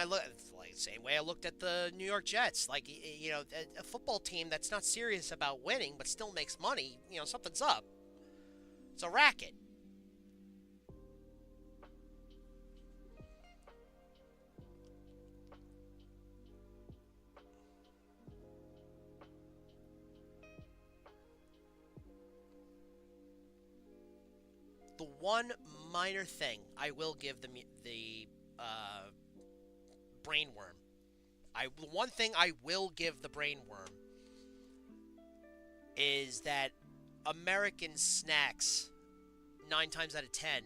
same way I looked at the New York Jets. Like, you know, a football team that's not serious about winning but still makes money, you know, something's up. It's a racket. The one minor thing I will give the brainworm. The one thing I will give the brainworm is that American snacks, 9 times out of 10,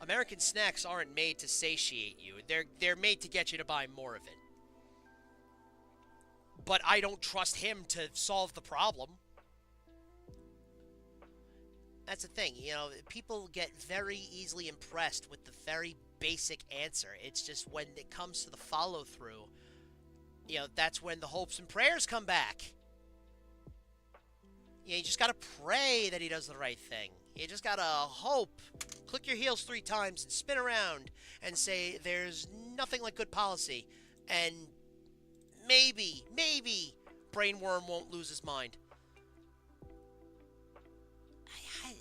American snacks aren't made to satiate you. They're made to get you to buy more of it. But I don't trust him to solve the problem. That's the thing, you know, people get very easily impressed with the very basic answer. It's just when it comes to the follow-through, you know, that's when the hopes and prayers come back. You just gotta pray that he does the right thing. You just gotta hope. Click your heels 3 times and spin around and say, there's nothing like good policy. And maybe, Brainworm won't lose his mind.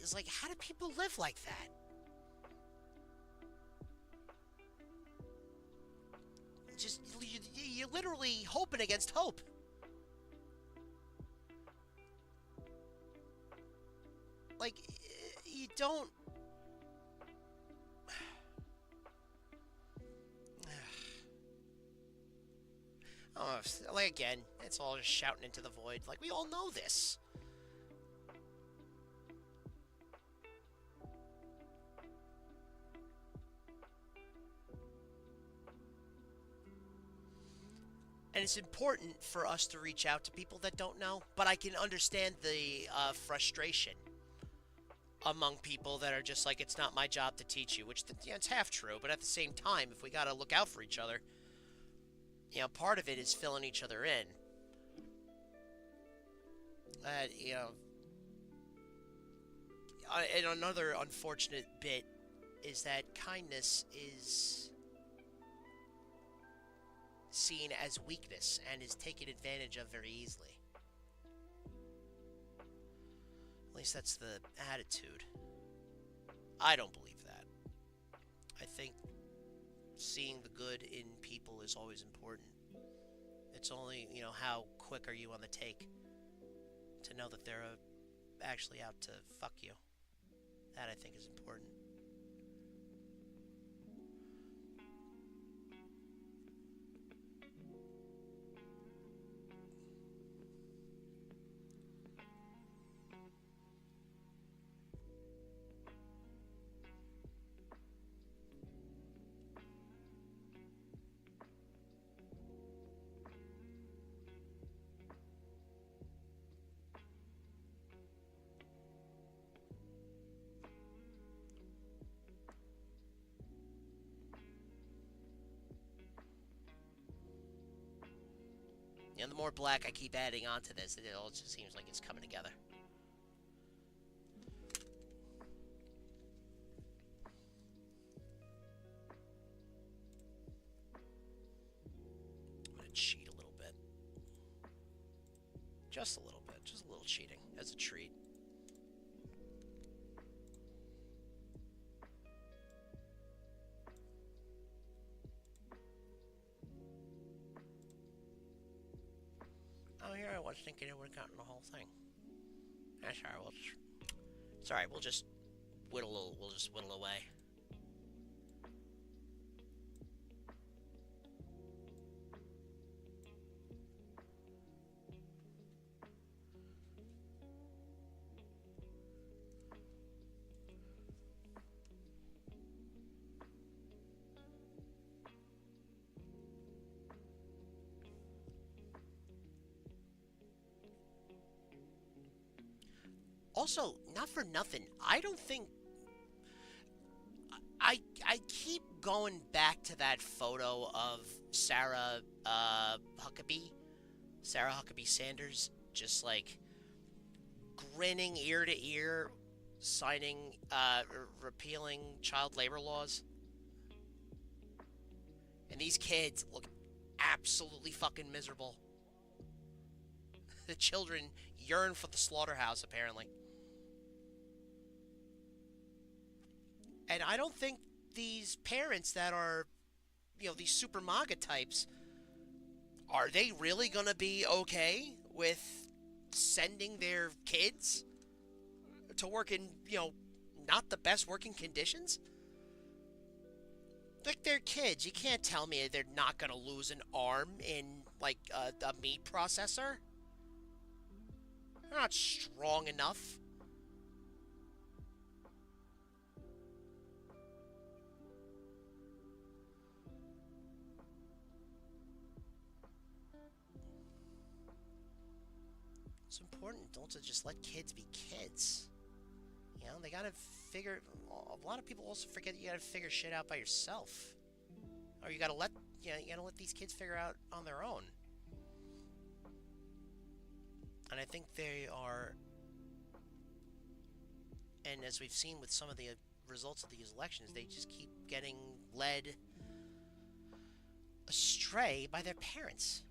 It's like, how do people live like that? Just, you're literally hoping against hope. Like, you don't... Oh, like, again, it's all just shouting into the void. Like, we all know this. And it's important for us to reach out to people that don't know, but I can understand the frustration among people that are just like, it's not my job to teach you, which, yeah, it's half true, but at the same time, if we gotta look out for each other, you know, part of it is filling each other in. You know, and another unfortunate bit is that kindness is seen as weakness and is taken advantage of very easily. At least that's the attitude. I don't believe that. I think seeing the good in people is always important. It's only, you know, how quick are you on the take to know that they're actually out to fuck you. That, I think, is important. And the more black I keep adding onto this, it all just seems like it's coming together. I'm going to cheat a little bit. Just a little bit. Just a little cheating as a treat. Oh, here I was thinking it would have gotten the whole thing. That's alright, it's alright, we'll just whittle away. Also, not for nothing, I don't think I keep going back to that photo of Sarah Huckabee Sanders, just like grinning ear to ear, signing repealing child labor laws. And these kids look absolutely fucking miserable. The children yearn for the slaughterhouse, apparently. And I don't think these parents that are, these super MAGA types, are they really going to be okay with sending their kids to work in, not the best working conditions? Like, they're kids. You can't tell me they're not going to lose an arm in, like, a meat processor. They're not strong enough. It's important don't to just let kids be kids. They gotta figure. A lot of people also forget you gotta figure shit out by yourself, or you gotta let these kids figure out on their own. And I think they are. And as we've seen with some of the results of these elections, they just keep getting led astray by their parents.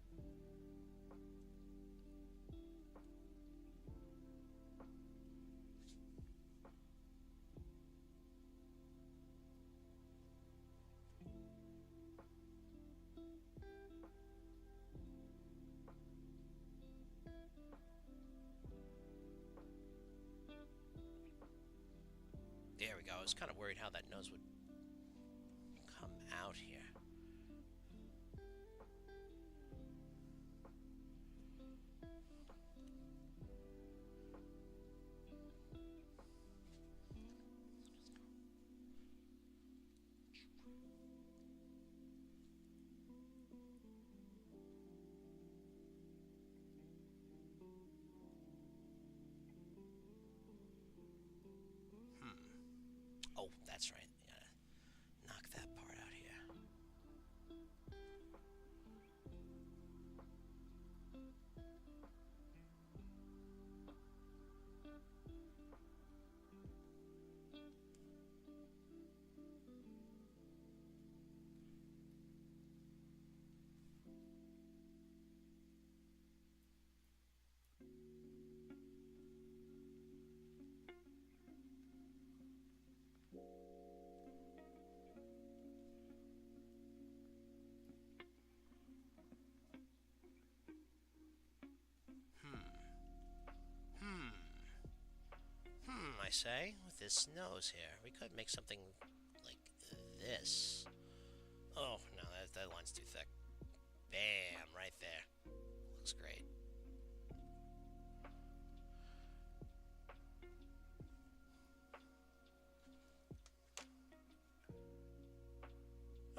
There we go. I was kind of worried how that nose would come out here. Oh, that's right. You gotta knock that part out here. I say, with this nose here, we could make something like this. Oh, no, that line's too thick. Bam, right there. Looks great.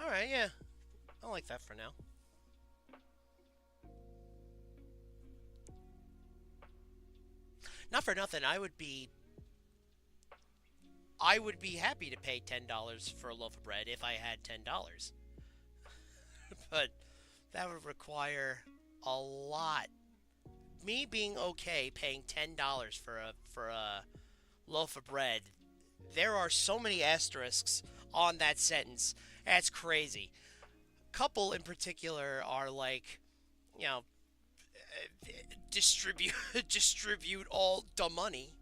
Alright, yeah. I like that for now. Not for nothing, I would be happy to pay $10 for a loaf of bread if I had $10. But that would require a lot. Me being okay paying $10 for a loaf of bread, there are so many asterisks on that sentence. That's crazy. A couple in particular are like, distribute all the money.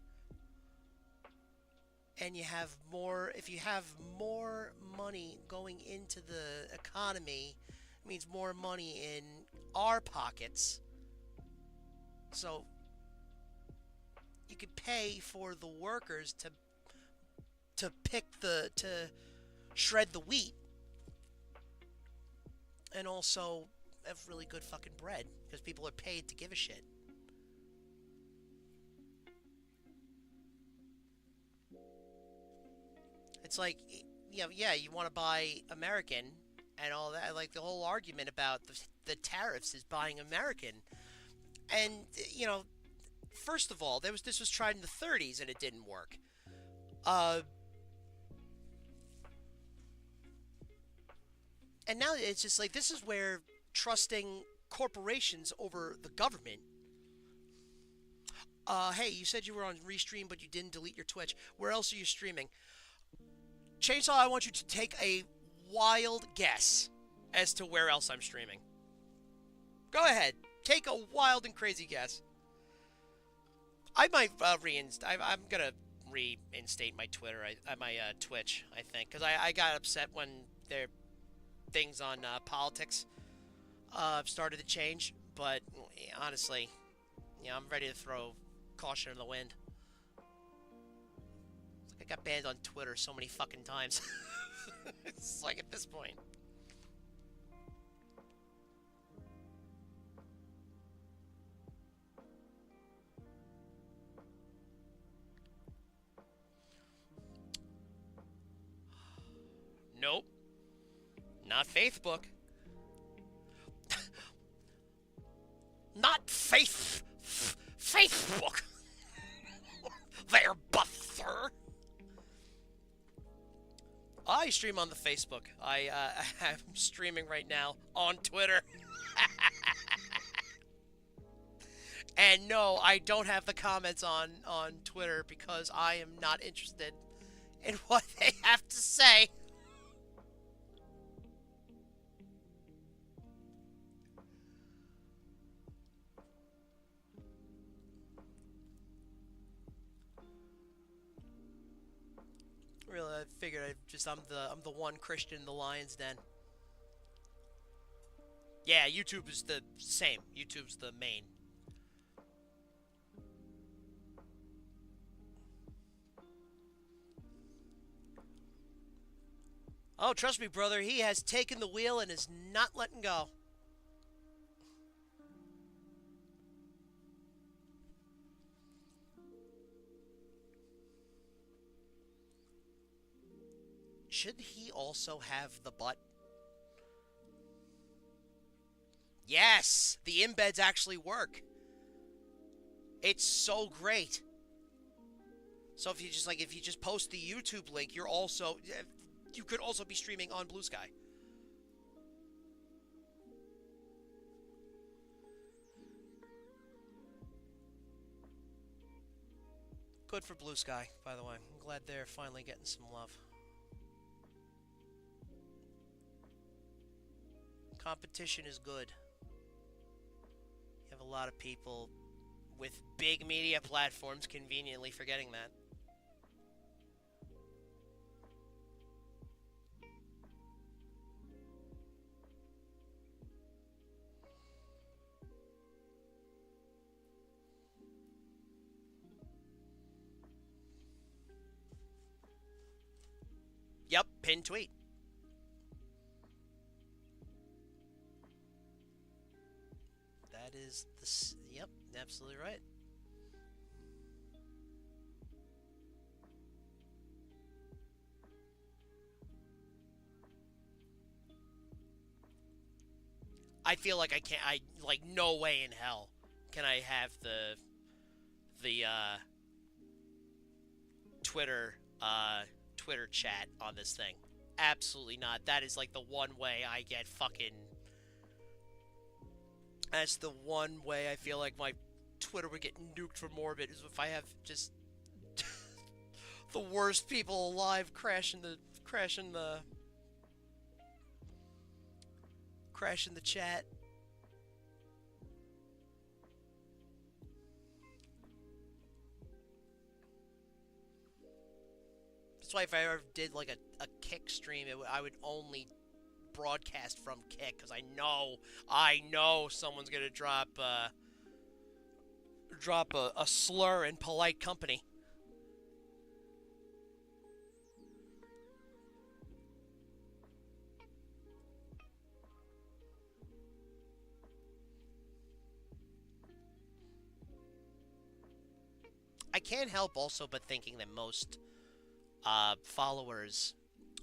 And if you have more money going into the economy, it means more money in our pockets. So you could pay for the workers to shred the wheat, and also have really good fucking bread because people are paid to give a shit. It's like, you want to buy American and all that. Like, the whole argument about the tariffs is buying American. And, First of all, this was tried in the 30s and it didn't work. And now it's just like, this is where trusting corporations over the government. Hey, you said you were on Restream, but you didn't delete your Twitch. Where else are you streaming? Chainsaw, I want you to take a wild guess as to where else I'm streaming. Go ahead. Take a wild and crazy guess. I might I'm going to reinstate my Twitter, my Twitch, I think. Because I got upset when their things on politics started to change. But honestly, I'm ready to throw caution in the wind. I got banned on Twitter so many fucking times. It's like at this point. Nope. Not Facebook. Not Facebook. There, Buther. I stream on the Facebook. I'm streaming right now on Twitter. And no, I don't have the comments on Twitter because I am not interested in what they have to say. Really, I figured I'm the one Christian in the Lion's Den. Yeah, YouTube is the same. YouTube's the main. Oh, trust me, brother, he has taken the wheel and is not letting go. Should he also have the butt? Yes! The embeds actually work. It's so great. So if you just post the YouTube link, you could also be streaming on Blue Sky. Good for Blue Sky, by the way. I'm glad they're finally getting some love. Competition is good. You have a lot of people with big media platforms conveniently forgetting that. Yep, pinned tweet. That is the... Yep, absolutely right. I feel like no way in hell can I have the Twitter chat on this thing. Absolutely not. That is like the one way I get fucking... That's the one way I feel like my Twitter would get nuked from orbit, is if I have just the worst people alive crashing the chat. That's why if I ever did like a Kick stream, I would only broadcast from Kick, because I know someone's gonna drop a slur in polite company. I can't help also but thinking that most followers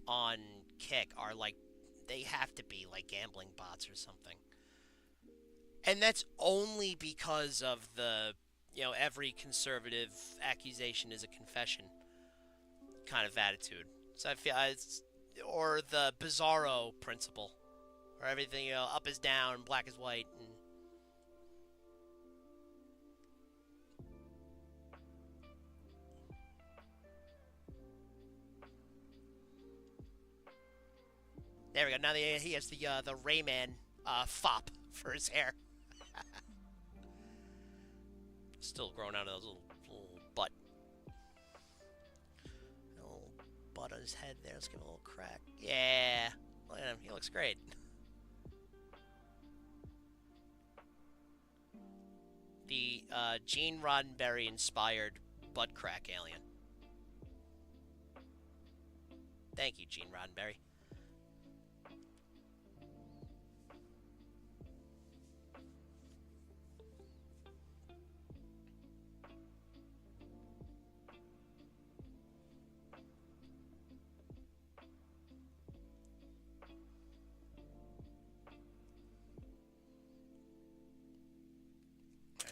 on Kick are like, they have to be like gambling bots or something. And that's only because of the every conservative accusation is a confession kind of attitude. So I feel or the Bizarro principle, where everything up is down, black is white, and there we go. Now he has the Rayman fop for his hair. Still growing out of those little butt. A little butt on his head there. Let's give him a little crack. Yeah. Look at him. He looks great. The Gene Roddenberry inspired butt crack alien. Thank you, Gene Roddenberry.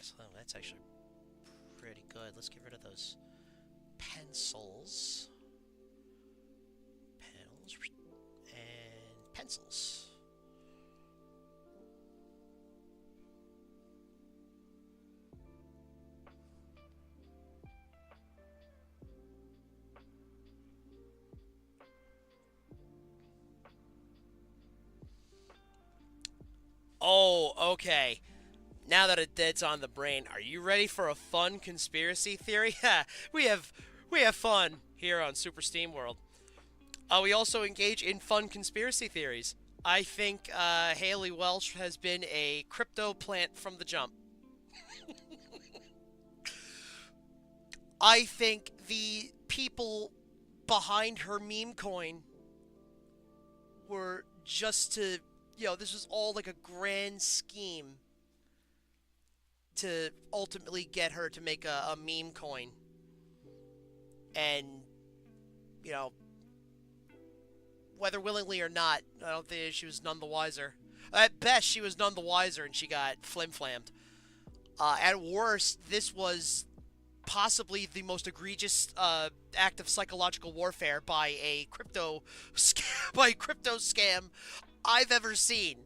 So that's actually pretty good. Let's get rid of those pencils. Panels and pencils. Oh, okay. Now that it's on the brain, are you ready for a fun conspiracy theory? we have fun here on Super Steam World. We also engage in fun conspiracy theories. I think Haley Welch has been a crypto plant from the jump. I think the people behind her meme coin were just to, this was all like a grand scheme to ultimately get her to make a meme coin. And, whether willingly or not, I don't think she was none the wiser. At best, she was none the wiser and she got flim-flammed. At worst, this was possibly the most egregious act of psychological warfare by a crypto scam I've ever seen.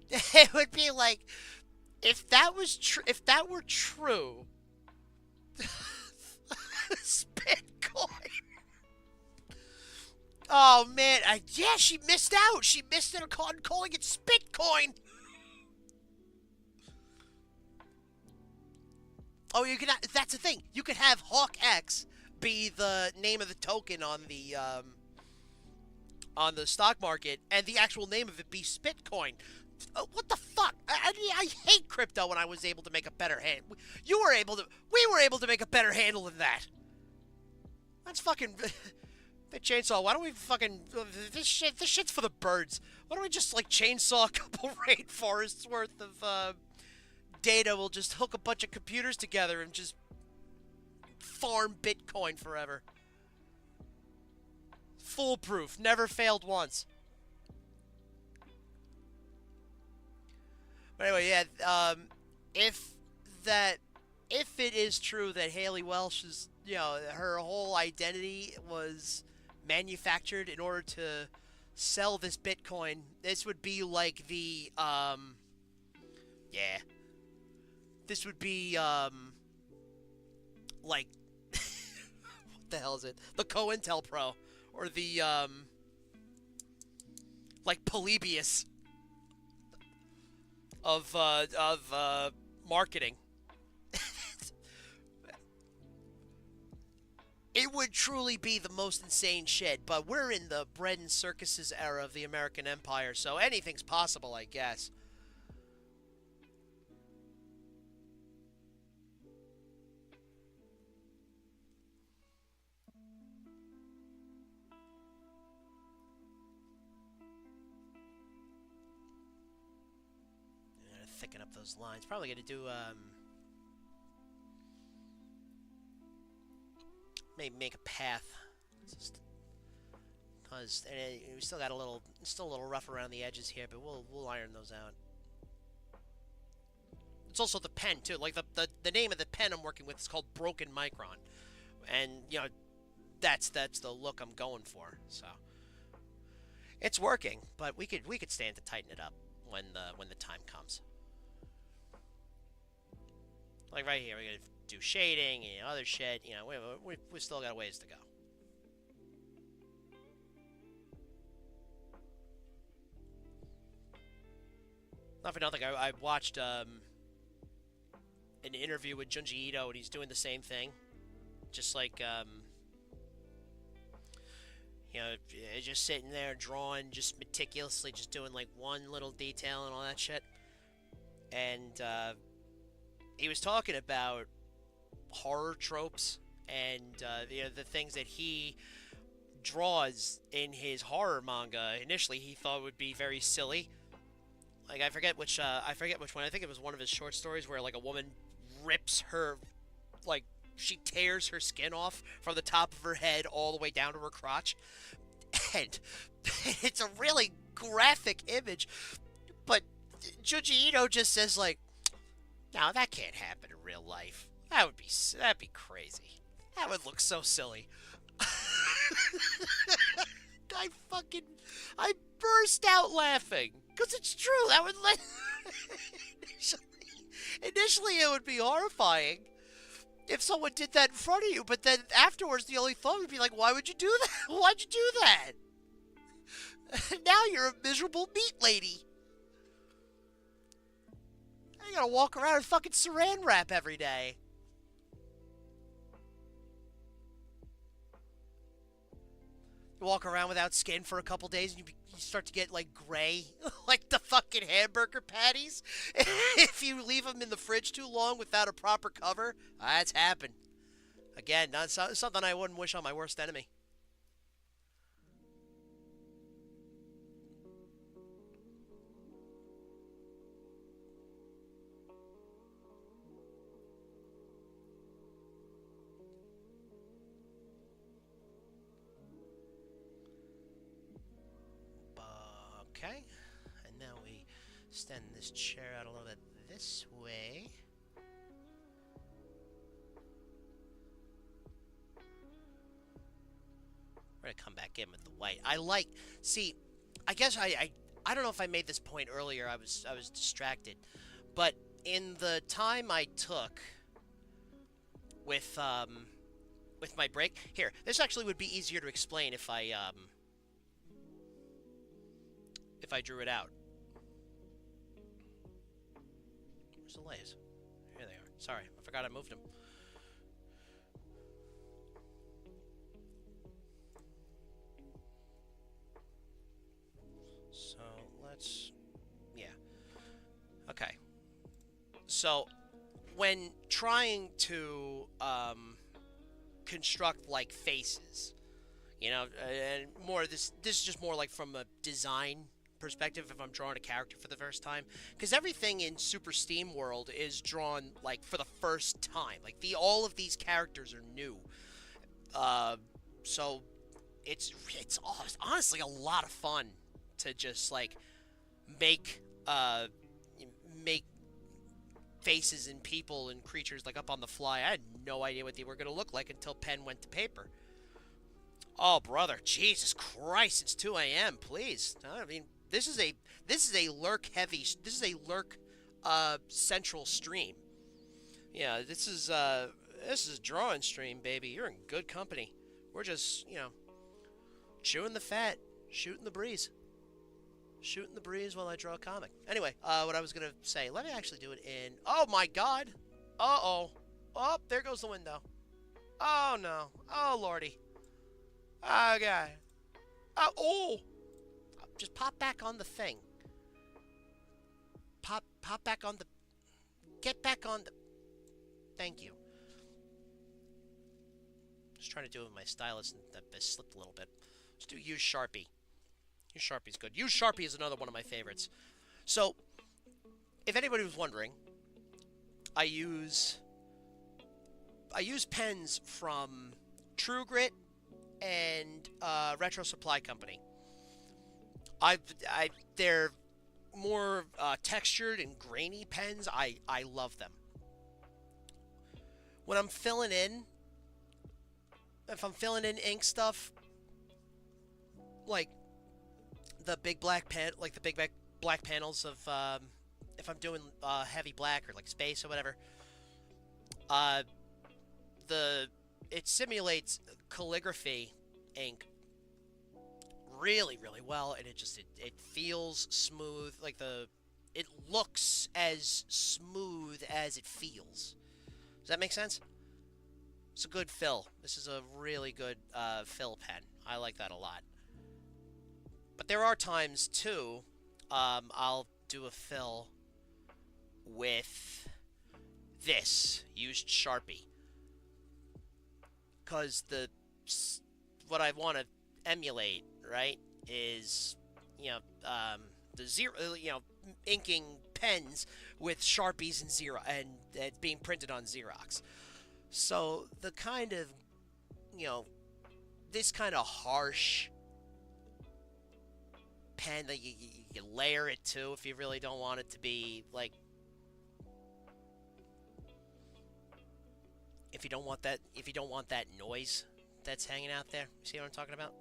It would be like, if that were true, Spitcoin. Oh man, she missed out. She missed it on calling it Spitcoin. Oh, you could. That's the thing. You could have Hawk X be the name of the token on the stock market, and the actual name of it be Spitcoin. What the fuck? I hate crypto when I was able to make a better hand. We were able to make a better handle than that. That's fucking... The chainsaw, why don't we fucking... This shit's for the birds. Why don't we just, chainsaw a couple rainforests worth of, data? We'll just hook a bunch of computers together and just farm Bitcoin forever. Foolproof. Never failed once. But anyway, yeah, if it is true that Haley Welch is, her whole identity was manufactured in order to sell this Bitcoin, this would be like the, this would be, like, what the hell is it? The COINTELPRO, or the, like, Polybius of marketing. It would truly be the most insane shit, but we're in the bread and circuses era of the American Empire, so anything's possible, I guess. Thicken up those lines. Probably gonna do maybe make a path, just because we still got still a little rough around the edges here, but we'll iron those out. It's also the pen too. Like the name of the pen I'm working with is called Broken Micron, and that's the look I'm going for. So it's working, but we could stand to tighten it up when the time comes. Like right here, we're gonna do shading and other shit. We still got a ways to go. Not for nothing, I watched an interview with Junji Ito, and he's doing the same thing. Just like, just sitting there drawing, just meticulously, just doing like one little detail and all that shit. And he was talking about horror tropes and the things that he draws in his horror manga. Initially, he thought would be very silly. Like, I forget which one. I think it was one of his short stories where, like, a woman rips her, like, she tears her skin off from the top of her head all the way down to her crotch. And it's a really graphic image. But Junji Ito just says, like, no, that can't happen in real life. That'd be crazy. That would look so silly. I burst out laughing. Because it's true. That would initially it would be horrifying if someone did that in front of you, but then afterwards the only thought would be like, why would you do that? Why'd you do that? Now you're a miserable meat lady. You gotta walk around in fucking saran wrap every day. You walk around without skin for a couple days and you start to get, like, gray, like the fucking hamburger patties. If you leave them in the fridge too long without a proper cover, that's happened. Again, not something I wouldn't wish on my worst enemy. Okay, and now we extend this chair out a little bit this way. We're gonna come back in with the white. I guess I don't know if I made this point earlier. I was distracted, but in the time I took with my break here, this actually would be easier to explain if I drew it out. Where's the layers? Here they are. Sorry, I forgot I moved them. So yeah. Okay. So when trying to construct like faces, and more this is just more like from a design perspective if I'm drawing a character for the first time, because everything in Super Steam World is drawn like for the first time. Like all of these characters are new, so it's honestly a lot of fun to just like make faces and people and creatures like up on the fly. I had no idea what they were going to look like until pen went to paper. Oh brother, Jesus Christ! It's 2 a.m. Please, I mean. This is a lurk central stream. Yeah, this is a drawing stream, baby. You're in good company. We're just, chewing the fat, shooting the breeze while I draw a comic. Anyway, what I was gonna say, let me actually do it in. Oh my God! Oh, there goes the window. Oh no! Oh lordy! Oh God! Oh! Just pop back on the thing. Pop back on the... Get back on the... Thank you. Just trying to do it with my stylus and that slipped a little bit. Let's do Use Sharpie. Use Sharpie's good. Use Sharpie is another one of my favorites. So, if anybody was wondering, I use pens from True Grit and Retro Supply Company. They're more textured and grainy pens, I love them. When I'm filling in, if I'm filling in ink stuff, like the big black black panels of if I'm doing heavy black or like space or whatever, it simulates calligraphy ink really well, and it feels smooth. Like it looks as smooth as it feels. Does that make sense? It's a good fill. This is a really good fill pen. I like that a lot. But there are times too, I'll do a fill with this used Sharpie, because what I want to emulate, right, is the zero, inking pens with Sharpies and being printed on Xerox. So the kind of, this kind of harsh pen that you can layer it to if you really don't want it to be like, if you don't want that noise that's hanging out there. See what I'm talking about?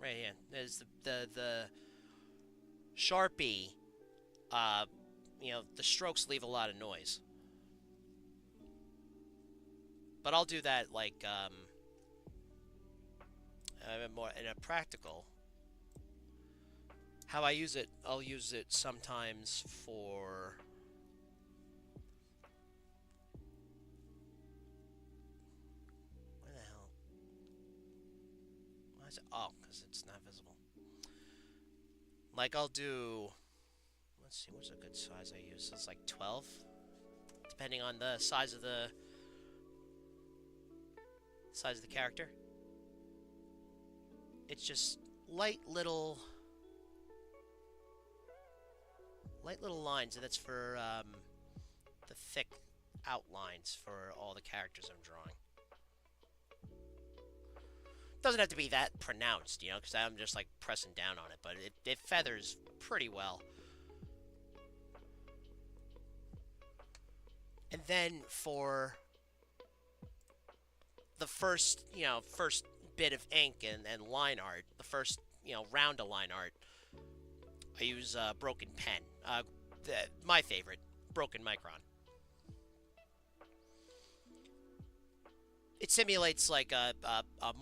Right here. There's the Sharpie. The strokes leave a lot of noise. But I'll do that like more in a practical. How I use it, I'll use it sometimes for oh, because it's not visible. Like I'll do, let's see, what's a good size I use? It's like 12, depending on the size of the character. It's just light little lines, and that's for the thick outlines for all the characters I'm drawing. Doesn't have to be that pronounced, because I'm just like pressing down on it, but it feathers pretty well. And then for the first bit of ink and line art, the first, round of line art, I use Broken Pen. My favorite, Broken Micron. It simulates like a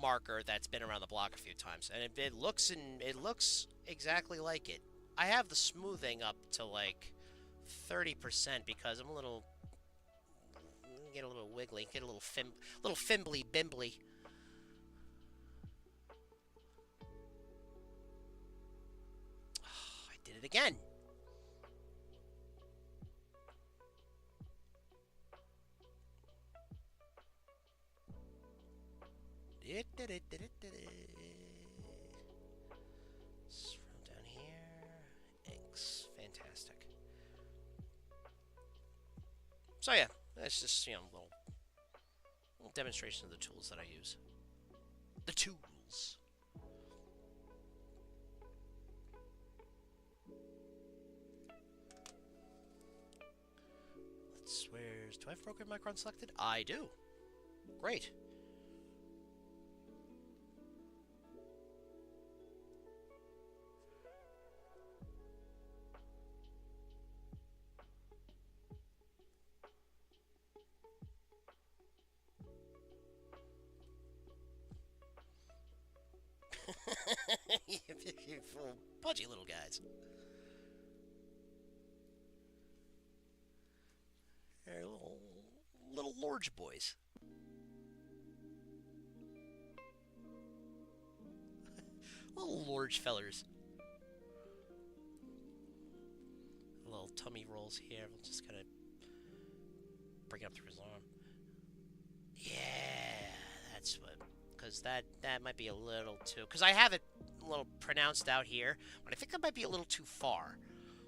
marker that's been around the block a few times, and it looks exactly like it. I have the smoothing up to like 30% because I'm get a little wiggly, get a little fimbly bimbly. I did it again. Scroll down here. Inks. Fantastic. So yeah, that's just, little demonstration of the tools that I use. The tools. Do I have Broken Micron selected? I do. Great. You pudgy little guys. They're little large boys. Little large fellers. Little tummy rolls here. We'll just kind of bring it up through his arm. Yeah, that's what. Because that might be a little too. Because I have it a little pronounced out here, but I think that might be a little too far.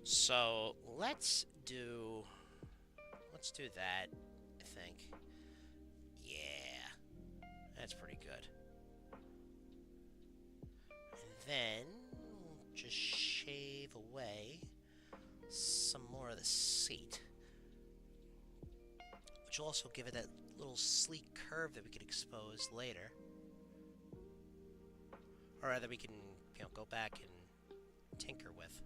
So let's do that. I think. Yeah, that's pretty good. And then some more of the seat, which will also give it that little sleek curve that we can expose later. Or rather, we can, go back and tinker with.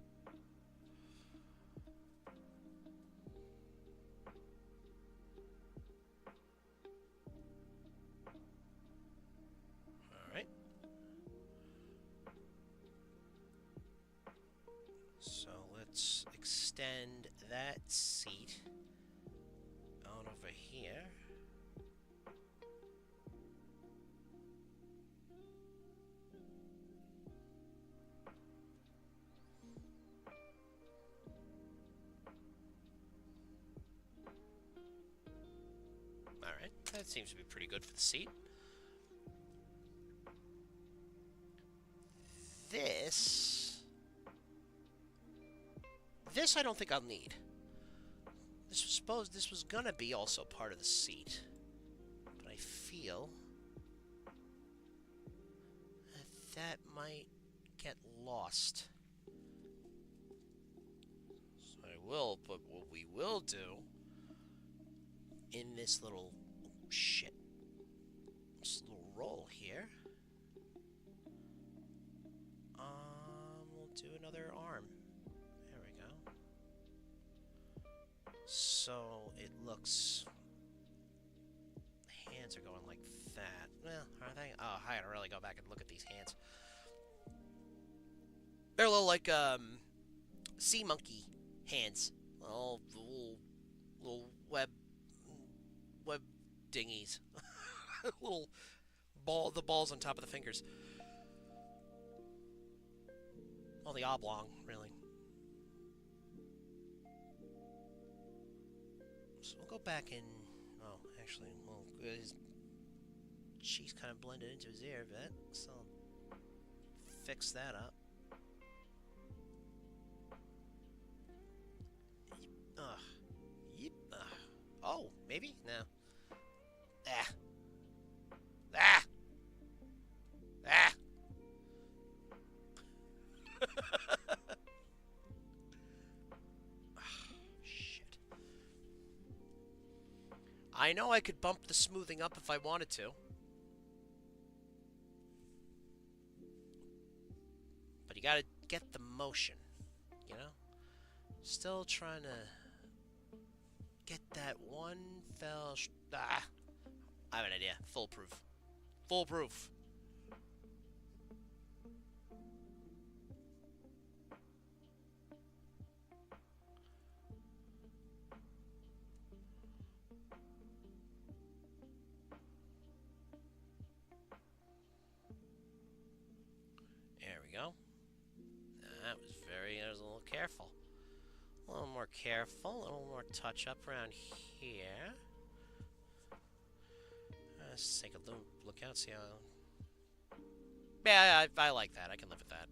Alright. So let's extend that seat on over here. Alright, that seems to be pretty good for the seat. This I don't think I'll need. This was gonna be also part of the seat, but I feel that might get lost. So but what we will do in this little this little roll here, we'll do another arm. There we go. So it looks, the hands are going like that. Well, are they? Oh, I gotta really go back and look at these hands. They're a little like sea monkey hands, little web dinghies, little the balls on top of the fingers. Well, the oblong, really. So we'll go back and, oh, actually, well, his cheeks kind of blended into his ear a bit, so I'll fix that up. Oh, maybe? No. Shit. I know I could bump the smoothing up if I wanted to. But you gotta get the motion, you know? Still trying to get that one I have an idea. Foolproof. Foolproof. There we go. That was a little careful. A little more careful, a little more touch up around here. Let's take a look out, see how... Yeah, I like that. I can live with that.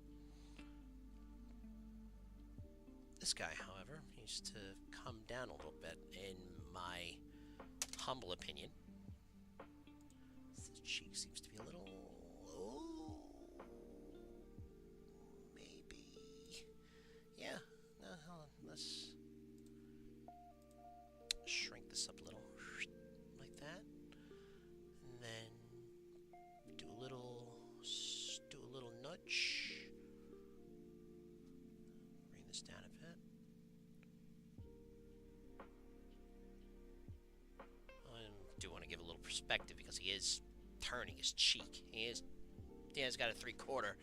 This guy, however, needs to come down a little bit, in my humble opinion. This cheek seems to be a little... Oh... Maybe... Yeah. No, hold on. Let's shrink this up a little. Like that. And then do a little nudge. Bring this down a bit. I do want to give a little perspective because he is turning his cheek. He's got a 3/4,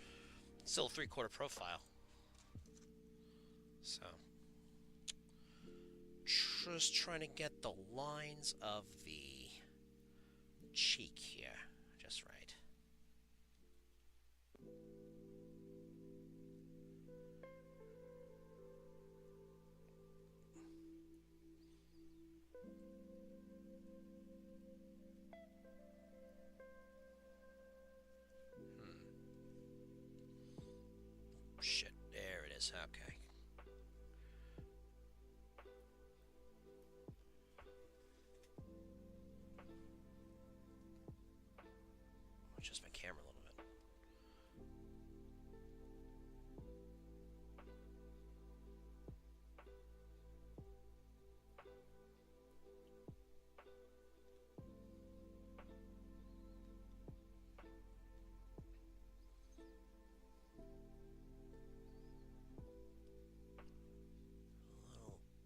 still a 3/4 profile. So, just trying to get the lines of the cheek here just right. Shit, there it is. Okay.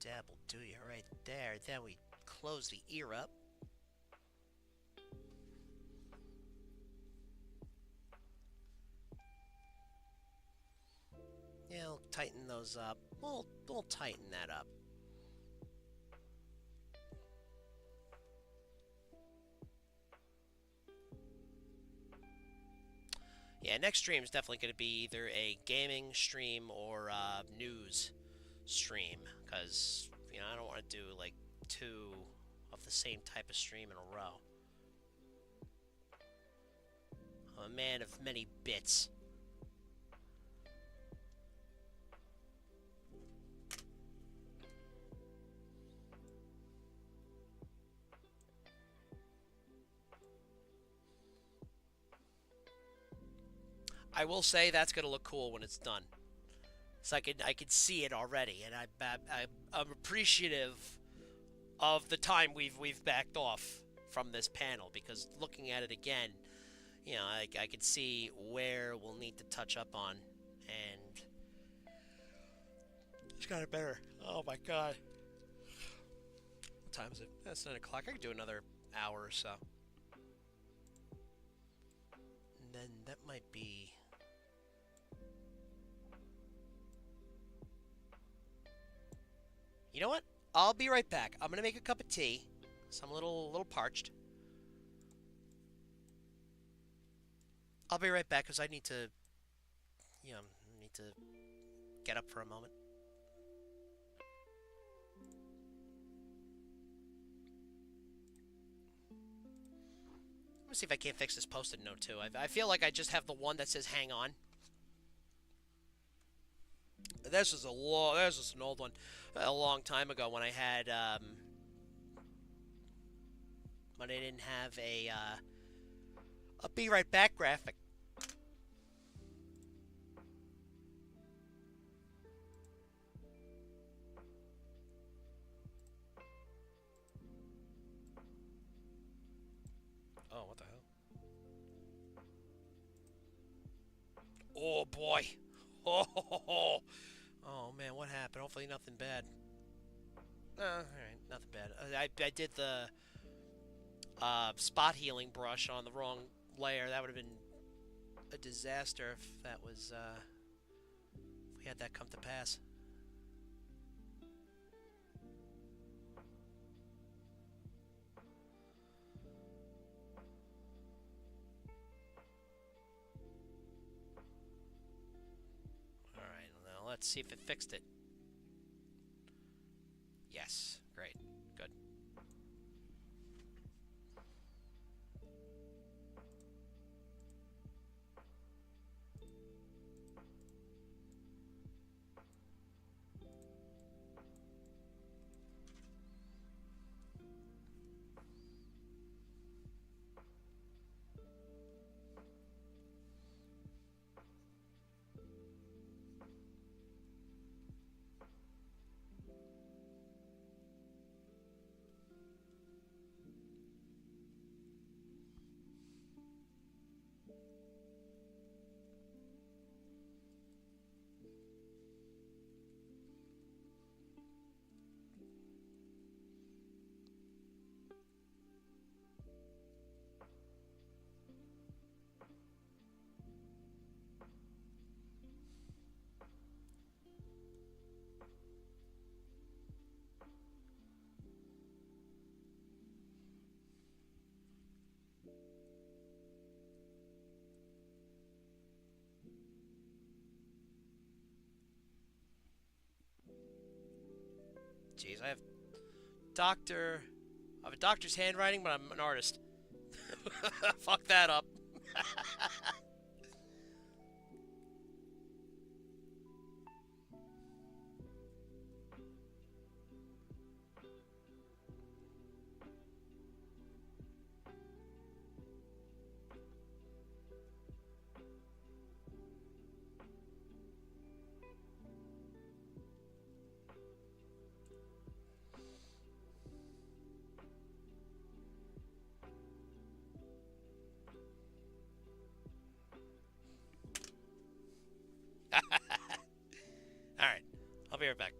dab will do you right there. Then we close the ear up. Yeah, we'll tighten those up. We'll tighten that up. Yeah, next stream is definitely going to be either a gaming stream or a news stream, because, you know, I don't want to do, like, 2 of the same type of stream in a row. I'm a man of many bits. I will say that's gonna look cool when it's done. So I can see it already, and I'm appreciative of the time we've backed off from this panel, because looking at it again, you know, I can see where we'll need to touch up on, and it's got it better. Oh my god. What time is it? That's 9 o'clock. I could do another hour or so. And then that might be... You know what? I'll be right back. I'm gonna make a cup of tea, so I'm a little parched. I'll be right back because I need to, you know, get up for a moment. Let me see if I can't fix this post-it note too. I feel like I just have the one that says "hang on." This is an old one, a long time ago when I had when I didn't have a be right back graphic. Oh, what the hell? Oh boy. Oh man, what happened? Hopefully nothing bad. Alright, nothing bad. I did the spot healing brush on the wrong layer. That would have been a disaster if that was, if we had that come to pass. Alright, now let's see if it fixed it. Yes, great, good. Jeez, I have a doctor's handwriting, but I'm an artist. Fuck that up. Alright, I'll be right back.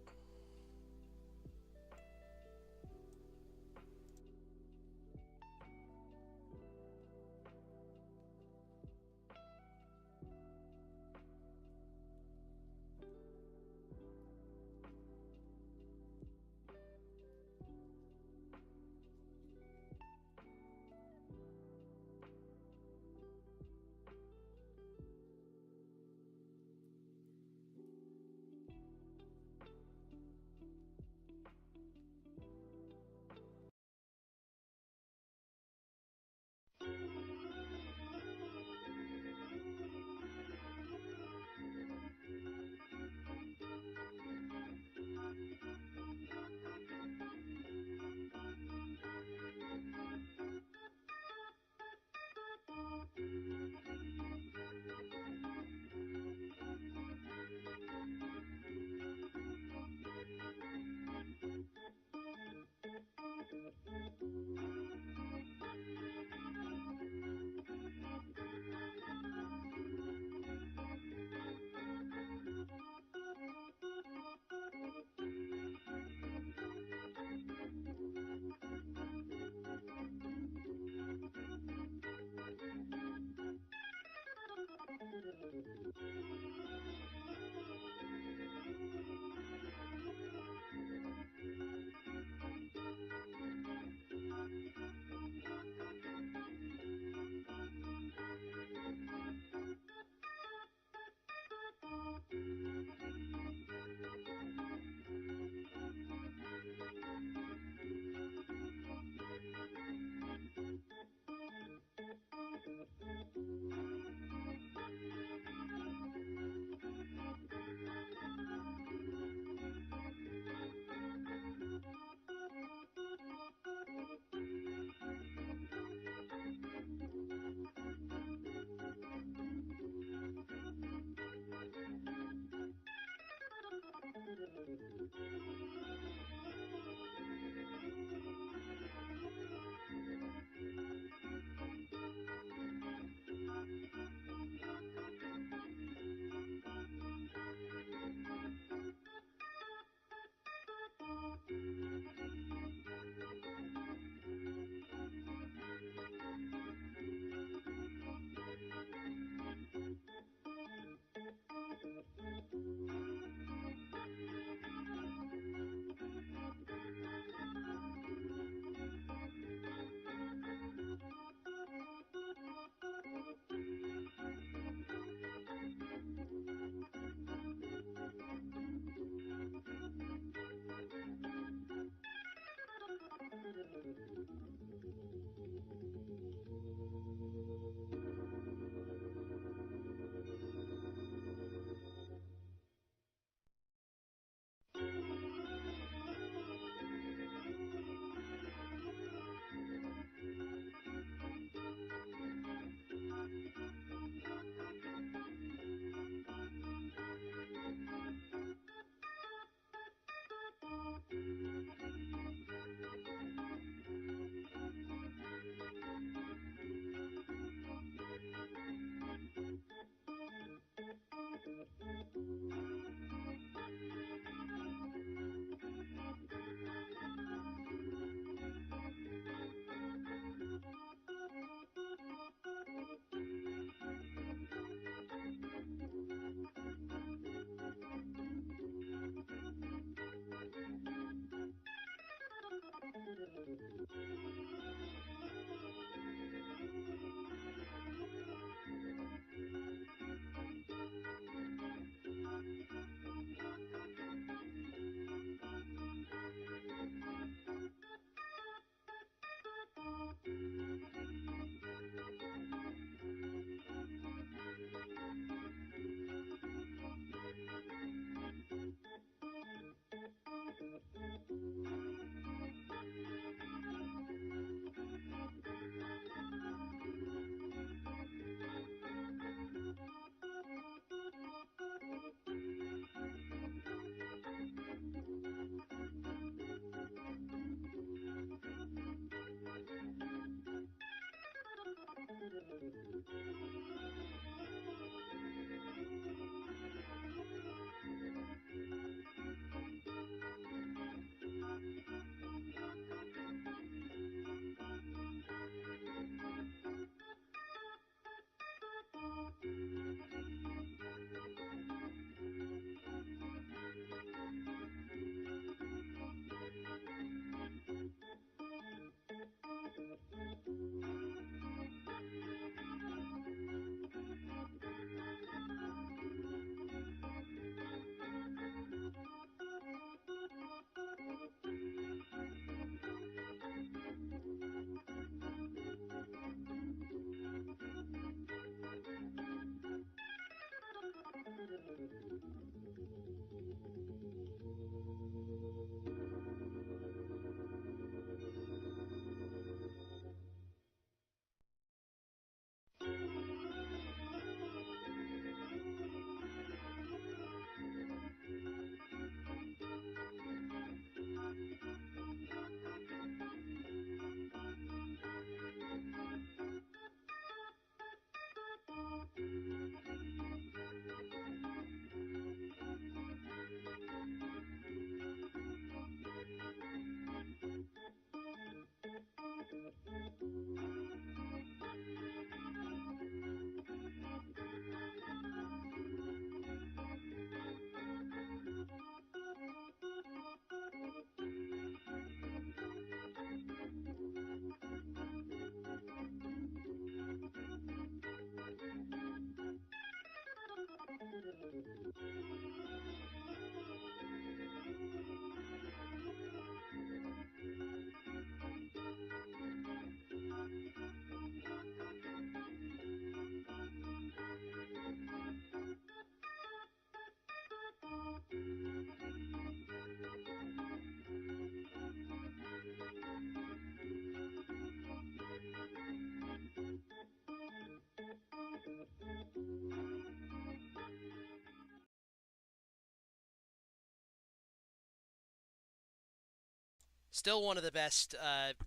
Still one of the best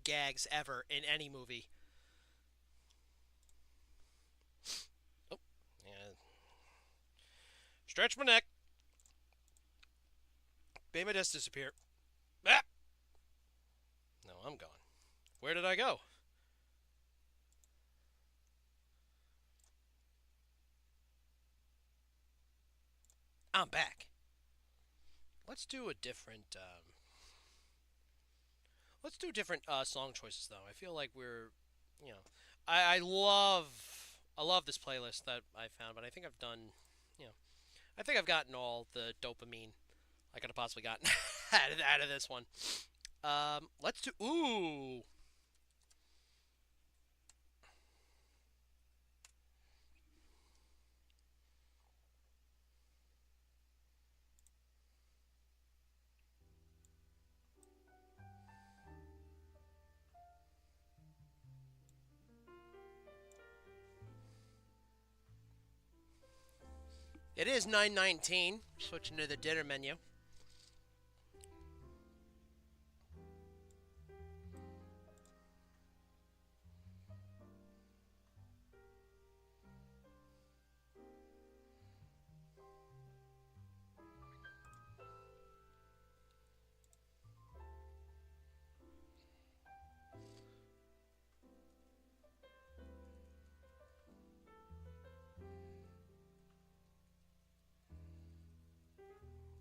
gags ever in any movie. Oh, yeah. Stretch my neck. Made my disc disappear. Ah! No, I'm gone. Where did I go? I'm back. Let's do a different. Let's do different song choices though. I feel like we're, you know, I love this playlist that I found, but I think I've done, you know, I think I've gotten all the dopamine I could have possibly gotten out of this one. Let's do. Ooh. It is 9:19. Switching to the dinner menu.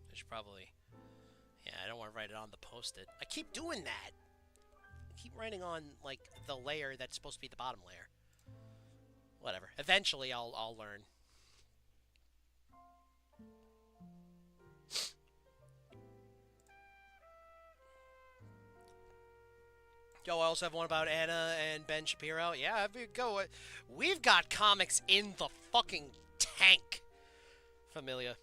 I should probably. Yeah, I don't want to write it on the post-it. I keep doing that. I keep writing on like the layer that's supposed to be the bottom layer. Whatever. Eventually, I'll learn. Yo, I also have one about Anna and Ben Shapiro. Yeah, go. We've got comics in the fucking tank, Familia.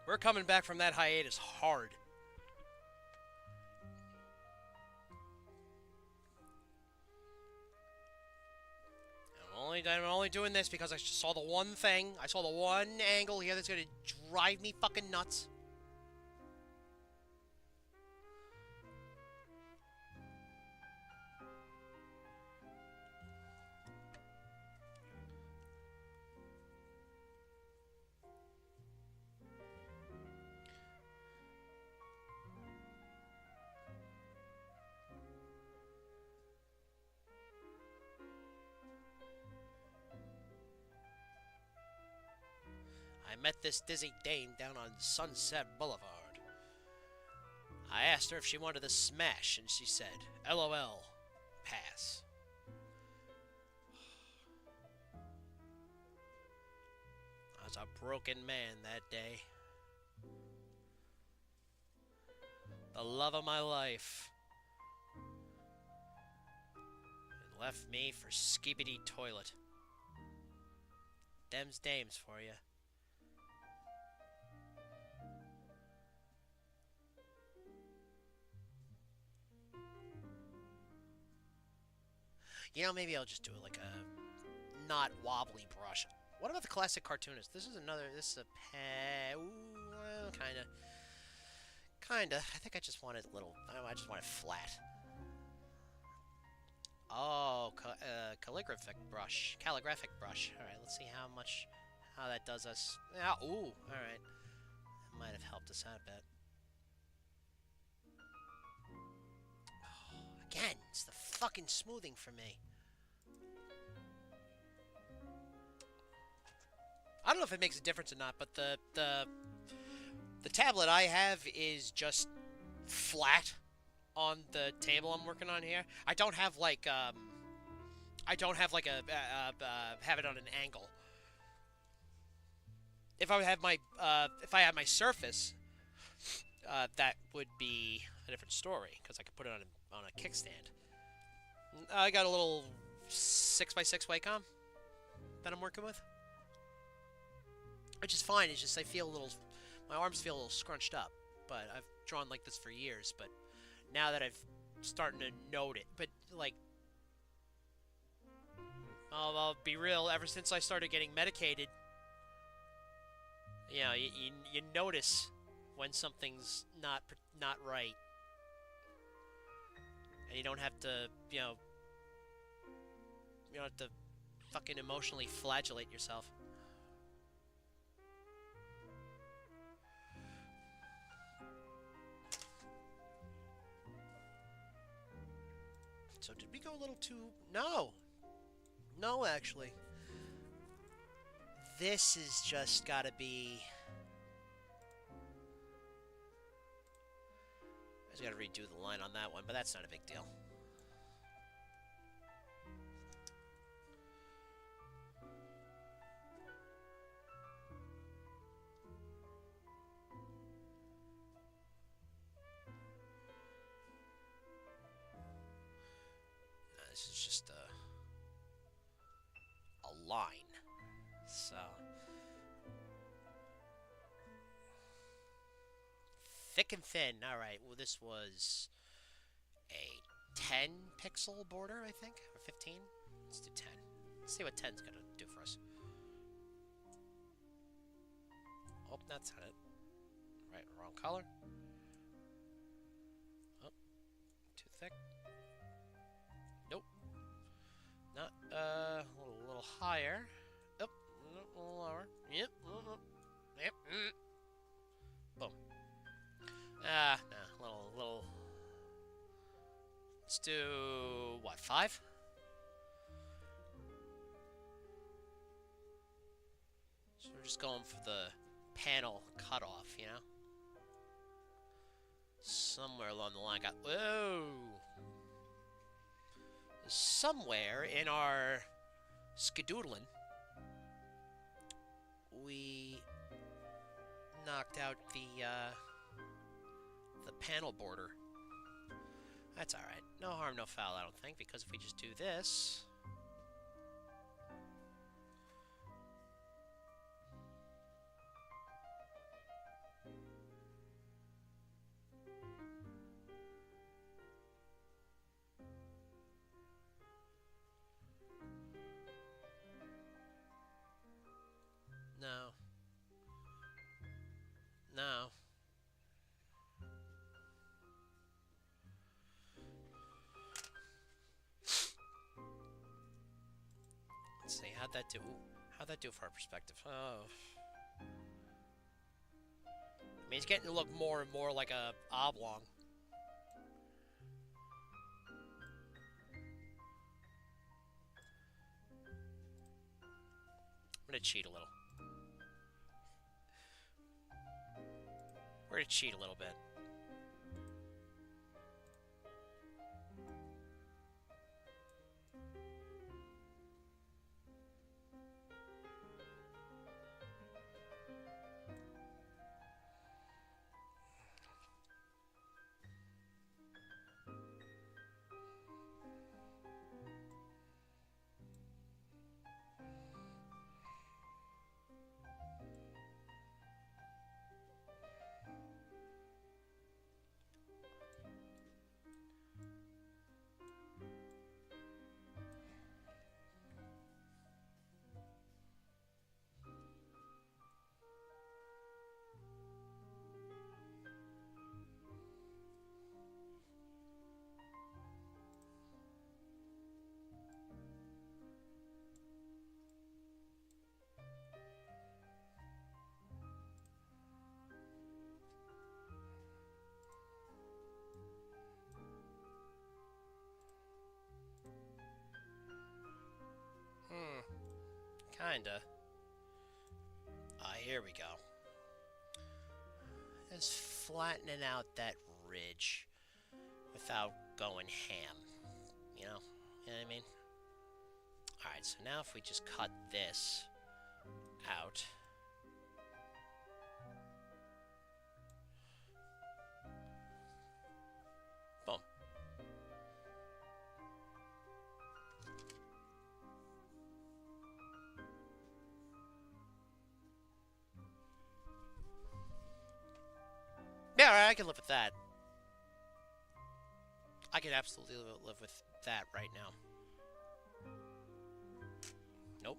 We're coming back from that hiatus hard. I'm only doing this because I saw the one thing. I saw the one angle here that's going to drive me fucking nuts. I met this dizzy dame down on Sunset Boulevard. I asked her if she wanted to smash, and she said, LOL, pass. I was a broken man that day. The love of my life. And left me for skibidi toilet. Them's dames for you. You know, maybe I'll just do it like a not wobbly brush. What about the classic cartoonist? This is a kinda. I think I just want it I just want it flat. Oh, calligraphic brush. Calligraphic brush. Alright, let's see how that does us. Ooh, alright. That might have helped us out a bit. Again, it's the fucking smoothing for me. I don't know if it makes a difference or not, but the tablet I have is just flat on the table I'm working on here. I don't have like have it on an angle. If I had my Surface, that would be a different story because I could put it on a kickstand. I got a little 6x6 Wacom that I'm working with, which is fine. It's just my arms feel a little scrunched up. But I've drawn like this for years. But now that I've starting to note it, but like, I'll be real. Ever since I started getting medicated You know, you notice when something's not right, and you don't have to, you don't have to fucking emotionally flagellate yourself. So did we go a little too... No! No, actually. This is just gotta be... I just gotta redo the line on that one, but that's not a big deal. This is just a line. So thick and thin. All right. Well, this was a 10 pixel border, I think, or 15. Let's do 10. Let's see what 10's gonna do for us. Oh, that's not it. Right, wrong color. Oh, too thick. Nope. Not a little higher. Oh, a little lower. Yep. Yep. Boom. Nah, little. Let's do what? 5. So we're just going for the panel cutoff, you know. Somewhere along the line, got whoa. Somewhere in our skedoodling, we knocked out the panel border. That's all right. No harm, no foul, I don't think, because if we just do this, no. Let's see, how'd that do? How'd that do for our perspective? Oh. I mean, it's getting to look more and more like a oblong. I'm gonna cheat a little. We're gonna cheat a little bit. Kinda. Here we go. Just flattening out that ridge without going ham. You know what I mean? Alright, so now if we just cut this out. Boom. Yeah, alright, I can live with that. I can absolutely live with that right now. Nope.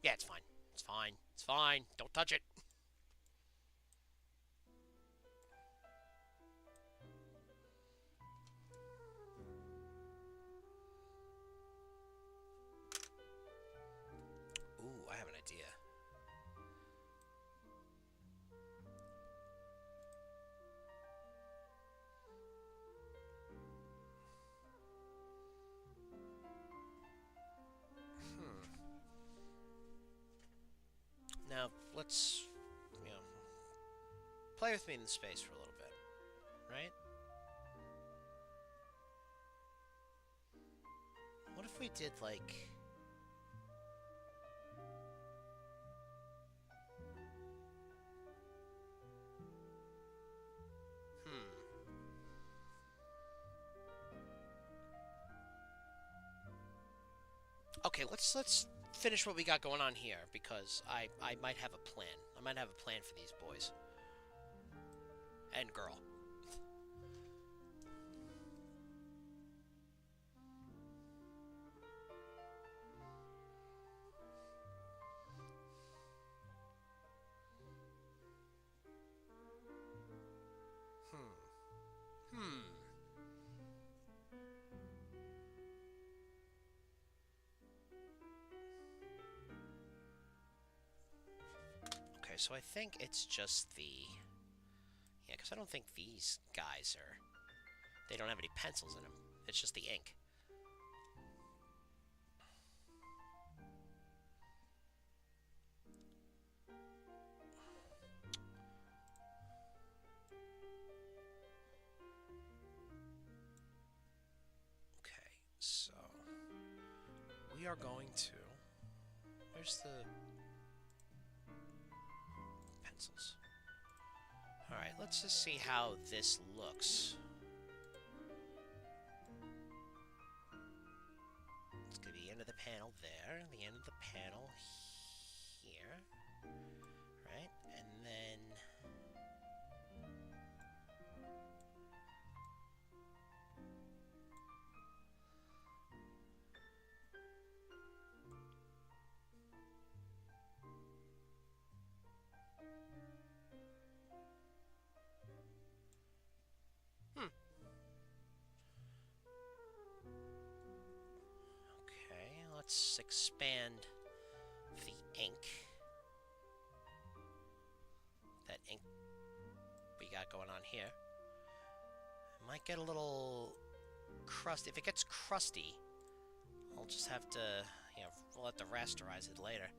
Yeah, it's fine. It's fine. fine. It's fine. Don't touch it. Ooh, I have an idea. Now, let's, play with me in the space for a little bit, right? What if we did, like... Okay, let's finish what we got going on here, because I might have a plan. I might have a plan for these boys. And girl. Okay, so I think it's just the... Yeah, because I don't think these guys are... They don't have any pencils in them. It's just the ink. Okay, so... We are going to... Where's the... pencils? Alright, let's just see how this looks. It's gonna be the end of the panel there, the end of the panel here, right? And then... Okay, let's expand the ink. That ink we got going on here. It might get a little crusty. If it gets crusty, I'll just have to, we'll have to rasterize it later.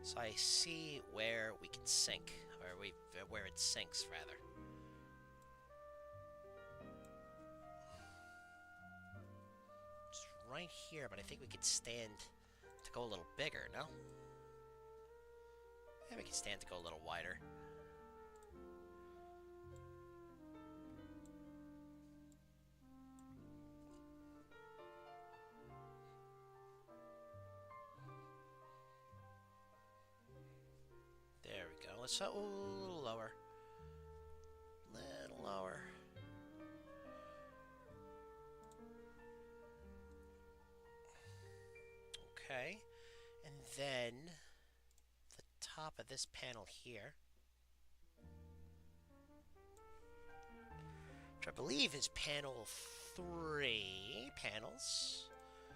So I see where we can sink, or where it sinks, rather. It's right here, but I think we could stand to go a little bigger, no? Yeah, we can stand to go a little wider. There we go. Let's a little lower. Little lower. Okay. And then the top of this panel here, which I believe is panel 3 panels.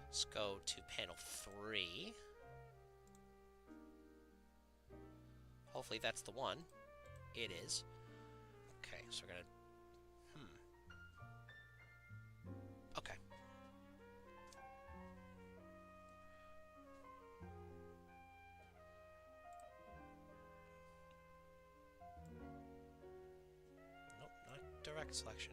Let's go to panel 3. Hopefully that's the one. It is. Okay, so we're gonna... Okay. Nope, not direct selection.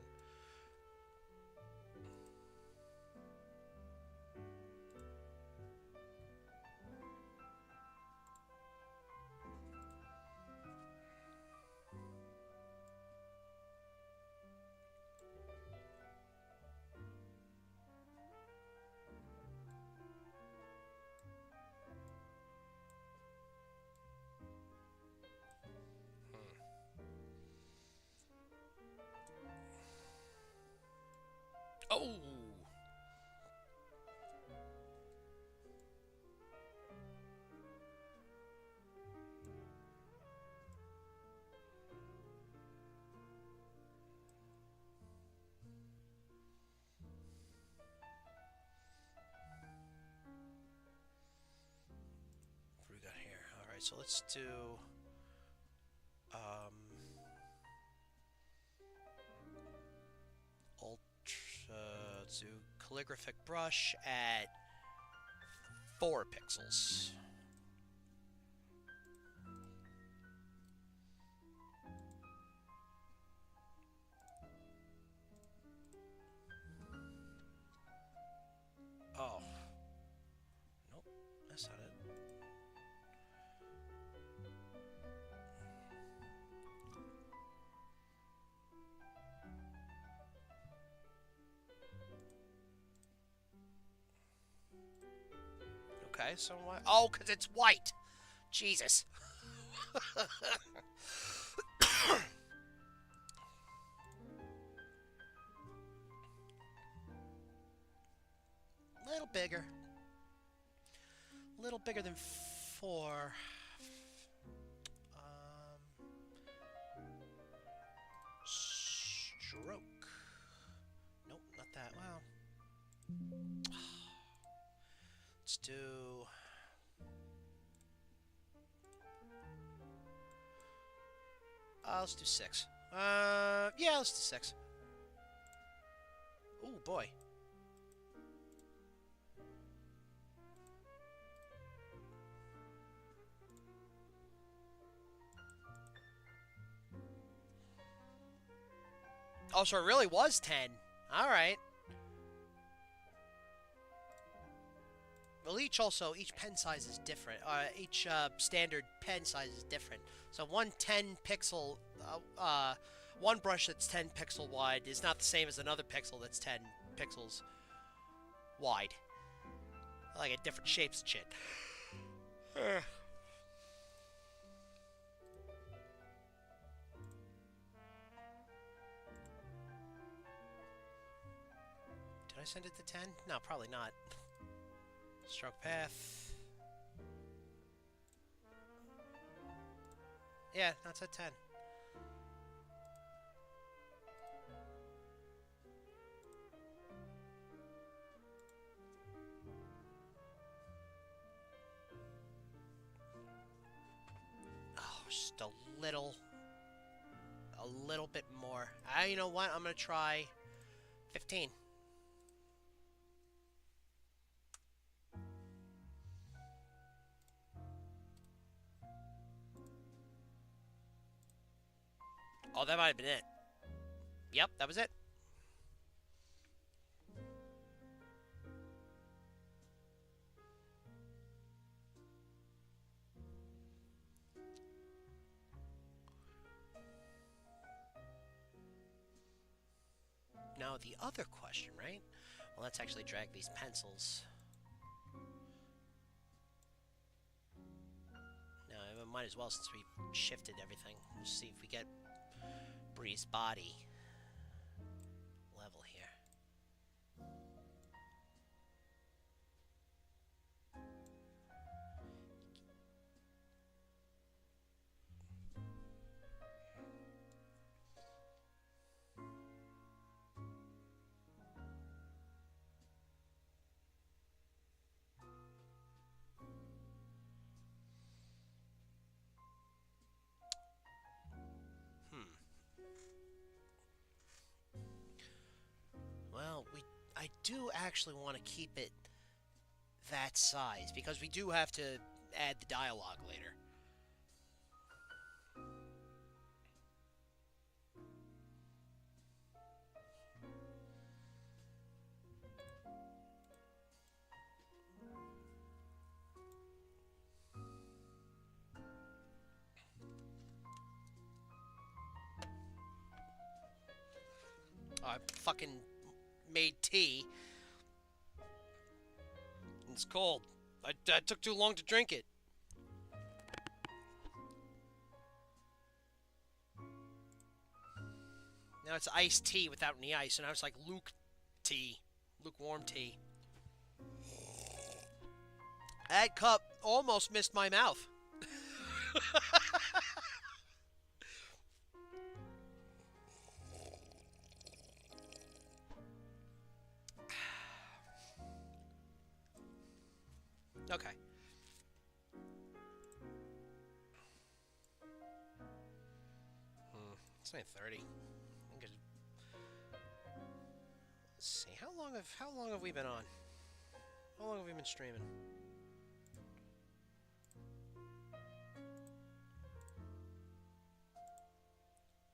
Oh! What do we got here? Alright, so let's do... let's do calligraphic brush at 4 pixels. Oh. Nope, that's not it. Okay, so what? Oh, because it's white. Jesus. Little bigger. Little bigger than 4. Stroke. Nope, not that. Well. Let's do... let's do 6. Yeah, let's do 6. Oh, boy. Oh, so it really was 10. Alright. Well, each pen size is different. Each standard pen size is different. So one 10 pixel, one brush that's 10 pixel wide is not the same as another pixel that's 10 pixels wide. Like at different shapes and shit. Did I send it to 10? No, probably not. Stroke path. Yeah, that's at 10. Oh, just a little bit more. You know what? I'm gonna try 15. Oh, that might have been it. Yep, that was it. Now, the other question, right? Well, let's actually drag these pencils. Now, I might as well, since we shifted everything. Let's see if we get Bree's body level here. Well, I do actually want to keep it that size, because we do have to add the dialogue later. I fucking made tea. It's cold. I took too long to drink it. Now it's iced tea without any ice, and I was like Luke tea. Lukewarm tea. That cup almost missed my mouth. Okay. It's 9:30. I'm gonna let's see. How long have we been on? How long have we been streaming?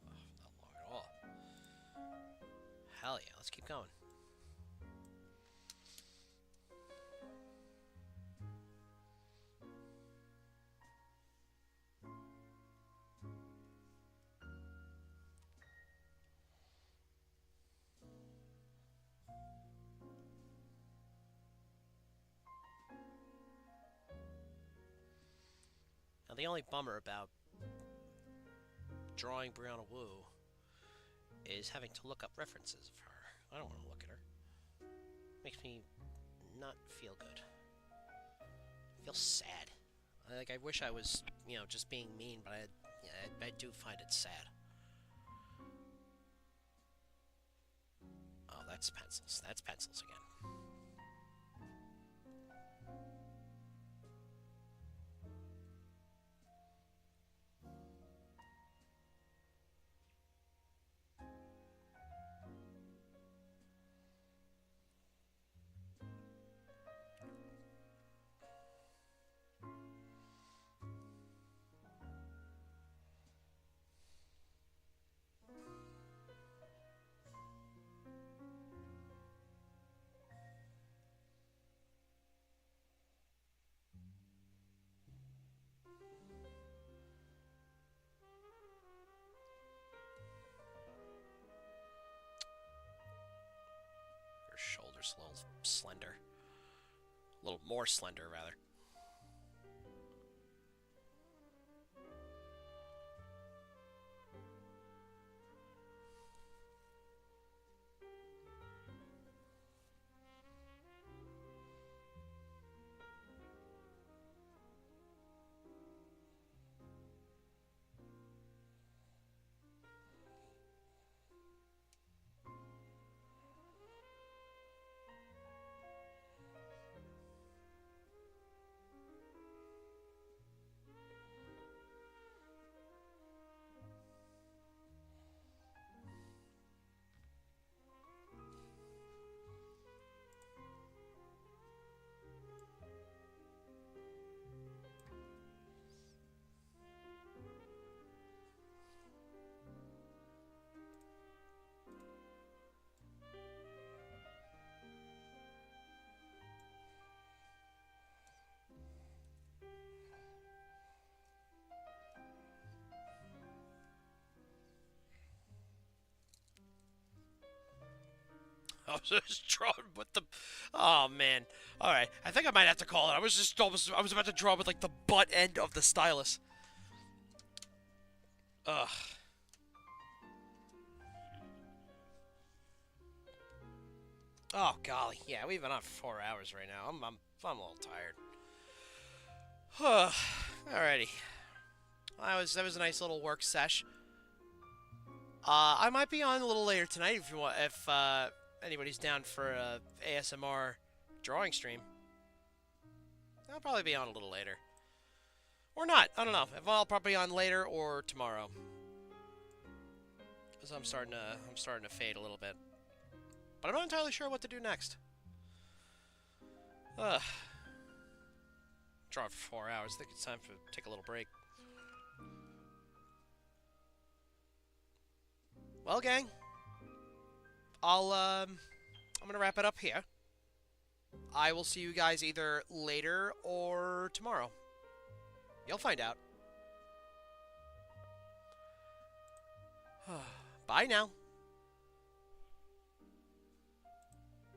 Oh, not long at all. Hell yeah, let's keep going. Now, the only bummer about drawing Brianna Wu is having to look up references of her. I don't want to look at her. Makes me not feel good. I feel sad. Like, I wish I was, just being mean, but I do find it sad. Oh, that's pencils. That's pencils again. Shoulders a little slender. A little more slender, rather. I was just drawing with the... Oh, man. Alright, I think I might have to call it. I was about to draw with, like, the butt end of the stylus. Ugh. Oh, golly. Yeah, we've been on for 4 hours right now. I'm a little tired. Alrighty. That was a nice little work sesh. I might be on a little later tonight if you want, if anybody's down for a ASMR drawing stream. I'll probably be on a little later. Or not. I don't know. If I'll probably be on later or tomorrow. Because I'm starting to fade a little bit. But I'm not entirely sure what to do next. Draw for 4 hours. I think it's time to take a little break. Well, gang, I'm gonna wrap it up here. I will see you guys either later or tomorrow. You'll find out. Bye now.